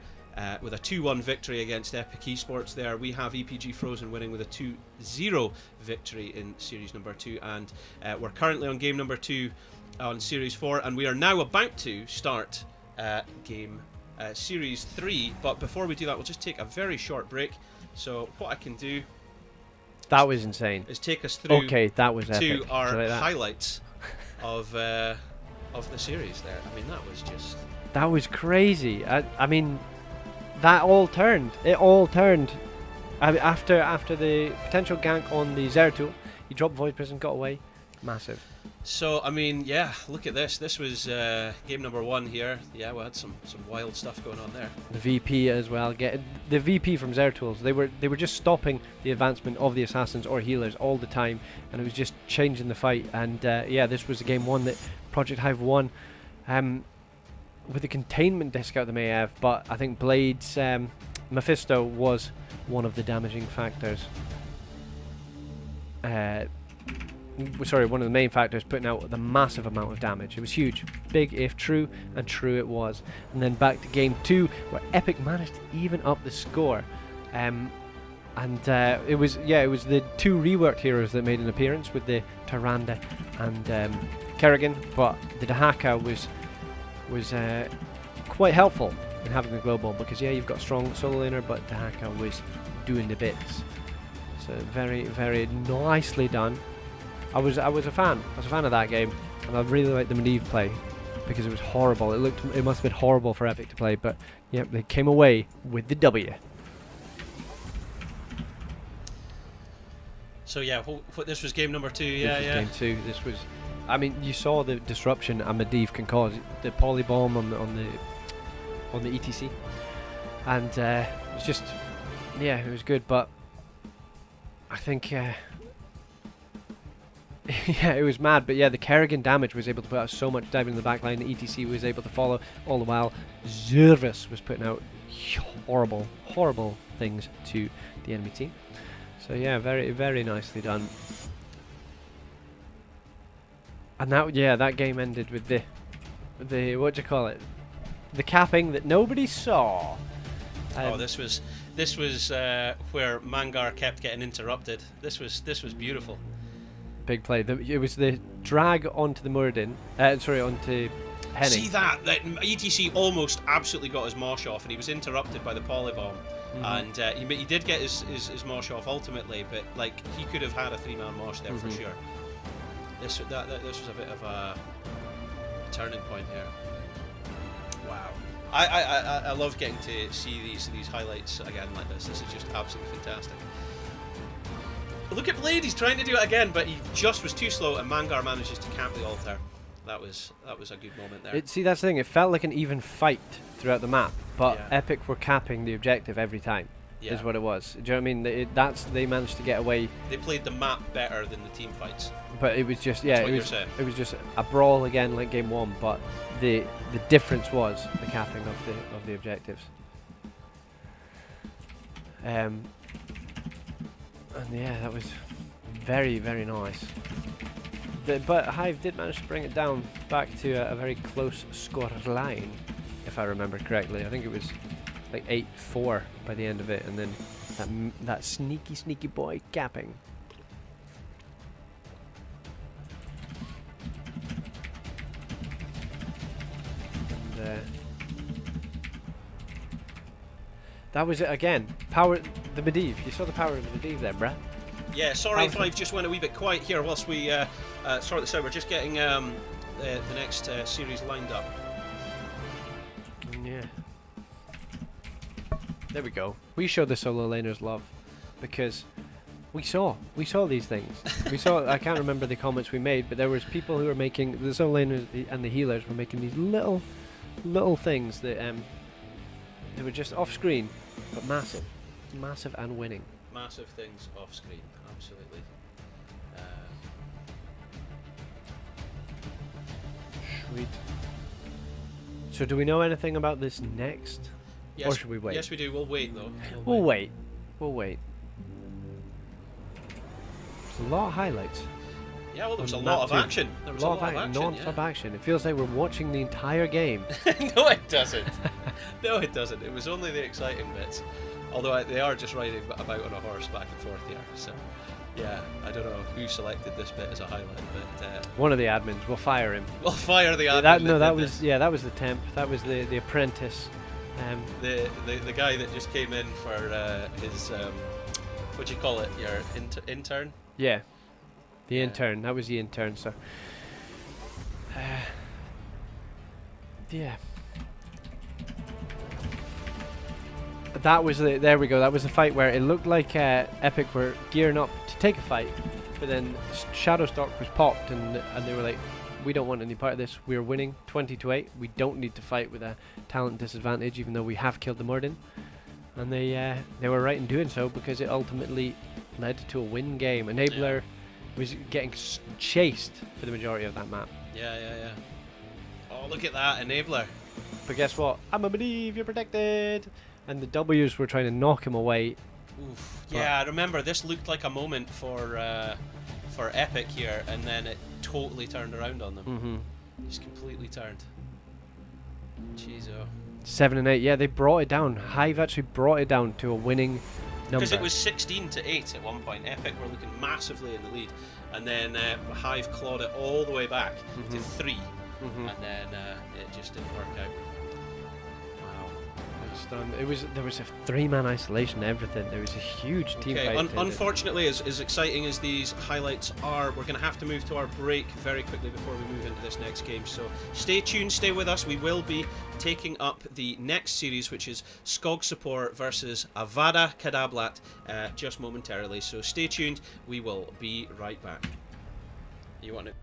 with a 2-1 victory against Epic Esports there. We have EPG Frozen winning with a 2-0 victory in Series number 2, and we're currently on game number 2 on Series 4, and we are now about to start game Series 3, but before we do that, we'll just take a very short break. So what I can do... That was insane. ...is take us through that was epic. to our highlights of the series there. I mean, that was just... That was crazy. I mean... That all turned. It all turned. After the potential gank on the Zeratul, he dropped Void Prison, got away. Massive. So, I mean, yeah, look at this. This was game number 1 here. Yeah, we had some wild stuff going on there. The VP as well. The VP from Zeratuls, they were just stopping the advancement of the assassins or healers all the time, and it was just changing the fight. And yeah, this was game 1 that Project Hive won. With the containment discount they may have, but I think Blade's Mephisto was one of the damaging factors. Sorry, one of the main factors, putting out the massive amount of damage. It was huge, big if true, and true it was. And then back to game 2, where Epic managed to even up the score. It was the 2 reworked heroes that made an appearance with the Tyrande and Kerrigan, but the Dahaka was quite helpful in having the global, because yeah, you've got a strong solo laner, but Dahaka was doing the bits. So very, very nicely done. I was a fan. I was a fan of that game, and I really liked the Medivh play because it was horrible. It must have been horrible for Epic to play, but yeah, they came away with the W. So yeah, this was game number 2. Yeah, this was game 2. This was. I mean, you saw the disruption a Medivh can cause. The polybomb on the ETC, and it was just, yeah, it was good. But I think, yeah, it was mad. But yeah, the Kerrigan damage was able to put out so much damage in the backline. The ETC was able to follow all the while. Zervis was putting out horrible, horrible things to the enemy team. So yeah, very, very nicely done. And that game ended with the what do you call it? The capping that nobody saw. This was where Mangar kept getting interrupted. This was beautiful. Big play. It was the drag onto the Muradin. Onto Henning. See that ETC almost absolutely got his Mosh off, and he was interrupted by the polybomb. And he did get his Mosh off ultimately, but like he could have had a 3-man Mosh there for sure. This was a bit of a turning point here. Wow, I love getting to see these highlights again like this. This is just absolutely fantastic. Look at Blade, he's trying to do it again, but he just was too slow, and Mangar manages to camp the altar. That was a good moment there. See, that's the thing. It felt like an even fight throughout the map, but Epic were capping the objective every time. Is what it was. Do you know what I mean? They managed to get away. They played the map better than the team fights. But it was just it was just a brawl again like game 1. But the difference was the capping of the objectives. And yeah, that was very, very nice. But Hive did manage to bring it down back to a very close score line, if I remember correctly. I think it was like 8-4 by the end of it, and then that sneaky boy capping. And That was it again. Power the Medivh. You saw the power of the Medivh there, bruh. Yeah, sorry if I've just went a wee bit quiet here whilst we sort this out. We're just getting the next series lined up. Yeah. There we go. We showed the solo laners love because we saw these things. We saw. I can't remember the comments we made, but there was people who were making the solo laners and the healers were making these little things that they were just off screen, but massive and winning. Massive things off screen, absolutely. Sweet. So do we know anything about this next? Yes, or should we wait? Yes, we do. We'll wait though. We'll wait. We'll wait. There's a lot of highlights. Yeah, well, there was a lot of action. There was a lot of action. Non-stop action. It feels like we're watching the entire game. No, it doesn't. No, it doesn't. It was only the exciting bits. Although they are just riding about on a horse back and forth here. So, yeah, I don't know who selected this bit as a highlight, but one of the admins. We'll fire him. We'll fire the admin. That was the temp. That was the apprentice. The guy that just came in for his what do you call it? Your intern. Yeah. The intern. That was the intern. So, yeah. That was the. There we go. That was the fight where it looked like Epic were gearing up to take a fight, but then Shadowstalk was popped, and they were like, "We don't want any part of this. We're winning 20-8. We don't need to fight with a talent disadvantage, even though we have killed the Morden." And they were right in doing so because it ultimately led to a win game. Enabler was getting chased for the majority of that map. Yeah. Oh, look at that Enabler. But guess what? I'm a Medivh, you're protected. And the W's were trying to knock him away. Oof. Yeah, I remember this looked like a moment for Epic here, and then it totally turned around on them. Mm-hmm. Just completely turned. Jeez, oh. 7 and 8. Yeah, they brought it down. Hive actually brought it down to a winning number. Because it was 16-8 at one point. Epic were looking massively in the lead, and then Hive clawed it all the way back to 3, and then it just didn't work out. Wow. There was a 3-man isolation. Everything. There was a huge team fight. Unfortunately, as exciting as these highlights are, we're going to have to move to our break very quickly before we move into this next game. So stay tuned, stay with us. We will be taking up the next series, which is Skog Support versus Avada Kedavrat, just momentarily. So stay tuned. We will be right back. You want to?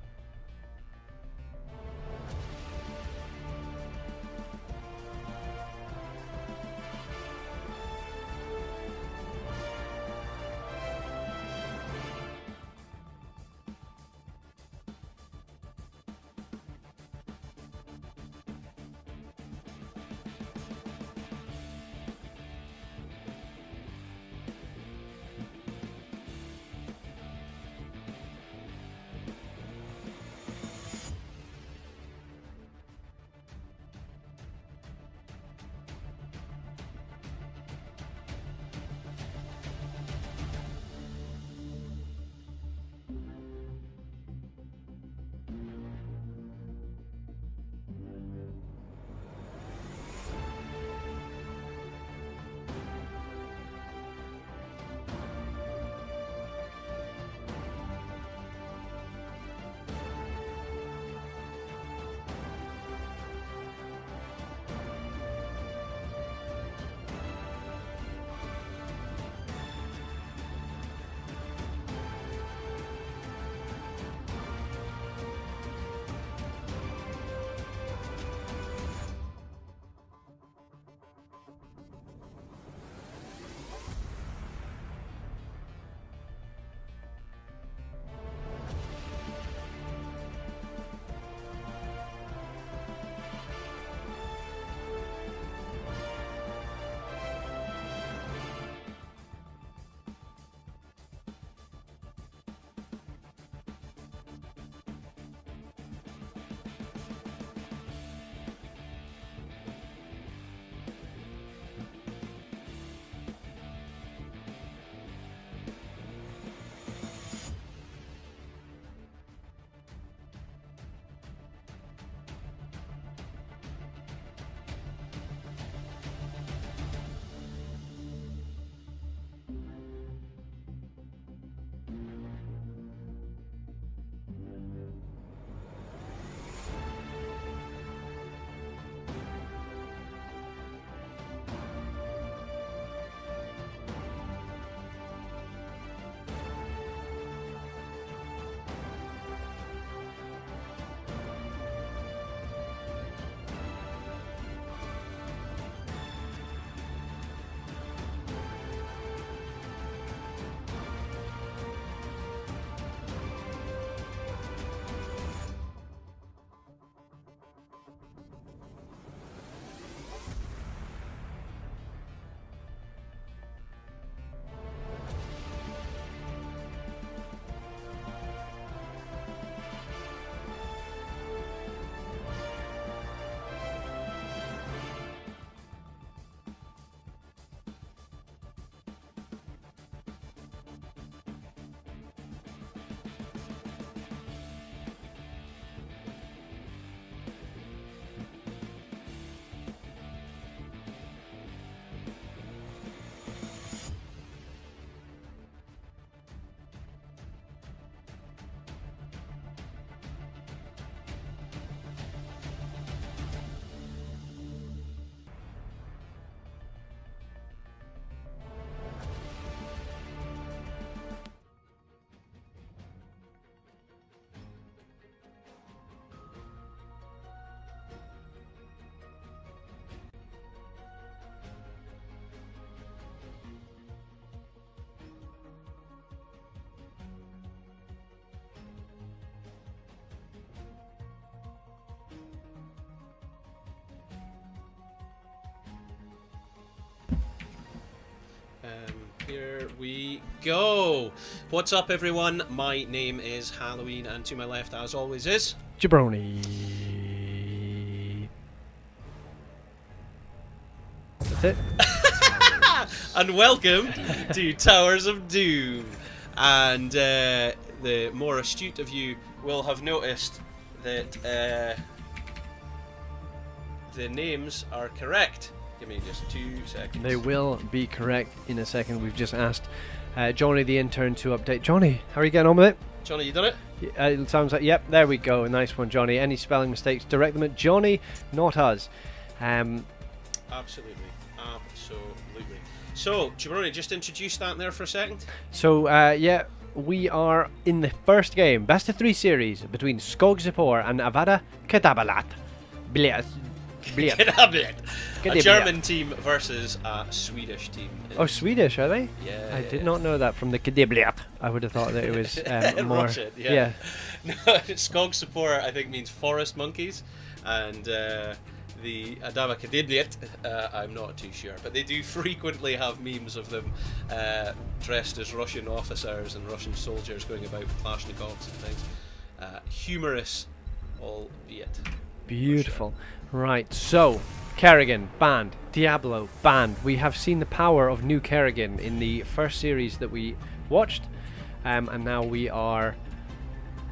Here we go. What's up, everyone? My name is Halloween, and to my left, as always, is Jabroni. That's it. And welcome to Towers of Doom. And the more astute of you will have noticed that the names are correct. Give me just 2 seconds. They will be correct in a second. We've just asked Johnny the intern to update. Johnny, how are you getting on with it? Johnny, you done it? It sounds like, yep, there we go. A nice one, Johnny. Any spelling mistakes, direct them at Johnny, not us. Absolutely. So, Jabroni, just introduce that there for a second. So, yeah, we are in the first game, best of 3 series between Skogzipor and Avada Kedavra. A German team versus a Swedish team. Oh, Swedish, are they? Yeah. I did not know that from the Kedavra. I would have thought that it was more... Russian, yeah. No, Skogzipor, I think, means forest monkeys, and the Adava Kedavra, I'm not too sure, but they do frequently have memes of them dressed as Russian officers and Russian soldiers going about with Kalashnikovs and things. Humorous, albeit. Beautiful. Right, so Kerrigan banned, Diablo banned. We have seen the power of new Kerrigan in the first series that we watched, and now we are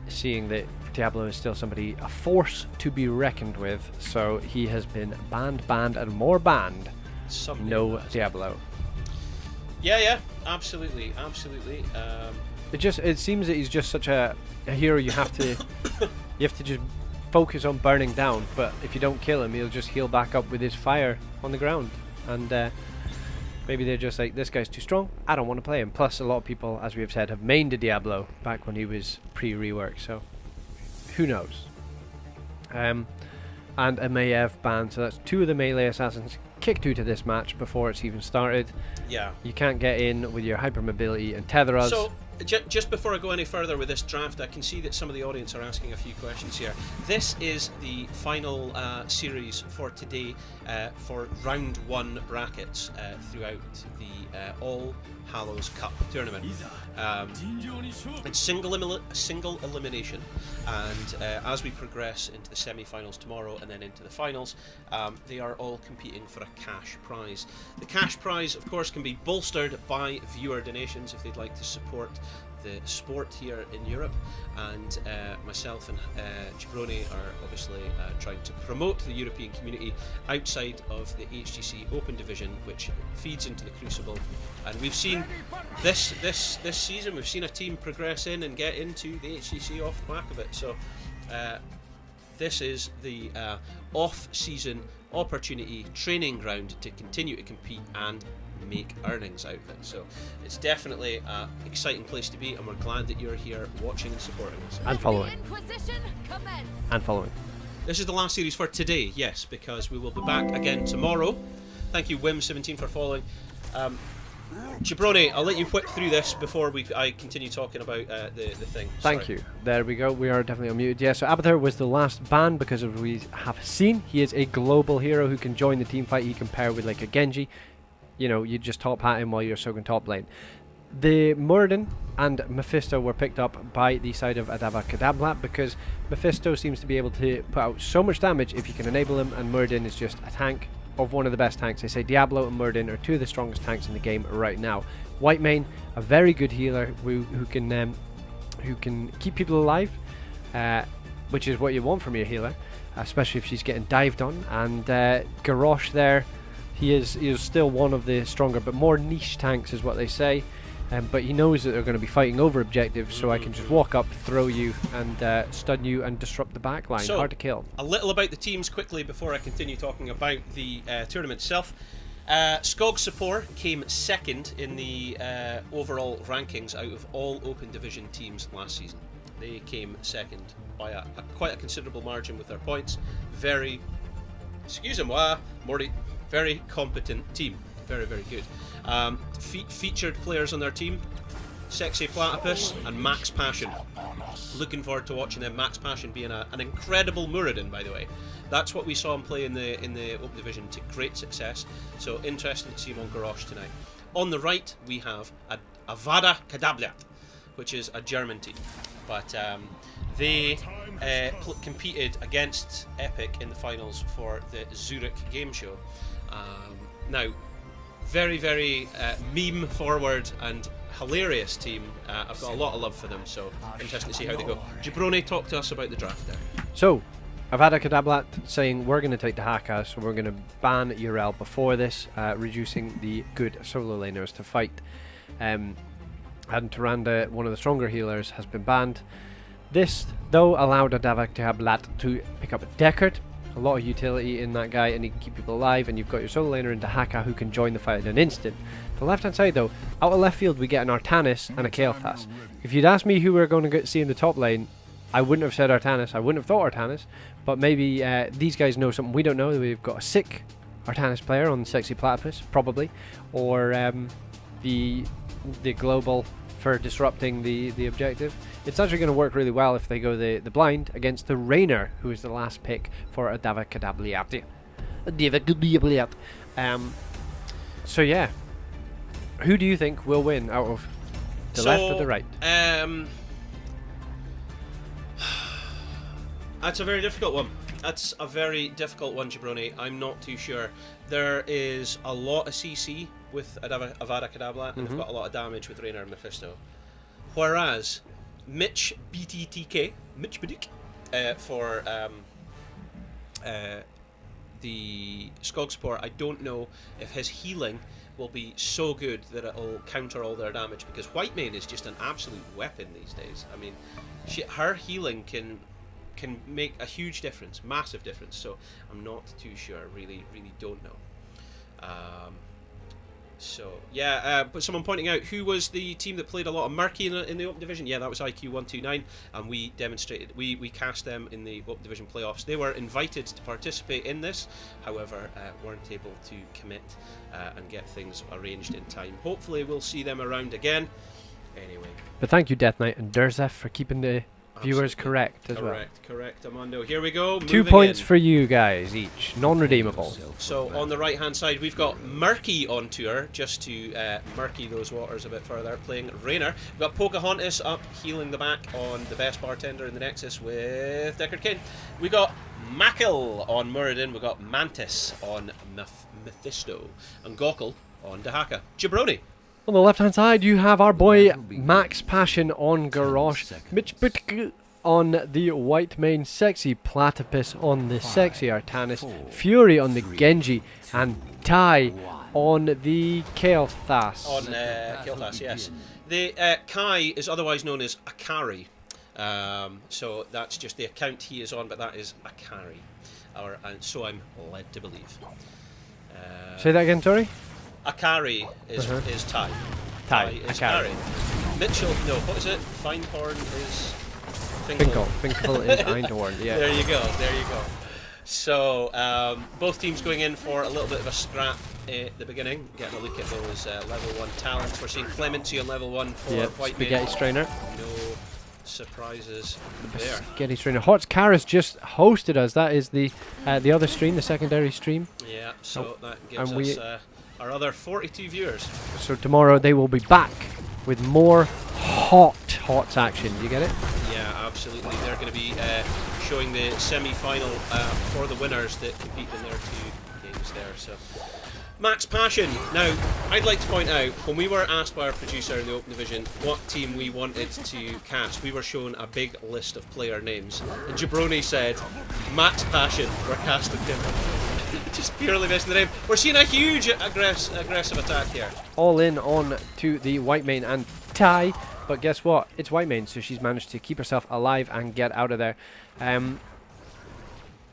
seeing that Diablo is still somebody, a force to be reckoned with. So he has been banned, and more banned. No Diablo. Yeah, absolutely. It seems that he's just such a hero. You have to just focus on burning down, but if you don't kill him, he'll just heal back up with his fire on the ground. And maybe they're just like, this guy's too strong, I don't want to play him. Plus, a lot of people, as we have said, have mained a Diablo back when he was pre-rework, so who knows. And a Maiev ban, so that's 2 of the melee assassins kicked out of this match before it's even started. Yeah. You can't get in with your hypermobility and tether us. So, just before I go any further with this draft, I can see that some of the audience are asking a few questions here. This is the final series for today for round 1 brackets throughout the All Hallows Cup tournament. It's single elimination, and as we progress into the semi-finals tomorrow and then into the finals, they are all competing for a cash prize. The cash prize, of course, can be bolstered by viewer donations if they'd like to support the sport here in Europe, and myself and Jabroni are obviously trying to promote the European community outside of the HGC Open Division, which feeds into the Crucible. And we've seen this season, we've seen a team progress in and get into the HGC off the back of it. So this is the off-season opportunity training ground to continue to compete and make earnings out of it. So it's definitely an exciting place to be, and we're glad that you're here watching and supporting us. And following. This is the last series for today, yes, because we will be back again tomorrow. Thank you, Wim17, for following. Jabroni, I'll let you whip through this before I continue talking about the thing. Thank you. There we go. We are definitely unmuted. Yeah, so Abathur was the last ban because of we have seen he is a global hero who can join the team fight. He can pair with like a Genji. You know, you just top hat him while you're soaking top lane. The Muradin and Mephisto were picked up by the side of Adava Kedavra because Mephisto seems to be able to put out so much damage if you can enable him, and Muradin is just a tank of one of the best tanks. They say Diablo and Muradin are 2 of the strongest tanks in the game right now. Whitemane, a very good healer who can keep people alive, which is what you want from your healer, especially if she's getting dived on. And Garrosh there, he is still one of the stronger but more niche tanks is what they say. But he knows that they're going to be fighting over objectives, so I can just walk up, throw you, and stun you and disrupt the backline. So, hard to kill. A little about the teams quickly before I continue talking about the tournament itself. Skogzipor came second in the overall rankings out of all Open Division teams last season. They came second by quite a considerable margin with their points. Very competent team. Very, very good. Featured players on their team: Sexy Platypus and Max Passion. Looking forward to watching them. Max Passion being an incredible Muradin, by the way. That's what we saw him play in the Open Division to great success. So interesting to see him on Garrosh tonight. On the right, we have Avada Kedavra, which is a German team. But they competed against Epic in the finals for the Zurich game show. Now, very, very meme forward and hilarious team. I've got a lot of love for them, so interesting to see how they go. Jabroni, talk to us about the draft there. So, Avada Kedavra saying we're going to take the Haka, so we're going to ban Urel before this, reducing the good solo laners to fight. And Tyrande, one of the stronger healers, has been banned. This, though, allowed Avada Kedavra to pick up a Deckard. A lot of utility in that guy, and he can keep people alive, and you've got your solo laner in Dahaka who can join the fight in an instant. The left hand side though, out of left field we get an Artanis and a Kael'thas. If you'd asked me who we were going to see in the top lane, I wouldn't have said Artanis, I wouldn't have thought Artanis, but maybe these guys know something we don't know. We've got a sick Artanis player on Sexy Platypus, probably, or the global for disrupting the objective. It's actually going to work really well if they go the blind against the Rainer, who is the last pick for Avada Kedavra. So yeah, who do you think will win out of the left or the right? That's a very difficult one. That's a very difficult one, Jabroni. I'm not too sure. There is a lot of CC with Avada Kedavra, and they've got a lot of damage with Rainer and Mephisto. Whereas Mitch BTTK, for the Skog support, I don't know if his healing will be so good that it'll counter all their damage, because Whitemane is just an absolute weapon these days. I mean, her healing can make a huge difference, massive difference. So I'm not too sure. Really don't know. So yeah, but someone pointing out who was the team that played a lot of Murky in the Open Division. Yeah, that was IQ129, and we demonstrated, we cast them in the Open Division playoffs. They were invited to participate in this, however, weren't able to commit and get things arranged in time. Hopefully, we'll see them around again. Anyway. But thank you, Death Knight and Durzef, for keeping the viewers correct as well. Correct, Armando. Here we go. 2 points for you guys each, non-redeemable. So on the right hand side we've got Murky on tour, just to murky those waters a bit further, playing Rainer. We've got Pocahontas up healing the back on the best bartender in the Nexus with Deckard Cain. We got Mackle on Muradin. We've got Mantis on Mephisto, and Gokul on Dahaka. Jabroni. On the left-hand side, you have our boy Max Passion on Garrosh, Mitch Butk on the Whitemane, Sexy Platypus on the Sexy Artanis, Fury on the Genji, and Tai on the Kael'thas. On Kael'thas, yes. The Kai is otherwise known as Akari, so that's just the account he is on, but that is Akari, and so I'm led to believe. Say that again, sorry? Akari is Tai. Tai is Akari. Mitchell, no, what is it? Feinhorn is Finkel. Finkel is Einhorn, yeah. There you go. So, both teams going in for a little bit of a scrap at the beginning, getting a look at those level 1 talents. We're seeing Clemency on level 1 for Whitemane. Spaghetti Strainer. No surprises there. Spaghetti Strainer. Hots Karis just hosted us. That is the other stream, the secondary stream. Yeah, so that gives us our other 42 viewers. So tomorrow they will be back with more Hots action. You get it? Yeah, absolutely. They're going to be showing the semi-final for the winners that compete in their 2 games there. So, Max Passion. Now, I'd like to point out, when we were asked by our producer in the Open Division what team we wanted to cast, we were shown a big list of player names, and Jabroni said, Max Passion, we're casting him. Just purely based on the name. We're seeing a huge aggressive attack here. All in on to the Whitemane and Tai, but guess what? It's Whitemane, so she's managed to keep herself alive and get out of there.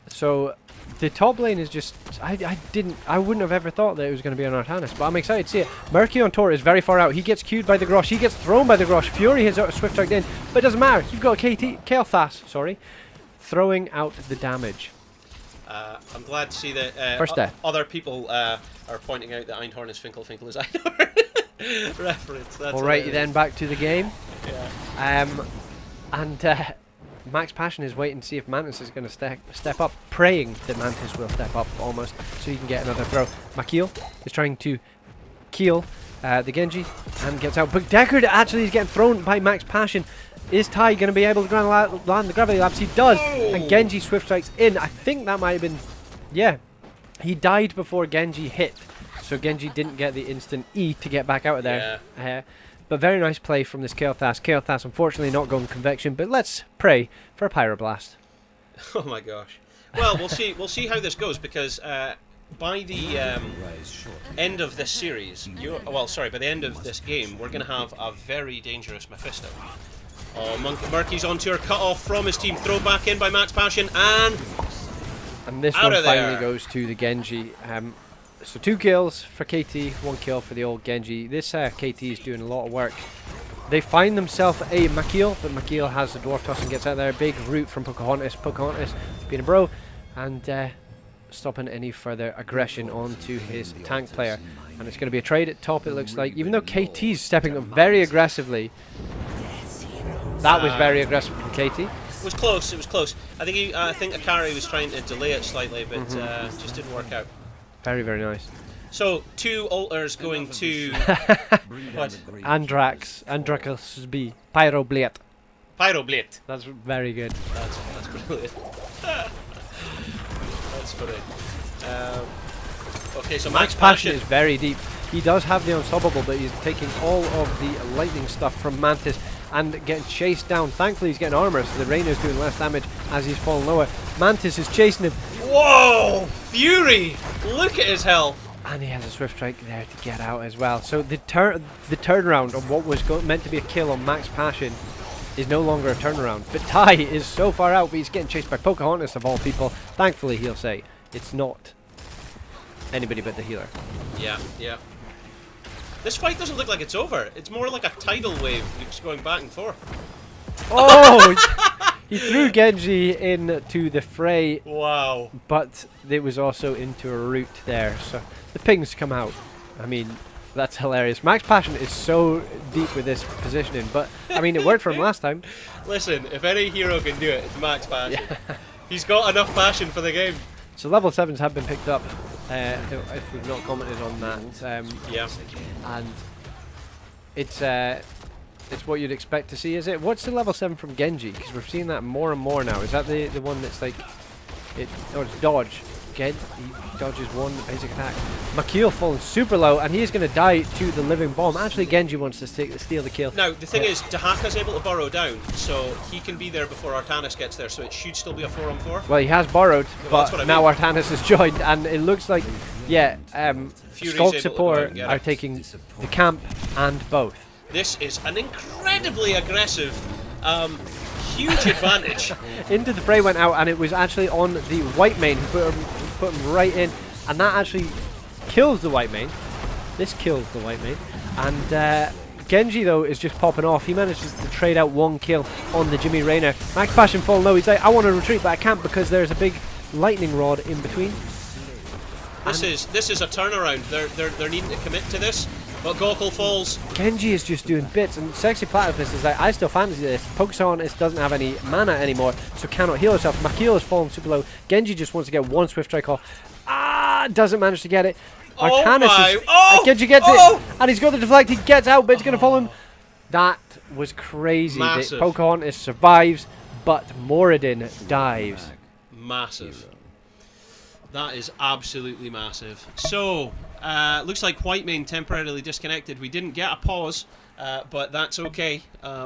So the top lane is just, I wouldn't have ever thought that it was going to be an Artanis, but I'm excited to see it. Murky on tour is very far out. He gets queued by the Grosh. He gets thrown by the Grosh. Fury has swift tucked in, but it doesn't matter. You've got Kael'thas, throwing out the damage. I'm glad to see that First death. Other people are pointing out that Einhorn is Finkel, Finkel is Einhorn. Reference. Alrighty then, back to the game. Yeah. And Max Passion is waiting to see if Mantis is going to step up, praying that Mantis will step up almost, so he can get another throw. Makil is trying to keel the Genji and gets out. But Deckard actually is getting thrown by Max Passion. Is Tai going to be able to land the Gravity Labs? He does. And Genji Swift Strikes in. I think that might have been... Yeah. He died before Genji hit. So Genji didn't get the instant E to get back out of there. Yeah. But very nice play from this Kael'thas. Kael'thas unfortunately not going Convection. But let's pray for a Pyroblast. Oh my gosh. Well, we'll see. We'll see how this goes because... by the end of this series, by the end of this game, we're going to have a very dangerous Mephisto. Oh, Murky's onto her cut off from his team. Throw back in by Max Passion, and this one finally goes to the Genji. So 2 kills for KT, 1 kill for the old Genji. This KT is doing a lot of work. They find themselves a Makil, but Makil has the Dwarf Toss and gets out there. Big root from Pocahontas. Pocahontas being a bro, and stopping any further aggression onto his tank player. And it's going to be a trade at top, it looks like. Even though KT's stepping up very aggressively. That was very aggressive from KT. It was close, it was close. I think Akari was trying to delay it slightly, but just didn't work out. Very, very nice. So, 2 altars going to... what? Andrakos B. Pyroblade. Pyroblade. That's very good. That's brilliant. That's funny. Okay, so Max Passion is very deep. He does have the Unstoppable, but he's taking all of the lightning stuff from Mantis and getting chased down. Thankfully, he's getting armor, so the Rainer's doing less damage as he's falling lower. Mantis is chasing him. Whoa! Fury! Look at his health! And he has a Swift Strike there to get out as well. So the turnaround on what was meant to be a kill on Max Passion is no longer a turnaround. But Tai is so far out, but he's getting chased by Pocahontas of all people. Thankfully, he'll say, it's not anybody but the healer. Yeah, yeah. This fight doesn't look like it's over. It's more like a tidal wave just going back and forth. Oh! He threw Genji into the fray. Wow. But it was also into a root there. So the pings come out. I mean, that's hilarious. Max Passion is so deep with this positioning. But, I mean, it worked for him last time. Listen, if any hero can do it, it's Max Passion. Yeah. He's got enough passion for the game. So level 7s have been picked up, if we've not commented on that. Yeah. And it's what you'd expect to see, is it? What's the level 7 from Genji? Because we're seeing that more and more now. Is that the one that's like... it's dodge. He dodges one basic attack. Makil falling super low, and he's going to die to the living bomb. Actually, Genji wants to steal the kill. Now, the thing is, Dahaka's able to burrow down, so he can be there before Artanis gets there, so it should still be a 4-on-4. Well, he has borrowed, but now Artanis has joined, and it looks like, yeah, Skulk support are taking the camp and both. This is an incredibly aggressive, huge advantage. Into the fray went out, and it was actually on the white main who put him right in, and that actually kills the white main. This kills the white main, and Genji though is just popping off. He manages to trade out 1 kill on the Jimmy Raynor. Max Passion falling low. He's like, I want to retreat, but I can't because there's a big lightning rod in between. This is a turnaround. They're needing to commit to this. But Gokul falls. Genji is just doing bits, and Sexy Platypus is like, I still fancy this. Pocahontas doesn't have any mana anymore, so cannot heal herself. Makil is falling super low. Genji just wants to get 1 Swift Strike off. Doesn't manage to get it. Artanis is... Genji gets it, and he's got the deflect. He gets out, but it's going to follow him. That was crazy. Pocahontas survives, but Moradin dives. Massive. That is absolutely massive. So, looks like white main temporarily disconnected. We didn't get a pause, but that's okay,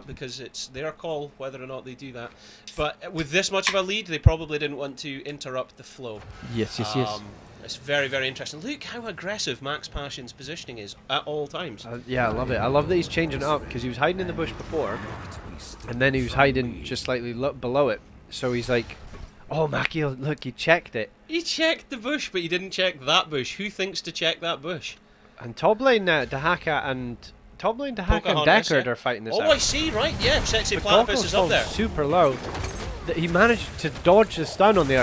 because it's their call whether or not they do that. But with this much of a lead, they probably didn't want to interrupt the flow. Yes. It's very, very interesting. Look how aggressive Max Passion's positioning is at all times. Yeah, I love it. I love that he's changing it up, because he was hiding in the bush before, and then he was hiding just slightly below it. So he's like, oh, Makil, look, he checked it. He checked the bush, but he didn't check that bush. Who thinks to check that bush? And top lane Dahaka and Deckard are fighting this out. Oh, I see, right, yeah. Sexy Platypus is up there. Super low. He managed to dodge the stun on the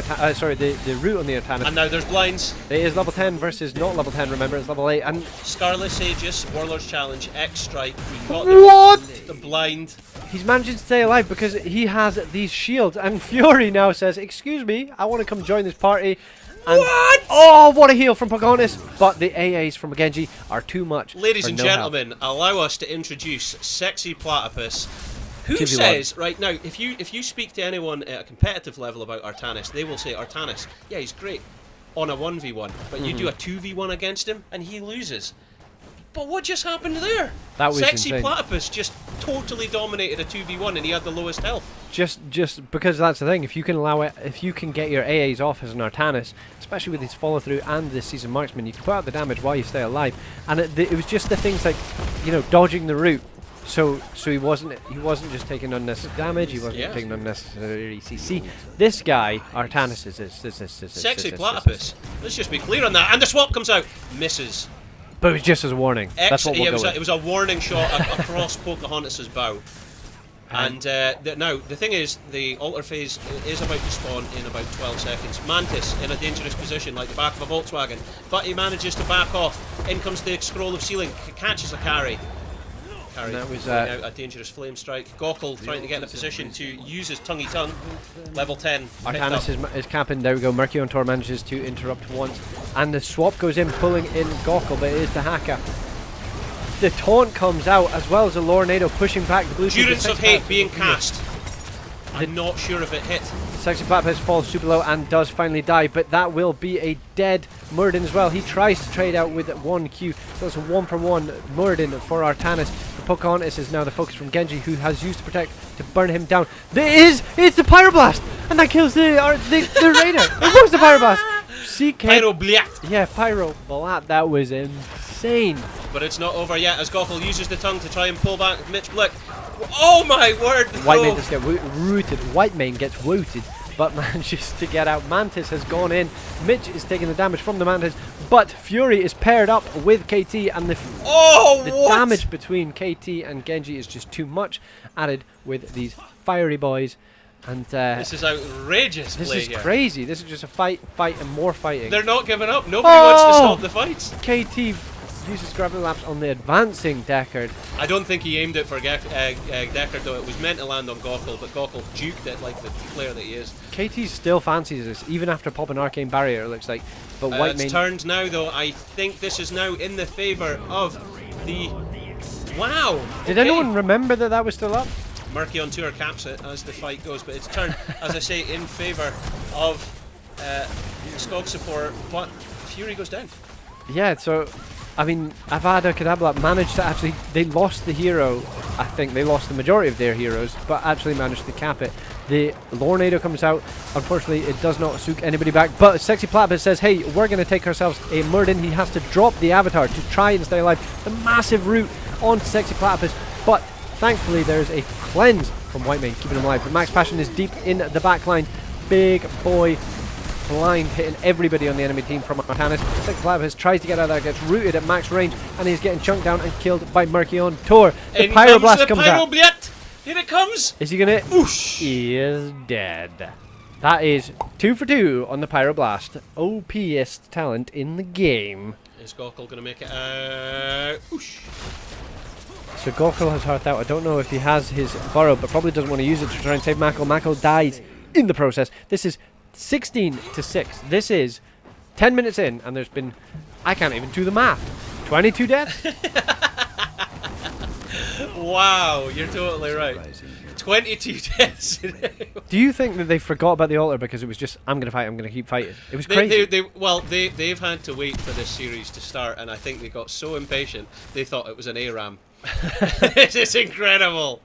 the root on the Artanis. And now there's blinds. It is level 10 versus not level 10, remember, it's level 8. And Scarlet Aegis, Warlord's Challenge, X Strike. What? The blind. He's managing to stay alive because he has these shields, and Fury now says, excuse me, I want to come join this party, What? Oh, what a heal from Pocahontas! But the AAs from Genji are too much. Ladies and gentlemen, allow us to introduce Sexy Platypus. Who 2v1. says, right now, if you speak to anyone at a competitive level about Artanis, they will say, Artanis, yeah, he's great on a 1v1, but you do a 2v1 against him and he loses. But what just happened there? That was Sexy insane. Platypus just totally dominated a 2v1 and he had the lowest health. Just because that's the thing. If you can allow it, if you can get your AAs off as an Artanis, especially with his follow through and this season marksman, you can put out the damage while you stay alive. And it was just the things like, you know, dodging the route. So he wasn't just taking unnecessary damage. He wasn't taking unnecessary CC. This guy, Artanis, is Sexy Platypus. Let's just be clear on that. And the swap comes out, misses. But it was just as a warning. That's what we'll go with. It was a warning shot across Pocahontas' bow. And now, the thing is, the altar phase is about to spawn in about 12 seconds. Mantis in a dangerous position, like the back of a Volkswagen. But he manages to back off. In comes the scroll of sealing, catches a carry. And that was out a dangerous flame strike. Gokul trying to get in a position to use his tongue. Level 10. Artanis is capping. There we go. Merciontor manages to interrupt once. And the swap goes in, pulling in Gokul, but it is the Haka. The taunt comes out, as well as the Lornado pushing back the blue team. Students of Hate being cast. I'm not sure if it hit. Sexy Platypus falls super low and does finally die, but that will be a dead Muradin as well. He tries to trade out with 1Q, so it's a 1-for-1 Muradin for Artanis. The Pocahontas is now the focus from Genji, who has used to protect to burn him down. It's the Pyroblast, and that kills the Raider. It was the Pyroblast. Pyroblat. Yeah, Pyroblat. That was insane. But it's not over yet as Gokul uses the tongue to try and pull back Mitch Blick. Oh my word! White Mane just get rooted. White Mane gets wooted, but manages to get out. Mantis has gone in. Mitch is taking the damage from the Mantis, but Fury is paired up with KT, and the damage between KT and Genji is just too much, added with these fiery boys. And this is outrageous. This is crazy. This is just a fight, and more fighting. They're not giving up. Nobody wants to stop the fights. KT uses grappling laps on the advancing Deckard. I don't think he aimed it for Deckard though. It was meant to land on Gokul, but Gokul juked it like the player that he is. KT still fancies this, even after popping Arcane Barrier, it looks like. But White Mane... It's turned now though. I think this is now in the favour of the... Wow! Did anyone remember that was still up? Murky on tour caps it as the fight goes, but it's turned, as I say, in favour of Skog support, but Fury goes down. Yeah, so... I mean, Avada Kedavra managed to actually... They lost the hero. I think they lost the majority of their heroes, but actually managed to cap it. The Lornado comes out. Unfortunately, it does not soak anybody back. But Sexy Platypus says, hey, we're going to take ourselves a Muradin. He has to drop the Avatar to try and stay alive. The massive route on Sexy Platypus. But thankfully, there's a cleanse from White Mane, keeping him alive. But Max Passion is deep in the back line. Big boy blind, hitting everybody on the enemy team from Artanis. Sexy Platypus tries to get out of there, gets rooted at max range, and he's getting chunked down and killed by Murky on tour. The Pyroblast comes out. Here it comes! Is he gonna? Oosh! He is dead. That is 2 for 2 on the Pyroblast. OPest talent in the game. Is Gokul gonna make it? Oosh! So Gokul has Hearth out. I don't know if he has his burrow, but probably doesn't want to use it to try and save Mako. Mako dies in the process. This is 16-6. This is 10 minutes in, and there's been, I can't even do the math, 22 deaths? Wow, you're totally right. 22 deaths. Do you think that they forgot about the altar because it was just, I'm going to keep fighting? It was crazy. They've had to wait for this series to start, and I think they got so impatient, they thought it was an ARAM. This is incredible.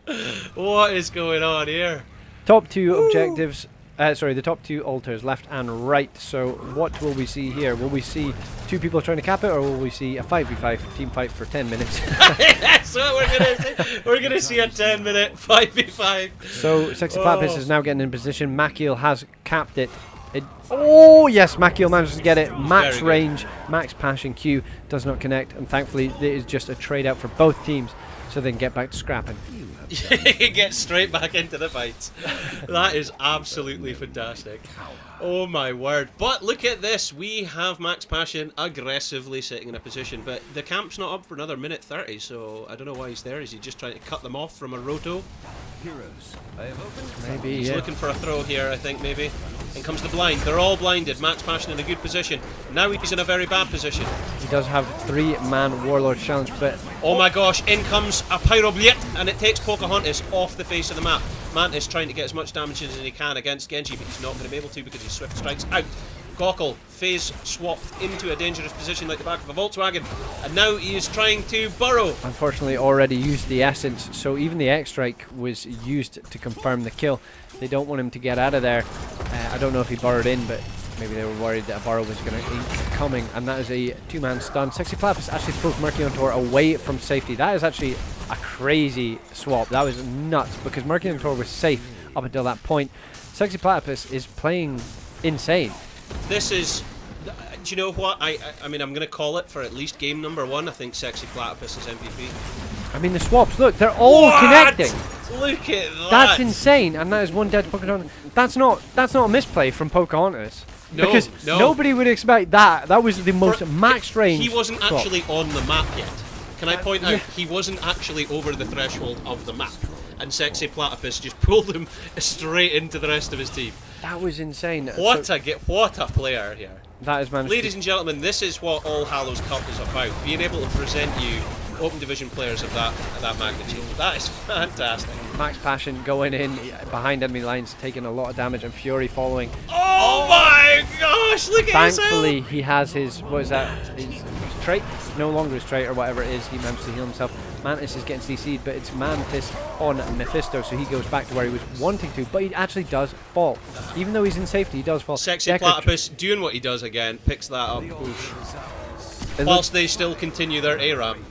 What is going on here? Top 2 objectives. The top 2 altars, left and right. So what will we see here? Will we see 2 people trying to cap it, or will we see a 5v5 team fight for 10 minutes? That's what we're going to see. We're going to see a 10-minute 5v5. So Sexy Platypus is now getting in position. Makiel has capped it. Oh yes, Makiel manages to get it. Max range, max passion Q does not connect, and thankfully it is just a trade out for both teams, so they can get back to scrapping. Get straight back into the fights. That is absolutely fantastic. Oh my word. But look at this. We have Max Passion aggressively sitting in a position, but the camp's not up for another minute 30, so I don't know why he's there. Is he just trying to cut them off from a roto? Maybe, He's looking for a throw here, I think, maybe. In comes the blind. They're all blinded. Matt's Passion in a good position. Now he's in a very bad position. He does have 3-man Warlord challenge, but... Oh my gosh, in comes a Pyroblade, and it takes Pocahontas off the face of the map. Mantis trying to get as much damage as he can against Genji, but he's not going to be able to because his Swift Strike's out. Gokul phase swapped into a dangerous position like the back of a Volkswagen, and now he is trying to burrow. Unfortunately already used the essence, so even the X-Strike was used to confirm the kill. They don't want him to get out of there. I don't know if he burrowed in, but maybe they were worried that a burrow was going to be coming, and that is a 2-man stun. Sexy Platypus actually pulls Mercurion away from safety. That is actually a crazy swap. That was nuts, because Mercurion was safe up until that point. Sexy Platypus is playing insane. This is, do you know what? I mean, I'm going to call it for at least game number 1. I think Sexy Platypus is MVP. I mean, the swaps, look, they're all connecting. Look at that. That's insane, and that is one dead Pocahontas. That's not a misplay from Pocahontas. No, because nobody would expect that. That was the most max range. He wasn't swap. actually on the map yet. Can I point out, he wasn't actually over the threshold of the map, and Sexy Platypus just pulled him straight into the rest of his team. That was insane. What a player here. That is managed. Ladies and gentlemen, this is what All Hallows Cup is about. Being able to present you Open Division players of that magnitude. That is fantastic. Max Passion going in behind enemy lines, taking a lot of damage, and Fury following. Oh my gosh, look at his Thankfully, he has his, what is that, his trait? No longer his trait, or whatever it is. He managed to heal himself. Mantis is getting CC'd, but it's Mantis on Mephisto, so he goes back to where he was wanting to, but he actually does fall. Even though he's in safety, he does fall. Sexy Platypus doing what he does again, picks that up, whilst they still continue their ARAM.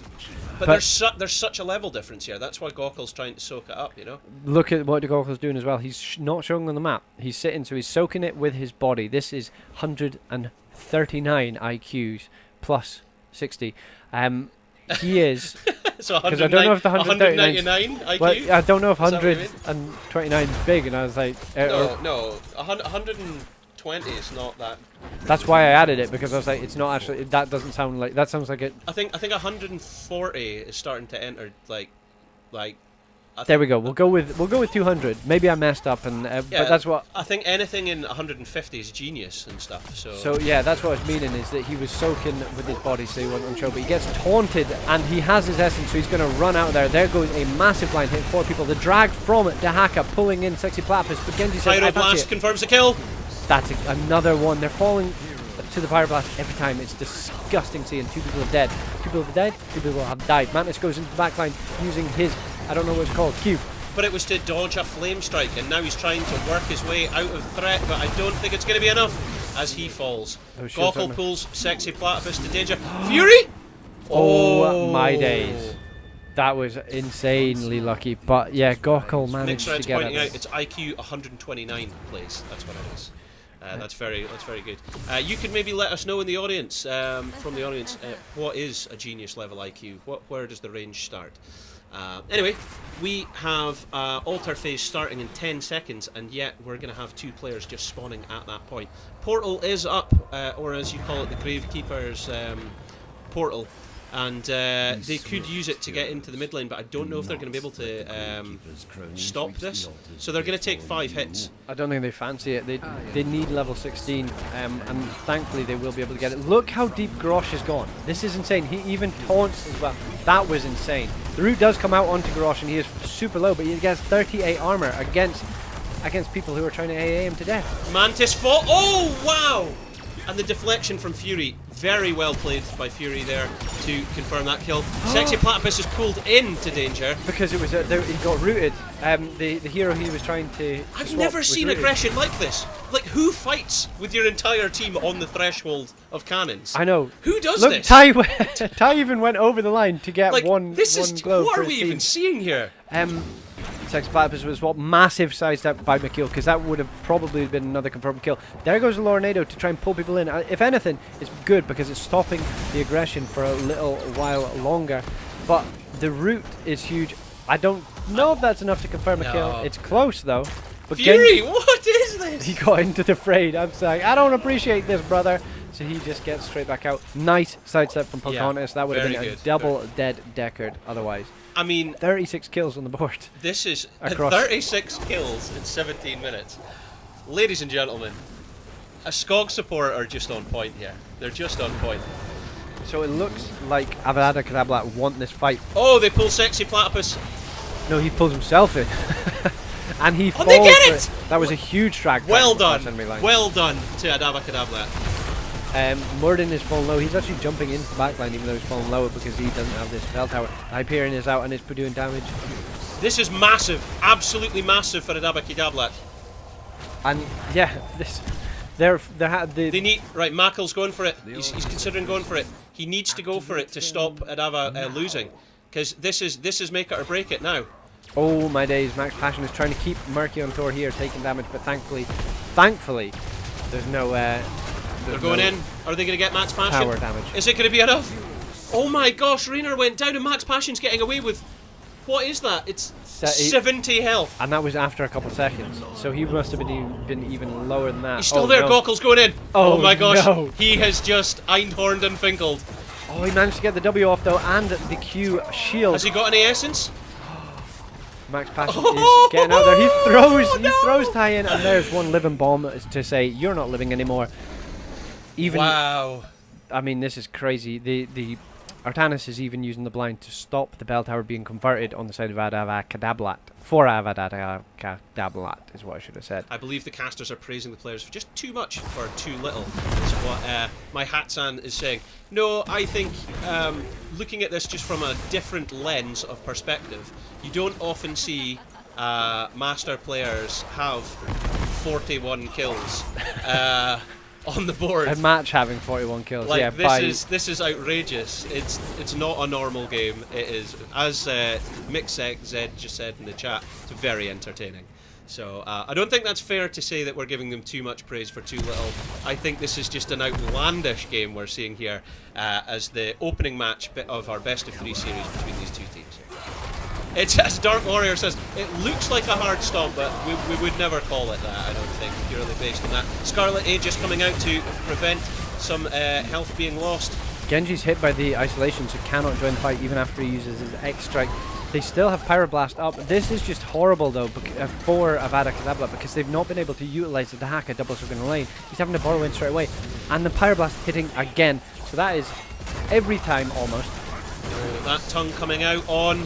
But there's such a level difference here. That's why Gokul's trying to soak it up, you know? Look at what Gokul's doing as well. He's not showing on the map. He's sitting, so he's soaking it with his body. This is 139 IQs plus 60. He is... So because I don't know if the 199 IQ? Well, I don't know if 129 is big, and I was like... no, 120 is not that. That's why I added it, because I was like, it's not actually... That doesn't sound like... That sounds like it... I think 140 is starting to enter, like... There we go. We'll go with 200. Maybe I messed up, and yeah, but that's what I think. Anything in 150 is genius and stuff. So yeah, that's what I was meaning, is that he was soaking with his body, so he wasn't on show. But he gets taunted, and he has his essence, so he's going to run out of there. There goes a massive blind hit, 4 people. The drag from Dahaka pulling in Sexy Platypus, but Genji says, Pyroblast confirms the kill. That's another one. They're falling to the Pyroblast every time. It's disgusting seeing 2 people are dead. 2 people are dead, 2 people have died. Mantis goes into the backline using his, I don't know what it's called, Q. But it was to dodge a flame strike, and now he's trying to work his way out of threat, but I don't think it's going to be enough as he falls. Gokul pulls Sexy Platypus to danger. Fury! Oh my days. That was insanely lucky, but yeah, Gokul managed to get pointing out it's IQ 129 place. That's what it is. That's very good. You could maybe let us know in the audience, from the audience, what is a genius level IQ? Where does the range start? Anyway, we have altar phase starting in 10 seconds, and yet we're going to have 2 players just spawning at that point. Portal is up, or as you call it, the Gravekeeper's portal. And they could use it to get into the mid lane, but I don't know if they're going to be able to stop this. So they're going to take 5 hits. I don't think they fancy it. They need level 16, and thankfully they will be able to get it. Look how deep Grosh has gone. This is insane. He even taunts as well. That was insane. The root does come out onto Grosh, and he is super low, but he gets 38 armor against people who are trying to AA him to death. Mantis fought. Oh, wow! And the deflection from Fury, very well played by Fury there to confirm that kill. Sexy Platypus is pulled into danger. Because it was he got rooted. The hero he was trying to I've never seen aggression like this. Like, who fights with your entire team on the threshold of cannons? I know. Who does Look, this? Ty even went over the line to get like, one glow. What are we even seeing here? Sexy Platypus was massive sidestep by McKeel, because that would have probably been another confirmed kill. There goes the Lornado to try and pull people in. If anything, it's good because it's stopping the aggression for a little while longer. But the root is huge. I don't know if that's enough to confirm a kill. It's close though. But Fury, what is this? He got into the fray. I'm saying, I don't appreciate this, brother. so he just gets straight back out. Nice sidestep from Pocahontas. That would have been a double dead Deckard otherwise. I mean, 36 kills on the board. This is 36 kills in 17 minutes. Ladies and gentlemen, a Skog support are just on point here. They're just on point. So it looks like Avada Kedavra want this fight. Oh, they pull Sexy Platypus. No, he pulls himself in. And he falls. They get it! That was a huge drag. Well done. Well done to Avada Kedavra. Morden is falling low. He's actually jumping into the backline even though he's falling lower because he doesn't have this bell tower. Hyperion is out and it's doing damage. This is massive. Absolutely massive for Avada Kedavra. And yeah, they need Mackle's going for it. He's considering going for it. He needs to go for it to stop Adava losing, because this is make it or break it now. Oh my days! Max Passion is trying to keep Murky on Thor here, taking damage, but thankfully, there's no. They're going in. Are they going to get Max Passion? Tower damage. Is it going to be enough? Oh my gosh! Raynor went down, and Max Passion's getting away with. What is that? It's 70 health. And that was after a couple of seconds. So he must have been even lower than that. He's still there. No. Goggles going in. Oh my gosh. No. He has just Einhorned and Finkled. Oh, he managed to get the W off though, and the Q shield. Has he got any essence? Max Passion is getting out there. He throws Ty in, and there's one living bomb to say, you're not living anymore. Wow. I mean, this is crazy. The Artanis is even using the blind to stop the bell tower being converted on the side of Avada Kedavra. For Avada Kedavra is what I should have said. I believe the casters are praising the players for just too much for too little. Is what my Hatsan is saying. No, I think looking at this just from a different lens of perspective, you don't often see master players have 41 kills. On the board. A match having 41 kills. Like, yeah, this is outrageous. It's not a normal game. It is, as Mixek Zed just said in the chat, it's very entertaining. So I don't think that's fair to say that we're giving them too much praise for too little. I think this is just an outlandish game we're seeing here as the opening match of our best of 3 series between these two teams. It's, as Dark Warrior says, it looks like a hard stomp, but we would never call it that, I don't think, purely based on that. Scarlet Aegis coming out to prevent some health being lost. Genji's hit by the isolation, so cannot join the fight even after he uses his X strike. They still have Pyroblast up. This is just horrible though for Avada Kedavra because they've not been able to utilize the Dahaka double circle in the lane. He's having to borrow in straight away. And the Pyroblast hitting again. So that is every time almost. That tongue coming out on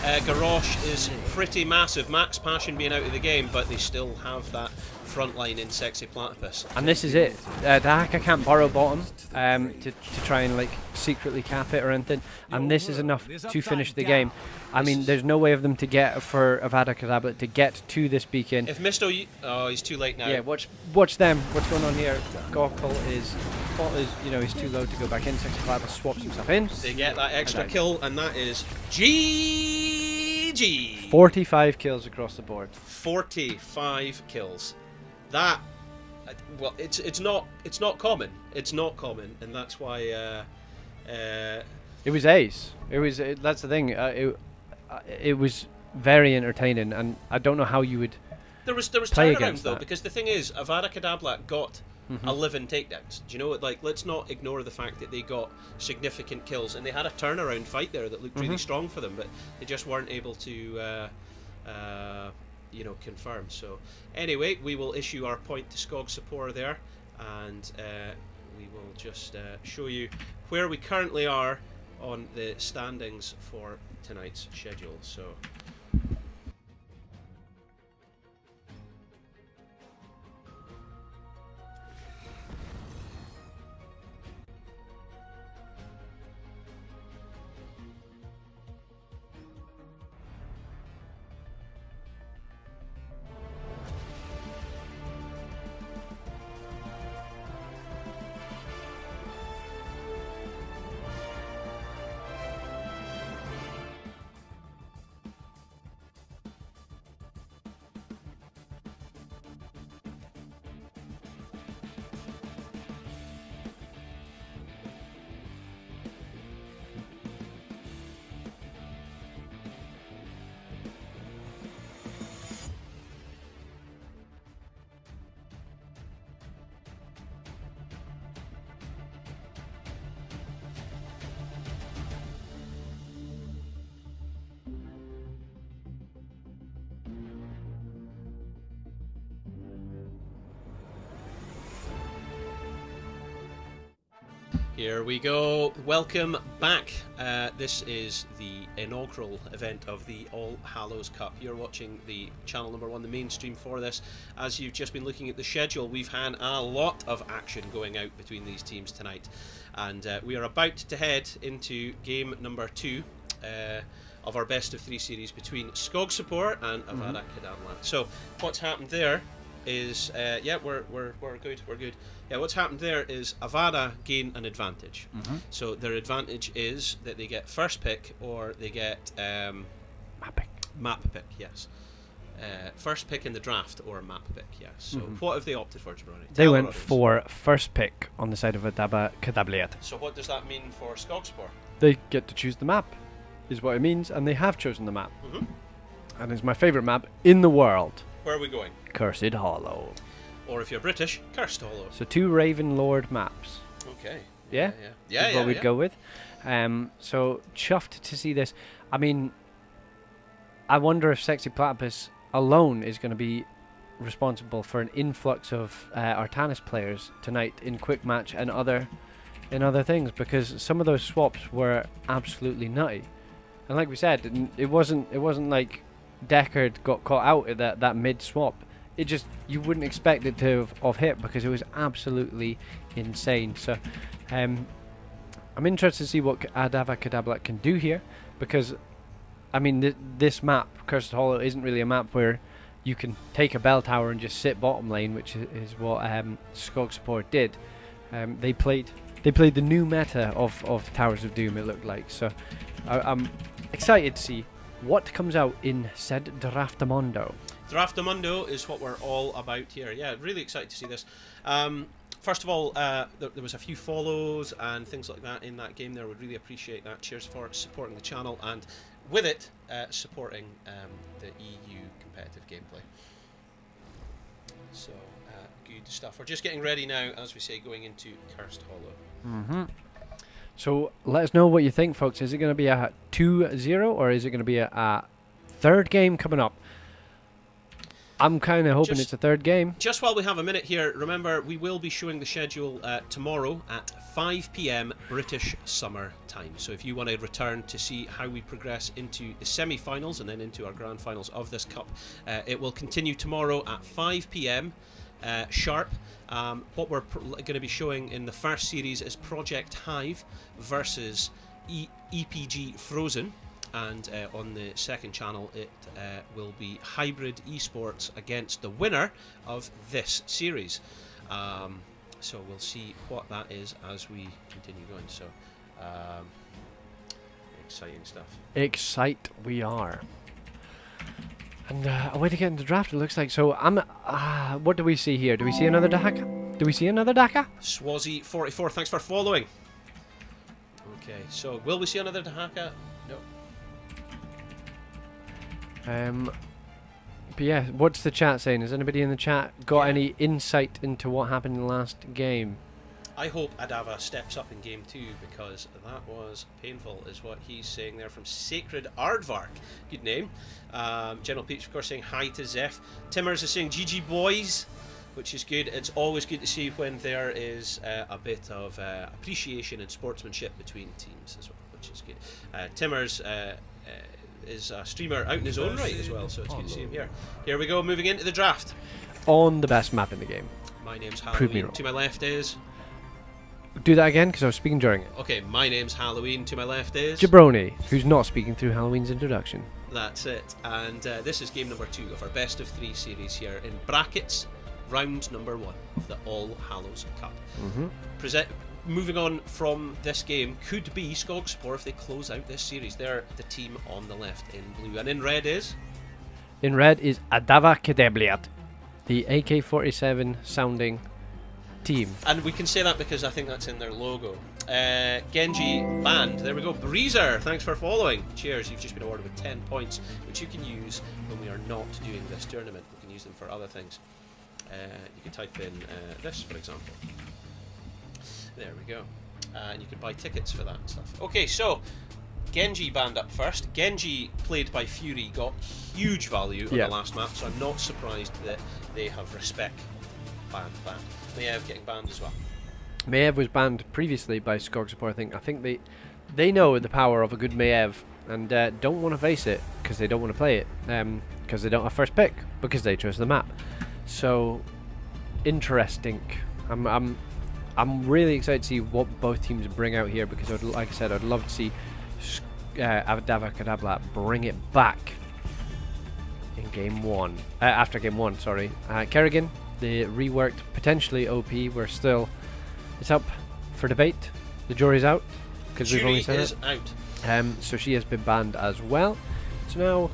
Garrosh is pretty massive. Max Passion being out of the game, but they still have that front line in Sexy Platypus. And this is it. Dahaka can't borrow bottom to try and like secretly cap it or anything. And this is enough to finish the game. I mean, there's no way of them to get for Avada Kedavra to get to this beacon. If Misto, oh, he's too late now. Yeah, watch them. What's going on here? Gokul is, you know, he's too low to go back in. Sexy Platypus swaps himself in. They get that extra kill, and that is GG. 45 kills across the board. 45 kills. That, well, it's not common. It's not common, and that's why. It was ace. That's the thing. It was very entertaining, and I don't know how you would. There was turnarounds though, because the thing is, Avada Kedavra got 11 takedowns. Do you know what? Like, let's not ignore the fact that they got significant kills, and they had a turnaround fight there that looked really strong for them, but they just weren't able to. You know, confirm. So anyway, we will issue our point to Skog Support there, and we will just show you where we currently are on the standings for tonight's schedule. So Here we go. Welcome back. This is the inaugural event of the All Hallows Cup. You're watching the channel number 1, the mainstream for this. As you've just been looking at the schedule, we've had a lot of action going out between these teams tonight. And we are about to head into game number 2 of our best of 3 series between Skogspor and Avada Kedavra. So what's happened there is, we're good. Yeah, what's happened there is Avada gain an advantage. So their advantage is that they get first pick or they get map pick, yes. First pick in the draft or map pick, yes. So what have they opted for, Jabroni? They went for first pick on the side of Avada Kedavra. So what does that mean for Skogspor? They get to choose the map, is what it means, and they have chosen the map. And it's my favourite map in the world. Where are we going? Cursed Hollow. Or if you're British, Cursed Hollow. So 2 Raven Lord maps. Okay. Yeah? Is what we'd go with. So chuffed to see this. I mean, I wonder if Sexy Platypus alone is going to be responsible for an influx of Artanis players tonight in quick match and other things, because some of those swaps were absolutely nutty. And like we said, it wasn't like Deckard got caught out at that mid swap. It just, you wouldn't expect it to have hit because it was absolutely insane. So I'm interested to see what Avada Kedavra can do here, because I mean this map, Cursed Hollow, isn't really a map where you can take a bell tower and just sit bottom lane, which is what Skogspor did. They played the new meta of Towers of Doom, it looked like. So I'm excited to see what comes out in said Draftamundo. Draftamundo is what we're all about here. Yeah, really excited to see this. First of all, there was a few follows and things like that in that game there. Would really appreciate that. Cheers for supporting the channel and with it supporting the EU competitive gameplay. So good stuff. We're just getting ready now, as we say, going into Cursed Hollow. So let us know what you think, folks. Is it going to be a 2-0 or is it going to be a third game coming up? I'm kind of hoping it's a third game. Just while we have a minute here, remember we will be showing the schedule tomorrow at 5 PM British summer time. So if you want to return to see how we progress into the semi-finals and then into our grand finals of this cup, it will continue tomorrow at 5 PM sharp. What we're going to be showing in the first series is Project Hive versus EPG Frozen. And on the second channel it will be Hybrid Esports against the winner of this series. So we'll see what that is as we continue going. So exciting stuff. Excite we are. And a way to get into the draft, it looks like. So what do we see here? Do we see another Daka? Do we see another Daka? Swazi44, thanks for following. Okay, so will we see another Daka? No. But yeah, what's the chat saying? Has anybody in the chat got any insight into what happened in the last game? I hope Adava steps up in game 2 because that was painful, is what he's saying there from Sacred Aardvark. Good name. General Peach, of course, saying hi to Zeph. Timmers is saying GG boys, which is good. It's always good to see when there is a bit of appreciation and sportsmanship between teams as well, which is good. Timmers is a streamer out in his own right as well, so it's good to see him here. Here we go, moving into the draft. On the best map in the game. My name's Halloween. To my left is... Do that again, because I was speaking during it. Okay, my name's Halloween. To my left is... Jabroni, who's not speaking through Halloween's introduction. That's it. And this is game number 2 of our best of 3 series here in brackets, round number 1 of the All Hallows Cup. Moving on from this game could be Skogspor if they close out this series. They're the team on the left in blue. And in red is? In red is Avada Kedavra, the AK-47 sounding team. And we can say that because I think that's in their logo. Genji Band, there we go. Breezer, thanks for following. Cheers, you've just been awarded with 10 points, which you can use when we are not doing this tournament. We can use them for other things. You can type in this, for example. There we go. And you can buy tickets for that and stuff. Okay, so Genji Band up first. Genji, played by Fury, got huge value on the last map, so I'm not surprised that they have respect banned. They have getting banned as well. Maiev was banned previously by Skog support. I think they know the power of a good Maiev and don't want to face it because they don't want to play it because they don't have first pick because they chose the map. So interesting. I'm really excited to see what both teams bring out here because like I said, I'd love to see Avada bring it back in game 1 after game 1. Sorry, Kerrigan, the reworked potentially OP. It's up for debate. The jury's out because we've only said it. Out. So she has been banned as well. So now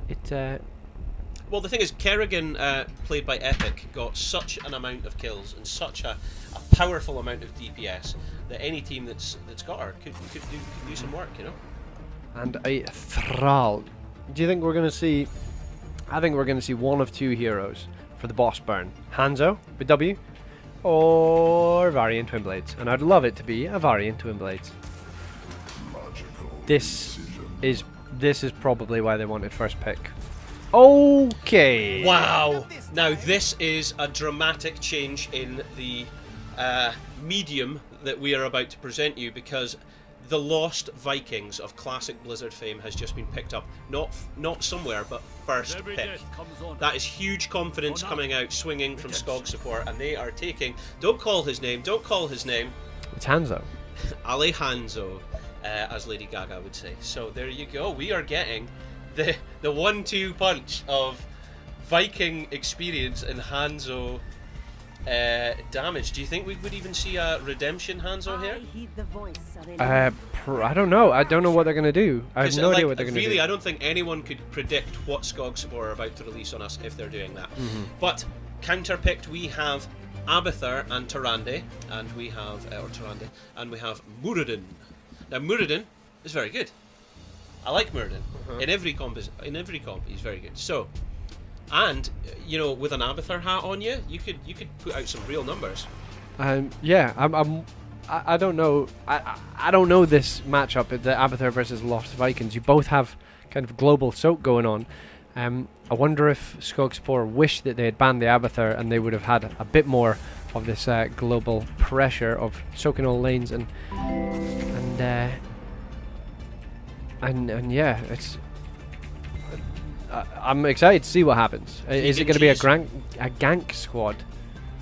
it. Well, the thing is, Kerrigan, played by Epic, got such an amount of kills and such a powerful amount of DPS that any team that's got her could do some work, you know. And a Thrall. Do you think we're going to see? I think we're going to see one of two heroes for the boss burn: Hanzo with W, or Varian Twin Blades. And I'd love it to be a Varian Twin Blades. This is probably why they wanted first pick. Okay. Wow. Now this is a dramatic change in the medium that we are about to present you, because the lost Vikings of classic Blizzard fame has just been picked up. Not somewhere, but first pick. That is huge confidence coming out swinging from Skog support, and they are taking. Don't call his name. It's Hanzo. Alejandro, as Lady Gaga would say. So there you go. We are getting the 1-2 punch of Viking experience and Hanzo damage. Do you think we would even see a redemption Hanzo here? I don't know. I don't know what they're gonna do. I have no idea what they're gonna do. Really, I don't think anyone could predict what Skog support are about to release on us if they're doing that. But counter-picked, we have Abathur and Tyrande, and we have and we have Muradin. Now Muradin is very good. I like Muradin. In every comp, he's very good. So, and you know, with an Abathur hat on you, you could put out some real numbers. Yeah, I don't know. I don't know this matchup, the Abathur versus Lost Vikings. You both have kind of global soak going on. I wonder if Skog support wish that they had banned the Abathur and they would have had a bit more of this global pressure of soaking all lanes and yeah, it's. I'm excited to see what happens. Is it going to be a gank squad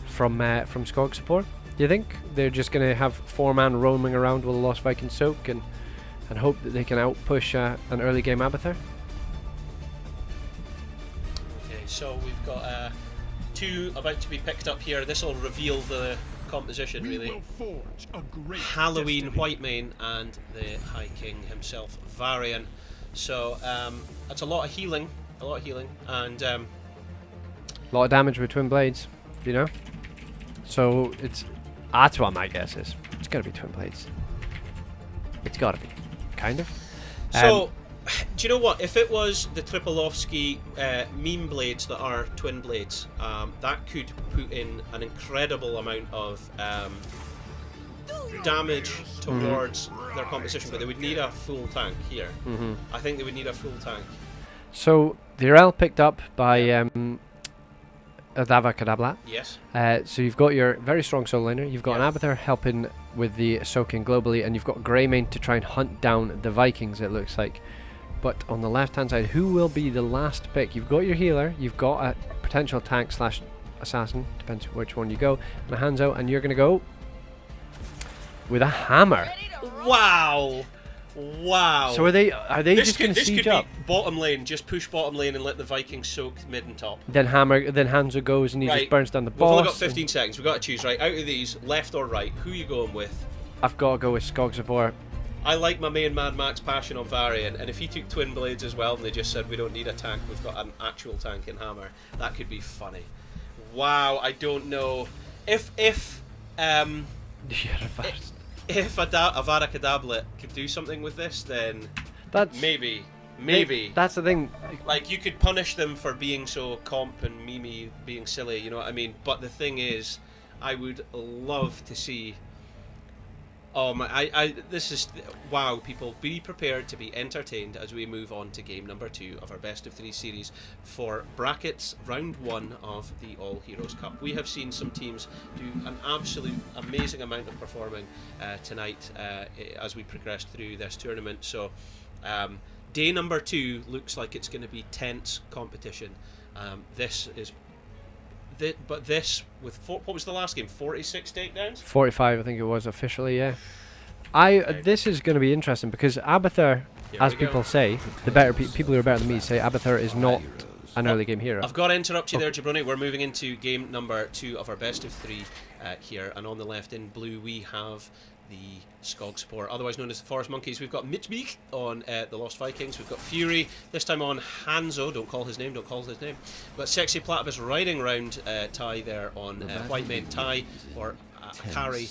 from Skog support? Do you think they're just going to have 4-man roaming around with a Lost Viking soak and hope that they can outpush an early game Abathur? Okay, so we've got 2 about to be picked up here. This will reveal the composition, really. Halloween Whitemane and the High King himself, Varian. So that's a lot of healing, and a lot of damage with Twin Blades, you know. So that's what my guess is. It's got to be Twin Blades. It's got to be, kind of. So, do you know what? If it was the Tripolovsky meme blades that are Twin Blades, that could put in an incredible amount of damage towards their composition, but they would need a full tank here. I think they would need a full tank. So the RL picked up by Adava Kadabla. Yes. So you've got your very strong solo laner, you've got an Abathur helping with the soaking globally, and you've got Greymane to try and hunt down the Vikings, it looks like. But on the left hand side, who will be the last pick? You've got your healer, you've got a potential tank / assassin, depends which one you go, and a Hanzo, and you're going to go with a hammer. Wow. So are they just going to siege up? This could be bottom lane, just push bottom lane and let the Vikings soak mid and top. Then Hanzo goes and he just burns down the boss. We've only got 15 seconds, we've got to choose, right? Out of these, left or right, who are you going with? I've got to go with Skog support. I like my main Mad Max passion on Varian, and if he took Twin Blades as well and they just said we don't need a tank, we've got an actual tank in Hammer, that could be funny. Wow, I don't know. If Avada Kedavra could do something with this, then maybe. That's the thing. Like, you could punish them for being so comp and Mimi being silly, you know what I mean? But the thing is, I would love to see... Oh my! This is wow. People, be prepared to be entertained as we move on to game number 2 of our best of 3 series for brackets round 1 of the All Heroes Cup. We have seen some teams do an absolute amazing amount of performing tonight as we progress through this tournament. So, day number 2 looks like it's going to be tense competition. This is. But this with what was the last game? 46 takedowns. 45, I think it was officially. Yeah. This is going to be interesting because Abathur, as people say, the better people who are better than me say Abathur is not an early game hero. I've got to interrupt you there, Jabroni. We're moving into game number 2 of our best of 3 here, and on the left in blue we have the Skog support, otherwise known as the Forest Monkeys. We've got Mitchbeek on the Lost Vikings. We've got Fury, this time on Hanzo. Don't call his name. But Sexy Platypus riding round Ty there on White Mane Ty, or Carry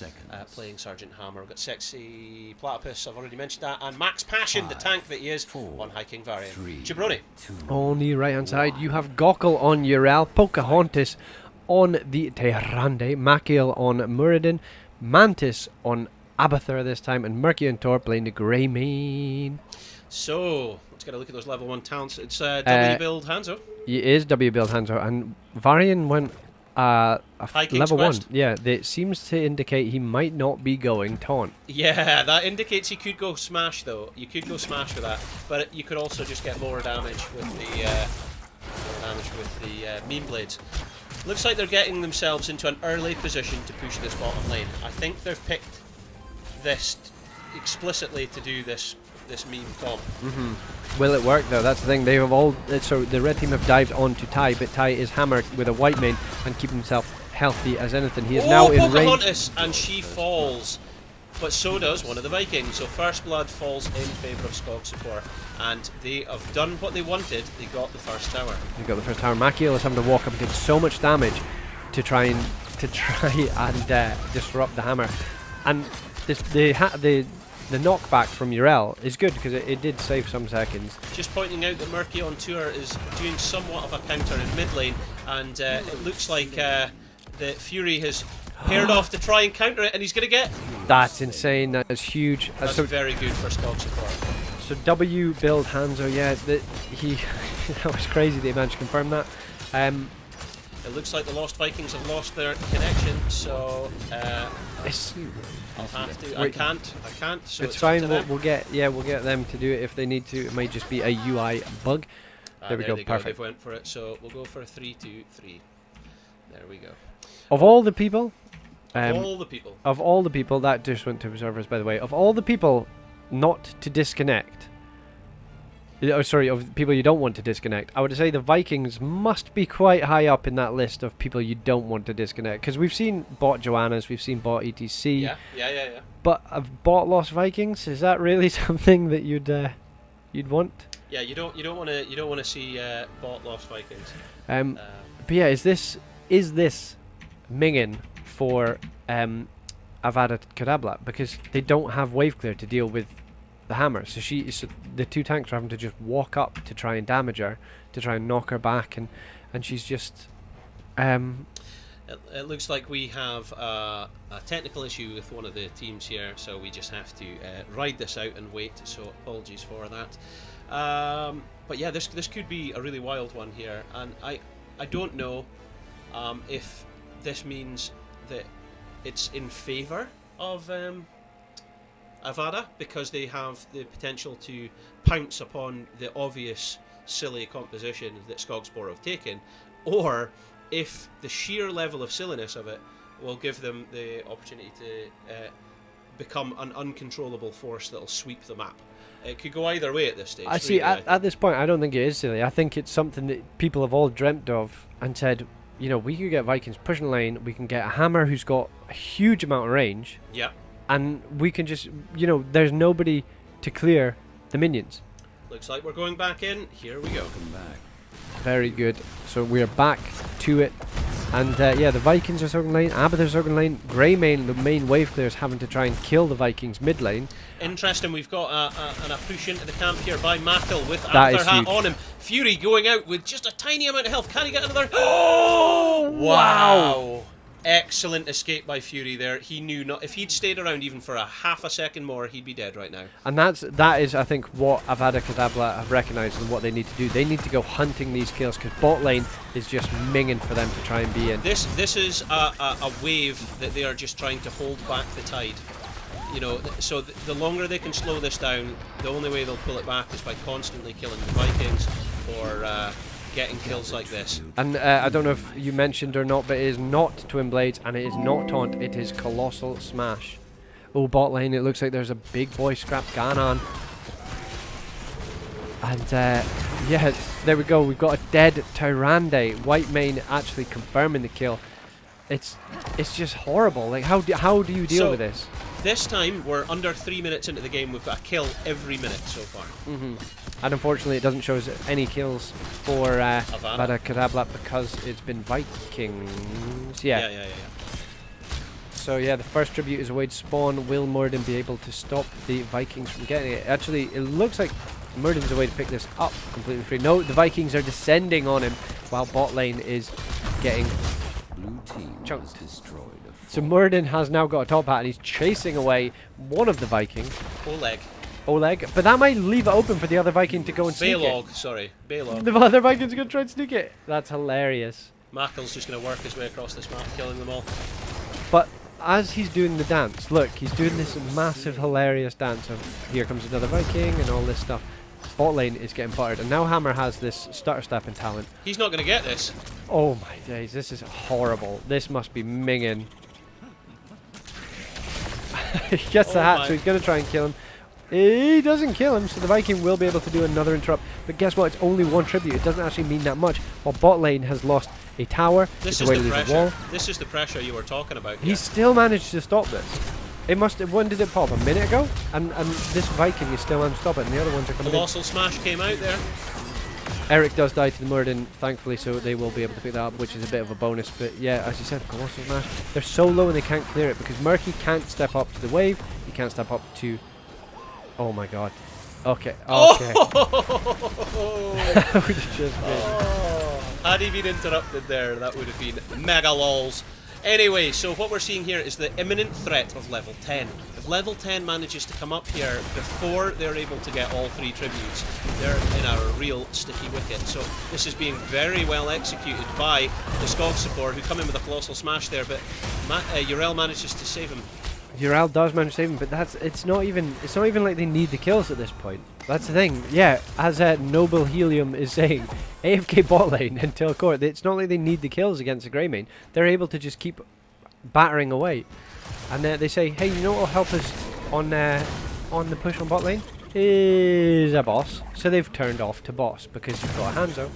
playing Sergeant Hammer. We've got Sexy Platypus, I've already mentioned that, and Max Passion, the tank that he is, on High King Varian. Jabroni. On the right hand side you have Gokul on Urel, Pocahontas on the Tehrande, Makiel on Muradin, Mantis on Abathur this time, and Murky and Tor playing the Greymane. So, let's get a look at those level 1 talents. It's W-build Hanzo. He is W-build Hanzo, and Varian went level 1. Yeah, it seems to indicate he might not be going Taunt. Yeah, that indicates he could go Smash though. You could go Smash with that, but you could also just get lower damage with the Meme Blades. Looks like they're getting themselves into an early position to push this bottom lane. I think they've picked this explicitly to do this meme comp. Will it work though? That's the thing. They have all so the red team have dived onto Ty, but Ty is hammered with a white mane and keeping himself healthy as anything. He is now in range. Pocahontas, and she falls, but so does one of the Vikings. So First Blood falls in favour of Skog support, and they have done what they wanted. They got the first tower. They got the first tower. Makiel is having to walk up and take so much damage to try and disrupt the hammer, and the knockback from Urel is good because it did save some seconds. Just pointing out that Murky on tour is doing somewhat of a counter in mid lane, and it looks like the Fury has paired off to try and counter it, and he's going to get... That's insane. That is huge. That's so very good for Skog support. So W build Hanzo, yeah, that was crazy that he managed to confirm that. It looks like the Lost Vikings have lost their connection, so I'll have to. I can't. So it's fine. We'll get them to do it if they need to. It might just be a UI bug. There we go. Perfect. They went for it. So we'll go for a 3-2-3. There we go. Of all the people, of all the people, that just went to observers, by the way. Of all the people not to disconnect. Oh, sorry, of people you don't want to disconnect. I would say the Vikings must be quite high up in that list of people you don't want to disconnect. Because we've seen bot Joanna's, we've seen bot ETC. Yeah. But bot Lost Vikings, is that really something that you'd want? Yeah, you don't want to see bot Lost Vikings. But yeah, is this minging for Avada Kedavra, because they don't have wave clear to deal with the hammer, so the two tanks are having to just walk up to try and damage her, to try and knock her back, and she's just It looks like we have a technical issue with one of the teams here, so we just have to ride this out and wait, so apologies for that. But yeah, this could be a really wild one here, and I don't know if this means that it's in favour of Avada, because they have the potential to pounce upon the obvious silly composition that Skogspor have taken, or if the sheer level of silliness of it will give them the opportunity to become an uncontrollable force that'll sweep the map. It could go either way at this stage. I see. At this point, I don't think it is silly. I think it's something that people have all dreamt of and said, you know, we could get Vikings pushing lane, we can get a hammer who's got a huge amount of range. Yeah. And we can just, you know, there's nobody to clear the minions. Looks like we're going back in. Here we go. Welcome back. Very good. So we're back to it. And yeah, the Vikings are circling lane, Abathur's circling lane, Greymane, the main wave clear, is having to try and kill the Vikings mid lane. Interesting, we've got a push into the camp here by Mackle with Abathur hat on him. Fury going out with just a tiny amount of health. Can he get another? Oh, wow. Excellent escape by Fury there. He knew not if he'd stayed around even for a half a second more, he'd be dead right now. And that is, I think, what Avada Kedavra have recognised and what they need to do. They need to go hunting these kills because bot lane is just minging for them to try and be in. This is a wave that they are just trying to hold back the tide. You know, so the longer they can slow this down, the only way they'll pull it back is by constantly killing the Vikings or getting kills like this. And I don't know if you mentioned or not, but it is not Twin Blades and it is not Taunt, it is Colossal Smash. Oh, bot lane, it looks like there's a big boy scrap going on. And yeah, there we go, we've got a dead Tyrande. White Mane actually confirming the kill. It's just horrible. Like, how do you deal with this? This time, we're under 3 minutes into the game. We've got a kill every minute so far. And unfortunately, it doesn't show us any kills for Avada Kedavra because it's been Vikings. Yeah. So yeah, the first tribute is away to spawn. Will Morden be able to stop the Vikings from getting it? Actually, it looks like Murden's a way to pick this up completely free. No, the Vikings are descending on him while bot lane is getting chunked. So Murden has now got a top hat and he's chasing away one of the Vikings. Oleg. But that might leave it open for the other Viking to go and sneak it. Baylog. The other Viking's going to try and sneak it. That's hilarious. Makel's just going to work his way across this map, killing them all. But as he's doing the dance, look, he's doing this massive, hilarious dance of here comes another Viking and all this stuff. Bot lane is getting buttered, and now Hammer has this stutter step in talent. He's not going to get this. Oh my days, this is horrible. This must be minging. He gets the hat, so he's going to try and kill him. He doesn't kill him, so the Viking will be able to do another interrupt. But guess what? It's only one tribute. It doesn't actually mean that much. While bot lane has lost a tower. This is the pressure. Wall. This is the pressure you were talking about. He still managed to stop this. It must. When did it pop? A minute ago? And this Viking is still unstoppable, and the other ones are coming. Colossal Smash came out there. Eric does die to the Murden, thankfully, so they will be able to pick that up, which is a bit of a bonus. But yeah, as you said, Colossal Smash. They're so low and they can't clear it because Murky can't step up to the wave. He can't step up to. Oh my god. Okay. Had he been interrupted there, that would have been mega lols. Anyway, so what we're seeing here is the imminent threat of level 10. If level 10 manages to come up here before they're able to get all 3 tributes, they're in a real sticky wicket. So this is being very well executed by the Skog support, who come in with a Colossal Smash there, but Yrel manages to save him. Yrel does manage to save him, but it's not even like they need the kills at this point. That's the thing. Yeah, as Noble Helium is saying, AFK bot lane until court. It's not like they need the kills against a Greymane. They're able to just keep battering away. And they say, hey, you know what will help us on the push on bot lane? Is a boss. So they've turned off to boss because you've got a Hanzo,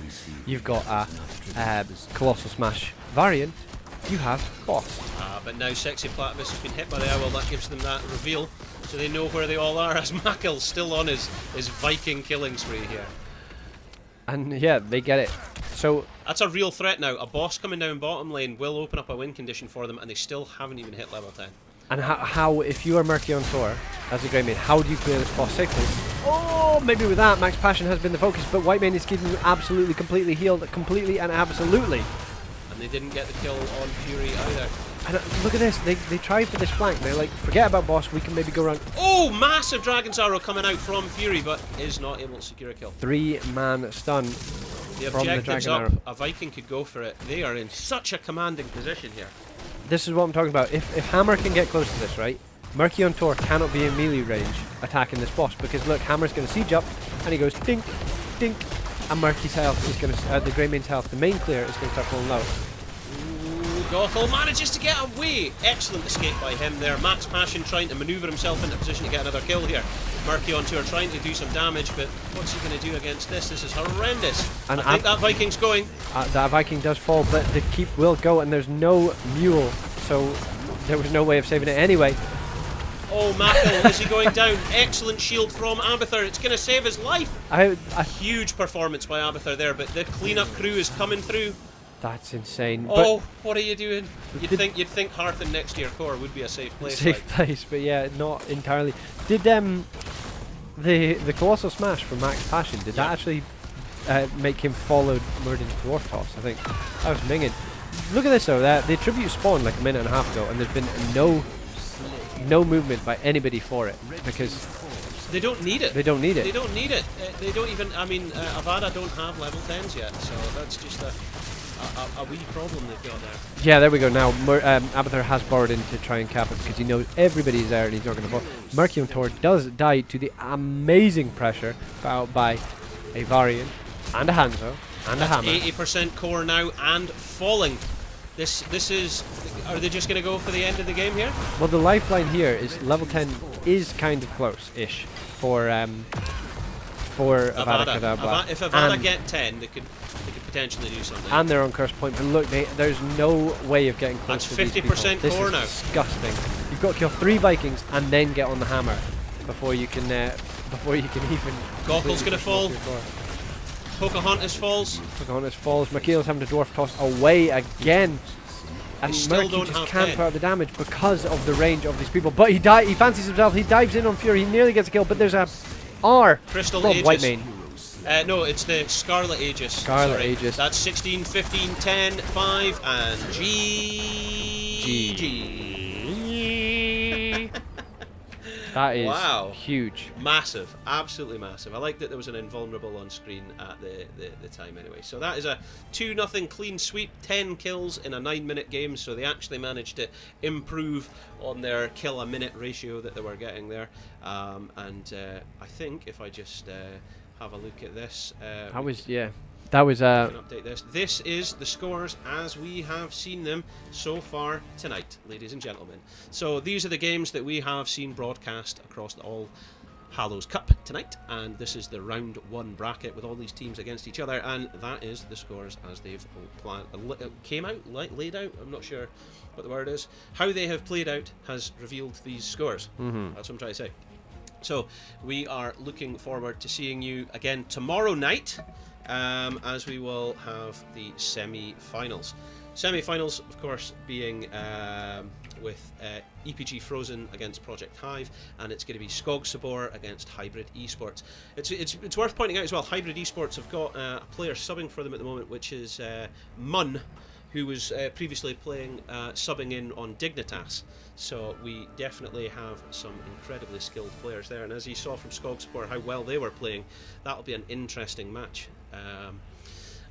you've got a Colossal Smash variant, you have boss. But now Sexy Platypus has been hit by the owl. That gives them that reveal, so they know where they all are, as Makel's still on his Viking killing spree here. And yeah, they get it. So that's a real threat now. A boss coming down bottom lane will open up a win condition for them, and they still haven't even hit level 10. And how if you are Murky on tour as a Greymane, how do you clear this boss safely? Oh, maybe with that, Max Passion has been the focus, but White Mane is getting absolutely, completely healed, completely and absolutely. They didn't get the kill on Fury either. And look at this, they tried for this flank. They're like, forget about boss, we can maybe go around. Oh, massive Dragon's Arrow coming out from Fury, but is not able to secure a kill. 3-man stun the from the Dragon Arrow. A Viking could go for it. They are in such a commanding position here. This is what I'm talking about. If Hammer can get close to this, right? Murky on tour cannot be in melee range attacking this boss because look, Hammer's going to siege up and he goes dink, dink, and Murky's health is going to, the Greymane's health, the main clear is going to start falling low. Gothel manages to get away. Excellent escape by him there. Max Passion trying to maneuver himself into position to get another kill here. Murky on tour trying to do some damage, but what's he going to do against this? This is horrendous. And I think that Viking's going. That Viking does fall, but the keep will go, and there's no mule, so there was no way of saving it anyway. Oh, Makel, is he going down? Excellent shield from Abathur. It's going to save his life. A huge performance by Abathur there, but the cleanup crew is coming through. That's insane. Oh, what are you doing? You'd think Hearthen next to your core would be a safe place. Safe place, but yeah, not entirely. Did the Colossal Smash from Max Passion, did that actually make him follow Murden's Dwarf Toss? I think that was minging. look at this though. The tribute spawned like a minute and a half ago, and there's been no movement by anybody for it because they don't need it. They don't need it. They don't need it. They don't even. I mean, Avada don't have level 10s yet, so that's just a wee problem they've got there. Yeah, there we go. Now Abathur has borrowed in to try and cap it because he knows everybody's there and he's not going to fall. Mercury Tor does die to the amazing pressure put out by a Varian and a Hanzo and a Hammer. 80% core now and falling. This is. Are they just going to go for the end of the game here? Well, the lifeline here is level 10 is kind of close-ish for Avada Kedavra. If Avada get 10, they could potentially do something. And they're on curse point, but look, there's no way of getting close to these people. That's 50% core now. Disgusting. You've got to kill 3 Vikings and then get on the hammer before you can even. Gokkel's going to fall. Pocahontas falls. Michael's having to dwarf toss away again. And still Murky don't just have can't 10. put out the damage because of the range of these people. But he fancies himself. He dives in on Fury. He nearly gets a kill, but there's a R Crystal from Aegis. Whitemane. No, it's the Scarlet Aegis. Scarlet Aegis. That's 16, 15, 10, 5, and GG. That is wow. huge. Massive. Absolutely massive. I like that there was an invulnerable on screen at the time anyway. So that is a 2-0 clean sweep, 10 kills in a 9-minute game, so they actually managed to improve on their kill-a-minute ratio that they were getting there. I think if I just have a look at this... That was update this. This is the scores as we have seen them so far tonight, ladies and gentlemen. So these are the games that we have seen broadcast across the All Hallows Cup tonight, and this is the round 1 bracket with all these teams against each other, and that is the scores as they've laid out. I'm not sure what the word is. How they have played out has revealed these scores. That's what I'm trying to say. So we are looking forward to seeing you again tomorrow night. As we will have the semi-finals. Semi-finals, of course, being with EPG Frozen against Project Hive, and it's going to be Skog Sabor against Hybrid Esports. It's worth pointing out as well, Hybrid Esports have got a player subbing for them at the moment, which is Mun, who was previously playing subbing in on Dignitas. So we definitely have some incredibly skilled players there, and as you saw from Skog Sabor how well they were playing, that'll be an interesting match.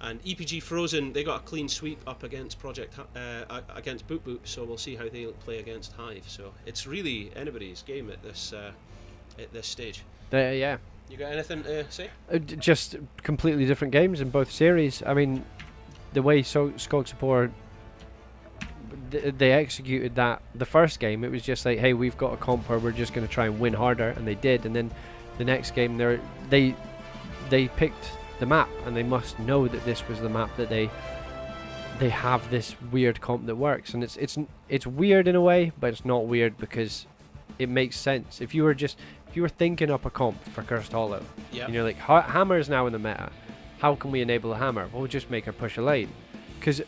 And EPG Frozen, they got a clean sweep up against against Boop Boop, so we'll see how they play against Hive. So it's really anybody's game at this stage. Yeah. You got anything to say? Just completely different games in both series. I mean, the way Skog Support they executed that the first game, it was just like, hey, we've got a comp where we're just going to try and win harder, and they did. And then the next game, they picked the map, and they must know that this was the map that they have this weird comp that works. And it's weird in a way, but it's not weird because it makes sense. If you were thinking up a comp for Cursed Hollow, yep, and you're like, hammer is now in the meta, how can we enable a hammer? Well, we'll just make her push a lane, because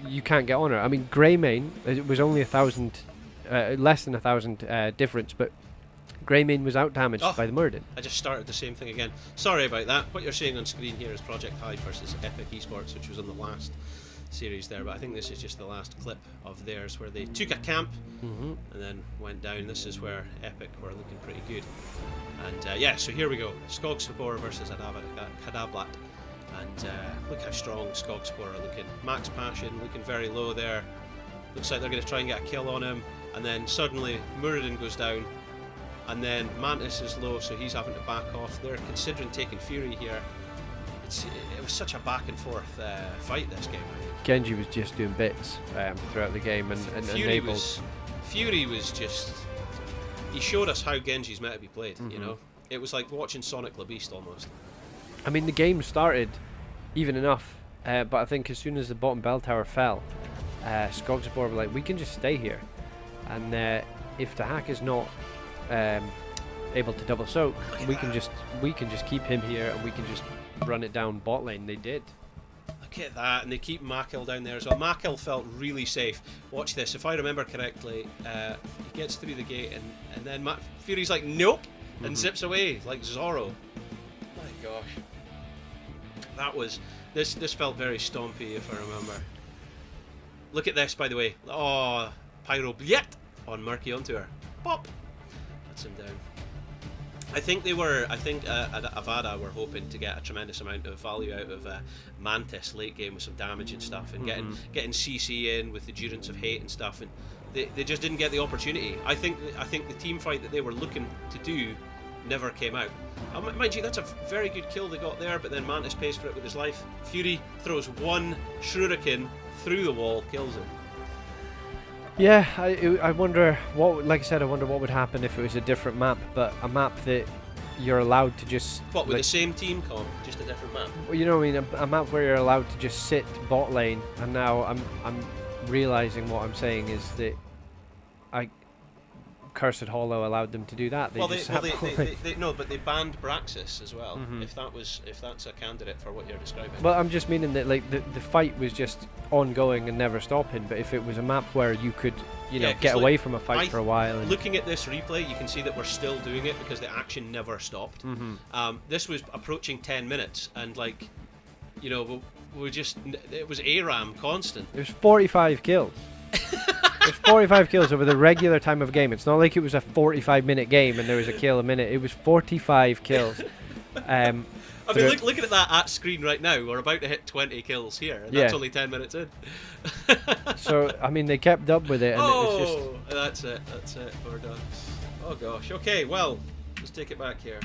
you can't get on her. I mean, Greymane, it was only 1,000, less than 1,000 difference, but Greymane was out damaged by the Muradin. I just started the same thing again. Sorry about that. What you're seeing on screen here is Project Hive versus Epic Esports, which was on the last series there, but I think this is just the last clip of theirs where they took a camp and then went down. This is where Epic were looking pretty good. And yeah, so here we go. Skog Sabor versus Kadablat. And look how strong Skog Sabor are looking. Max Passion looking very low there. Looks like they're going to try and get a kill on him. And then suddenly Muradin goes down. And then Mantis is low, so he's having to back off. They're considering taking Fury here. It was such a back and forth fight this game. I think Genji was just doing bits throughout the game, and Fury was just. He showed us how Genji's meant to be played. You know, it was like watching Sonic the Beast almost. I mean, the game started even enough, but I think as soon as the bottom bell tower fell, Skog Sabor were like, we can just stay here, and if the hack is not able to double soak, we can just keep him here, and we can just run it down bot lane. They did. Look at that, and they keep Makil down there as well. Makil felt really safe. Watch this. If I remember correctly, he gets through the gate, and then Fury's like, nope, and zips away like Zorro. My gosh. That was this felt very stompy, if I remember. Look at this, by the way. Oh, Pyro Bliet on Murky onto her. Pop. That's him down. I think Avada were hoping to get a tremendous amount of value out of Mantis late game with some damage and stuff, and getting CC in with the Durance of Hate and stuff, and they just didn't get the opportunity. I think the team fight that they were looking to do never came out. Mind you, that's a very good kill they got there, but then Mantis pays for it with his life. Fury throws one shuriken through the wall, kills him. Yeah, I wonder what, like I said, I wonder what would happen if it was a different map, but a map that you're allowed to just... What, with the same team comp, just a different map? Well, you know what I mean, a map where you're allowed to just sit bot lane, and now I'm realising what I'm saying is that Cursed Hollow allowed them to do that. No, but they banned Braxis as well. If that's a candidate for what you're describing. Well, I'm just meaning that like the fight was just ongoing and never stopping. But if it was a map where you could, get away from a fight for a while. And looking at this replay, you can see that we're still doing it because the action never stopped. This was approaching 10 minutes, and it was ARAM constant. It was 45 kills. It was 45 kills over the regular time of game. It's not like it was a 45-minute game and there was a kill a minute. It was 45 kills. Looking at that at screen right now, we're about to hit 20 kills here, and that's only 10 minutes in. So, I mean, they kept up with it, and it was just... That's it, we're done. Oh gosh, okay, well, let's take it back here.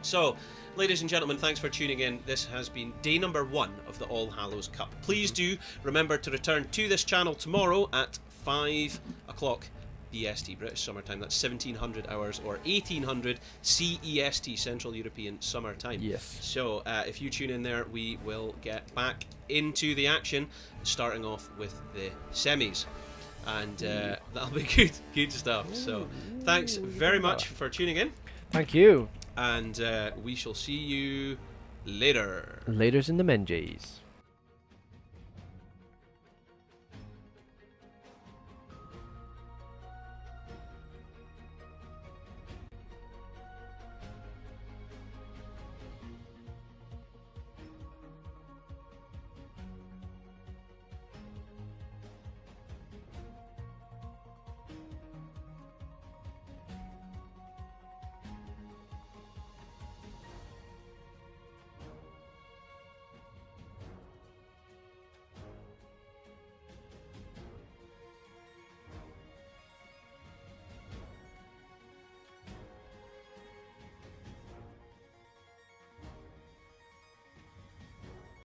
So, ladies and gentlemen, thanks for tuning in. This has been day number 1 of the All Hallows Cup. Please do remember to return to this channel tomorrow at 5 o'clock BST, British Summer Time. That's 1700 hours or 1800 CEST, Central European Summer Time. Yes. So if you tune in there, we will get back into the action, starting off with the semis. And that'll be good stuff. So thanks very much for tuning in. Thank you. And we shall see you later. Laters in the Menjays.